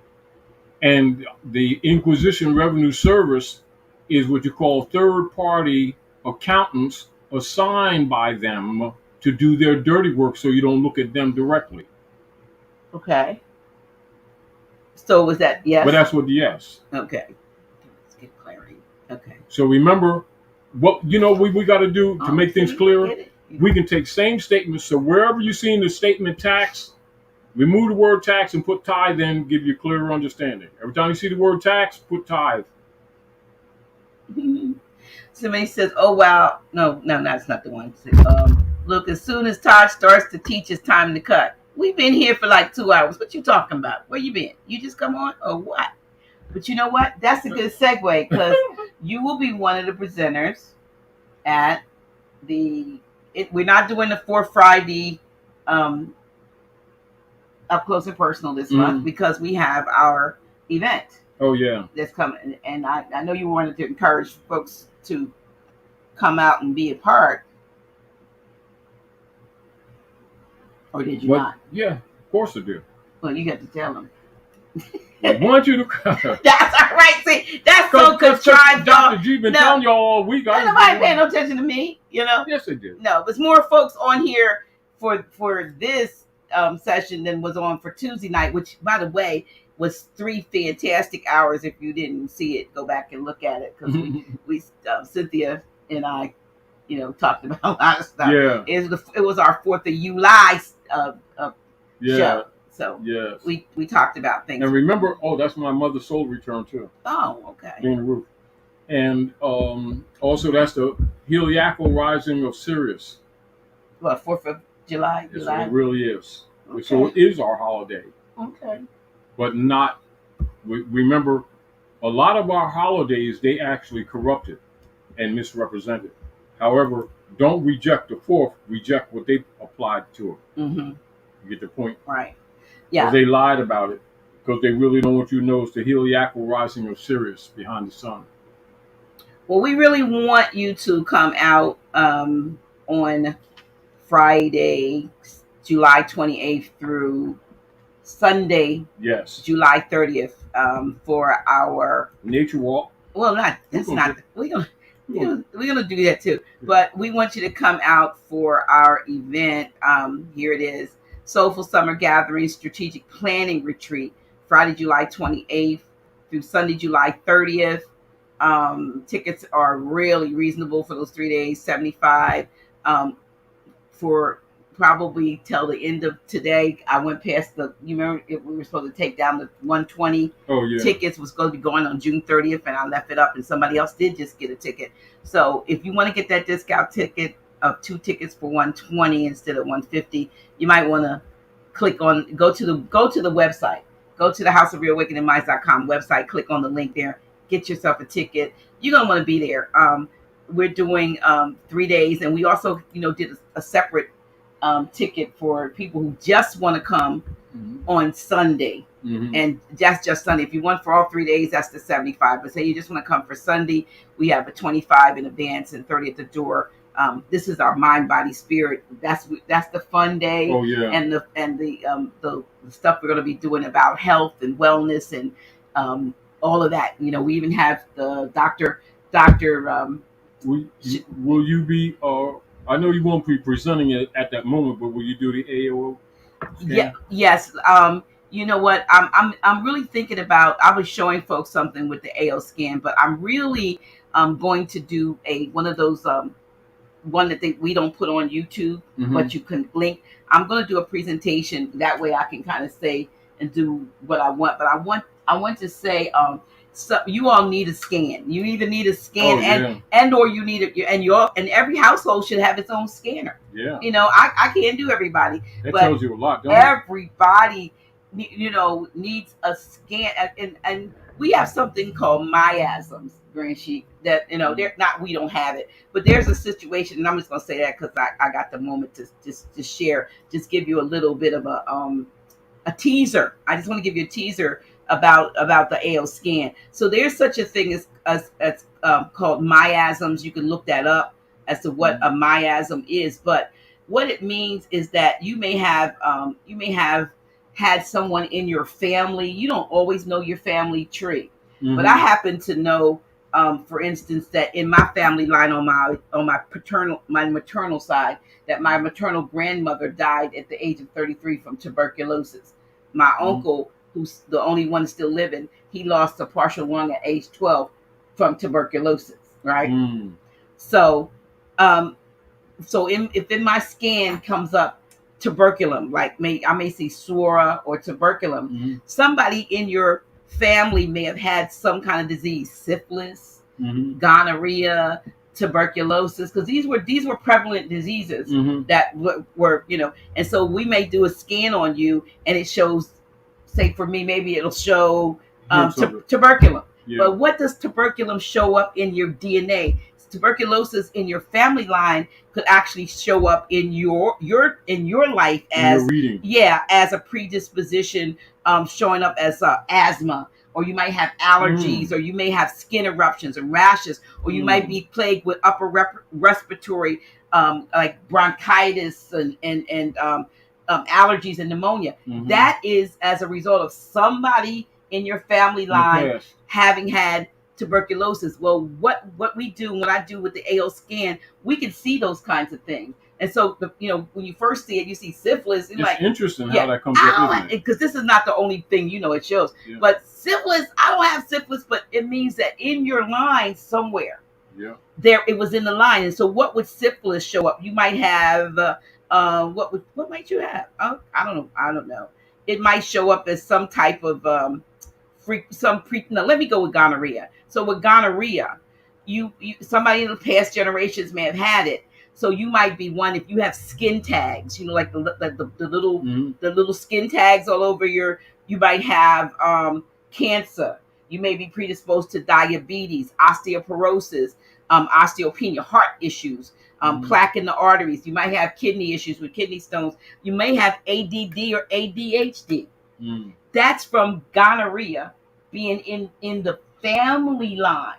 and the Inquisition Revenue Service is what you call third-party accountants assigned by them to do their dirty work, so you don't look at them directly. Okay. So was that yes? But that's what yes. Okay. Let's get clarity. Okay. So remember, what we got to do to make things clearer. We can take same statements. So wherever you see in the statement tax, remove the word tax and put tithe in, give you a clearer understanding. Every time you see the word tax, put tithe. Somebody says, "Oh wow, no, that's not the one." Look, as soon as Taj starts to teach, it's time to cut. We've been here for like 2 hours. What you talking about? Where you been? You just come on or what? But you know what? That's a good segue, because you will be one of the presenters at we're not doing the 4th Friday up close and personal this month, because we have our event. Oh yeah, that's coming, and I know you wanted to encourage folks to come out and be a part, or did you not? Yeah, of course I do. Well, you got to tell them. I want you to. That's all right. See, that's so contrived. Dr. G been telling y'all all week. Nobody paying no attention to me. Yes, they did. No, there's more folks on here for this session than was on for Tuesday night, which, by the way, was 3 fantastic hours. If you didn't see it, go back and look at it, because we Cynthia and I, talked about a lot of stuff. Yeah, it was our 4th of July show. So yes, we talked about things. And remember, that's my mother's soul return too. Oh, okay. Doing the roof. And also that's the Heliacal rising of Sirius. What, 4th of July? Yes, it really is. Okay. So it is our holiday. Okay. But not, remember, A lot of our holidays they actually corrupted and misrepresented. However, don't reject the fourth. Reject what they applied to it. Mm-hmm. You get the point? Right. Because Yeah. they lied about it. Because they really don't want you to know it's the heliacal rising of Sirius behind the sun. Well, we really want you to come out on Friday, July 28th through Sunday, Yes. July 30th, for our Nature walk. well, not We're that's gonna not get- we're gonna do that too. But we want you to come out for our event. Here it is: Soulful Summer Gathering Strategic Planning Retreat, Friday, July 28th through Sunday, July 30th. Tickets are really reasonable for those 3 days, 75. For probably till the end of today. I went past you remember we were supposed to take down the 120 Oh yeah. tickets was going to be going on June 30th, and I left it up, and somebody else did just get a ticket. So if you want to get that discount ticket of 2 tickets for 120 instead of 150, you might want to go to the website, go to the houseofreawakeningminds.com website, click on the link there, get yourself a ticket. You're gonna want to be there. We're doing 3 days, and we also did a separate ticket for people who just want to come on Sunday. And that's just Sunday. If you want for all 3 days, that's the 75. But say you just want to come for Sunday, we have a 25 in advance and 30 at the door. This is our mind, body, spirit. That's the fun day. Oh yeah. And the stuff we're going to be doing about health and wellness and all of that. We even have the doctor. Will you be? I know you won't be presenting it at that moment, but will you do the AO? Scan? Yeah. Yes. You know what? I'm really thinking about. I was showing folks something with the AO scan, but I'm really going to do one of those one that we don't put on YouTube, but you can link. I'm going to do a presentation that way I can kind of say and do what I want. But I want to say so you all need a scan. You either need a scan and or you need it, and every household should have its own scanner. Yeah. I can't do everybody. That but tells you a lot, don't it? everybody needs a scan, and we have something called miasms, Grand Sheik, that they're not, we don't have it, but there's a situation, and I'm just gonna say that because I got the moment to just share, just give you a little bit of a teaser. I just want to give you a teaser about the AO scan. So there's such a thing as called miasms. You can look that up as to what a miasm is, but what it means is that you may have had someone in your family. You don't always know your family tree, but I happen to know, for instance, that in my family line on my maternal side, that my maternal grandmother died at the age of 33 from tuberculosis. My uncle, who's the only one still living, he lost a partial lung at age 12 from tuberculosis. Right. So, if in my scan comes up tuberculum, like I may see sora or tuberculum, somebody in your family may have had some kind of disease, syphilis, gonorrhea, tuberculosis, because these were prevalent diseases that were and so we may do a scan on you and it shows, say for me, maybe it'll show tuberculum. Yeah. But what does tuberculum show up in your DNA? Tuberculosis in your family line could actually show up in your life as as a predisposition, showing up as asthma, or you might have allergies, or you may have skin eruptions and rashes, or you might be plagued with upper respiratory like bronchitis and allergies and pneumonia. That is as a result of somebody in your family line having had tuberculosis. Well, what we do, what I do with the AO scan, we can see those kinds of things. And so, when you first see it, you see syphilis. It's like interesting how that comes up, because this is not the only thing it shows. Yeah. But syphilis, I don't have syphilis, but it means that in your line somewhere, there it was in the line. And so, what would syphilis show up? You might have what might you have? I don't know. It might show up as some type of let me go with gonorrhea. So with gonorrhea, you somebody in the past generations may have had it. So you might be one if you have skin tags, like the little skin tags all over you might have cancer. You may be predisposed to diabetes, osteoporosis, osteopenia, heart issues, plaque in the arteries. You might have kidney issues with kidney stones. You may have ADD or ADHD. That's from gonorrhea being in the family line.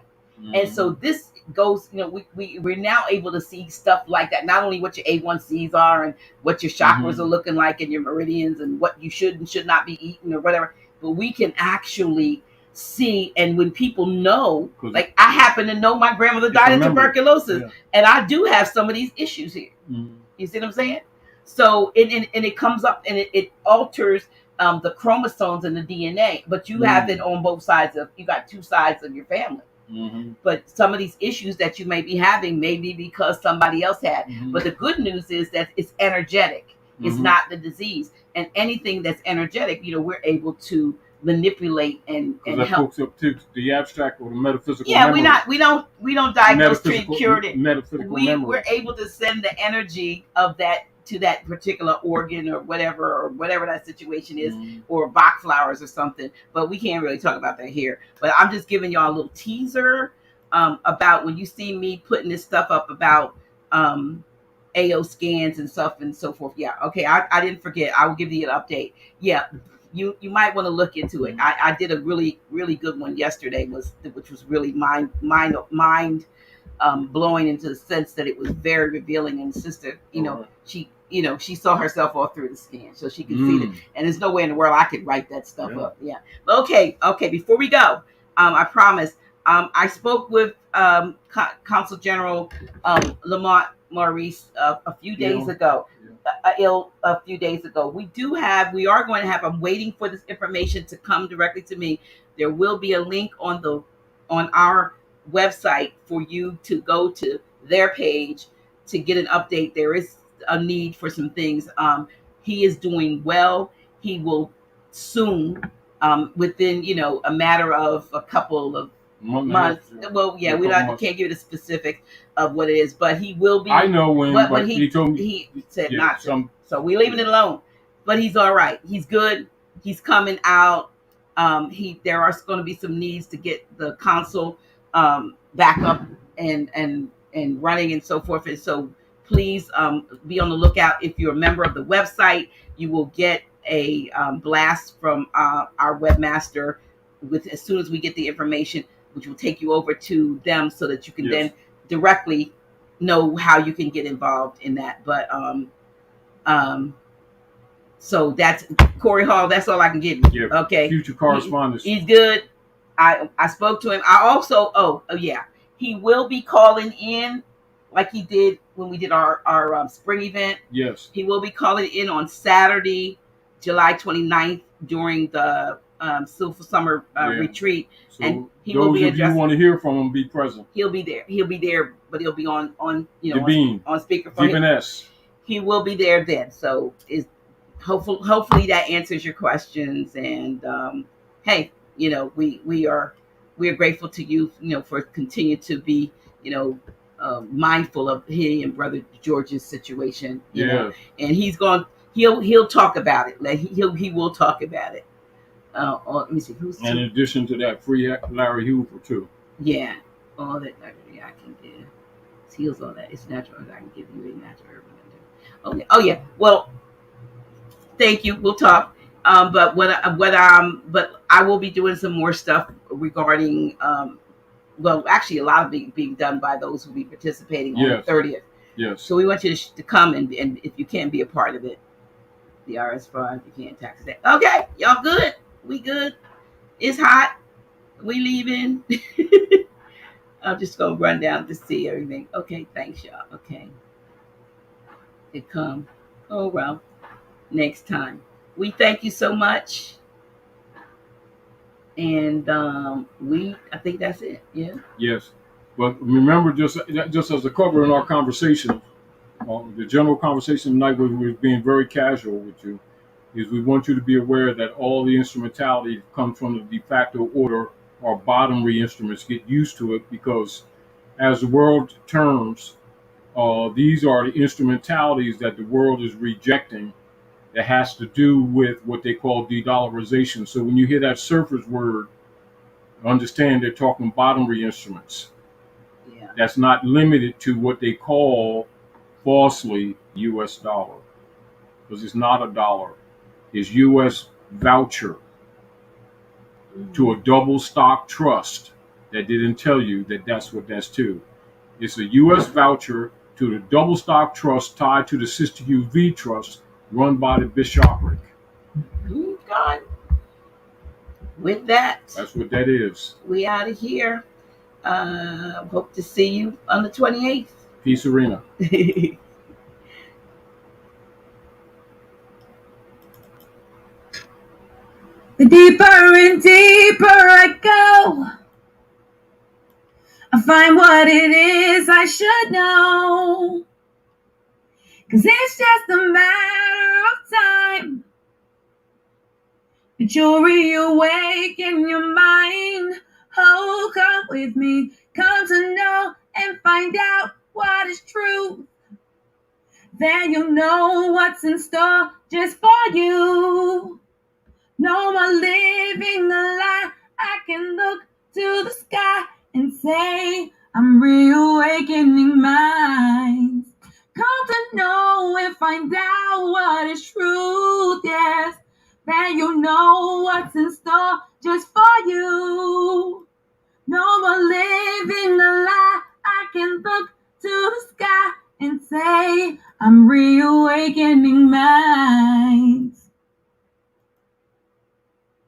And so this goes, we're now able to see stuff like that. Not only what your A1Cs are and what your chakras are looking like and your meridians and what you should and should not be eating or whatever, but we can actually see. And when people know, like I happen to know my grandmother died of tuberculosis, and I do have some of these issues here. You see what I'm saying? So and it comes up and it alters the chromosomes and the DNA, but you have it on both sides you got two sides of your family. But some of these issues that you may be having may be because somebody else had. But the good news is that it's energetic. It's not the disease. And anything that's energetic, we're able to manipulate and help. Folks up to the abstract or the metaphysical. Yeah, memory. we don't diagnose, treat, cure it. We're able to send the energy of that to that particular organ or whatever that situation is, or Bach flowers or something. But we can't really talk about that here. But I'm just giving y'all a little teaser about when you see me putting this stuff up about AO scans and stuff and so forth. Yeah, okay, I didn't forget. I will give you an update. Yeah, you might want to look into it. I did a really, really good one yesterday, which was really mind blowing, into the sense that it was very revealing. And sister, she saw herself all through the scan, so she could see it. And there's no way in the world I could write that stuff up. Yeah. Okay. Before we go, I promise. I spoke with Consul General Lamont Maurice a few days ago. A few days ago. We are going to have. I'm waiting for this information to come directly to me. There will be a link on our website for you to go to their page to get an update. There is a need for some things. He is doing well. He will soon, within a matter of a couple of months. Well, yeah, can't give you the specifics of what it is, but he will be. I know when, but he told me he said not to. So we're leaving it alone. But he's all right. He's good. He's coming out. There are going to be some needs to get the consul back up and running and so forth. And so please be on the lookout. If you're a member of the website, you will get a blast from our webmaster as soon as we get the information, which will take you over to them so that you can then directly know how you can get involved in that. But so that's Corey Hall. That's all I can give you. Yeah, okay. Future correspondence. He's good. I spoke to him. I also he will be calling in like he did when we did our spring event. Yes. He will be calling in on Saturday, July 29th during the summer retreat. So and he those will be of you want to hear from him, be present. He'll be there, but he'll be on on speakerphone. GPS. He will be there then. So hopefully that answers your questions. And hey, we are grateful to you, for continue to be, mindful of he and Brother George's situation. You know, and he'll talk about it. Like he will talk about it. Let me see who's. And in addition to that, free Larry Hoover too. Yeah, all that I can give. Heals all that. It's natural. I can give you a natural herb. Okay. Oh yeah. Well, thank you. We'll talk. But I will be doing some more stuff regarding. Actually, a lot of being done by those who will be participating on the 30th. Yes. So we want you to come and if you can be a part of it, the RS5, you can't tax it. Okay, y'all good? We good? It's hot. We leaving. I'm just gonna run down to see everything. Okay, thanks y'all. Okay. It come. Oh well. Next time. We thank you so much. And I think that's it. Yeah. Yes. But remember, just as a cover in our conversation, the general conversation tonight was being very casual with you, is we want you to be aware that all the instrumentality comes from the de facto order or bottomry instruments. Get used to it, because as the world turns, these are the instrumentalities that the world is rejecting that has to do with what they call de-dollarization. So when you hear that surface word, Understand they're talking bottomry instruments. Yeah. That's not limited to what they call falsely US dollar, because it's not a dollar. It's US voucher to a double stock trust that didn't tell you that that's what that's to. It's a US voucher to the double stock trust tied to the Sister UV trust run by the Bishopric. God. With that, That's what that is. we out of here. Hope to see you on the 28th. Peace Arena. The deeper and deeper I go, I find what it is I should know. 'Cause it's just a matter of time that you'll reawaken your mind. Oh, come with me, come to know and find out what is true. Then you'll know what's in store just for you. No more living the lie. I can look to the sky and say, I'm reawakening minds. Come to know and find out what is truth, yes. Then you'll know what's in store just for you. No more living the lie. I can look to the sky and say, I'm reawakening minds.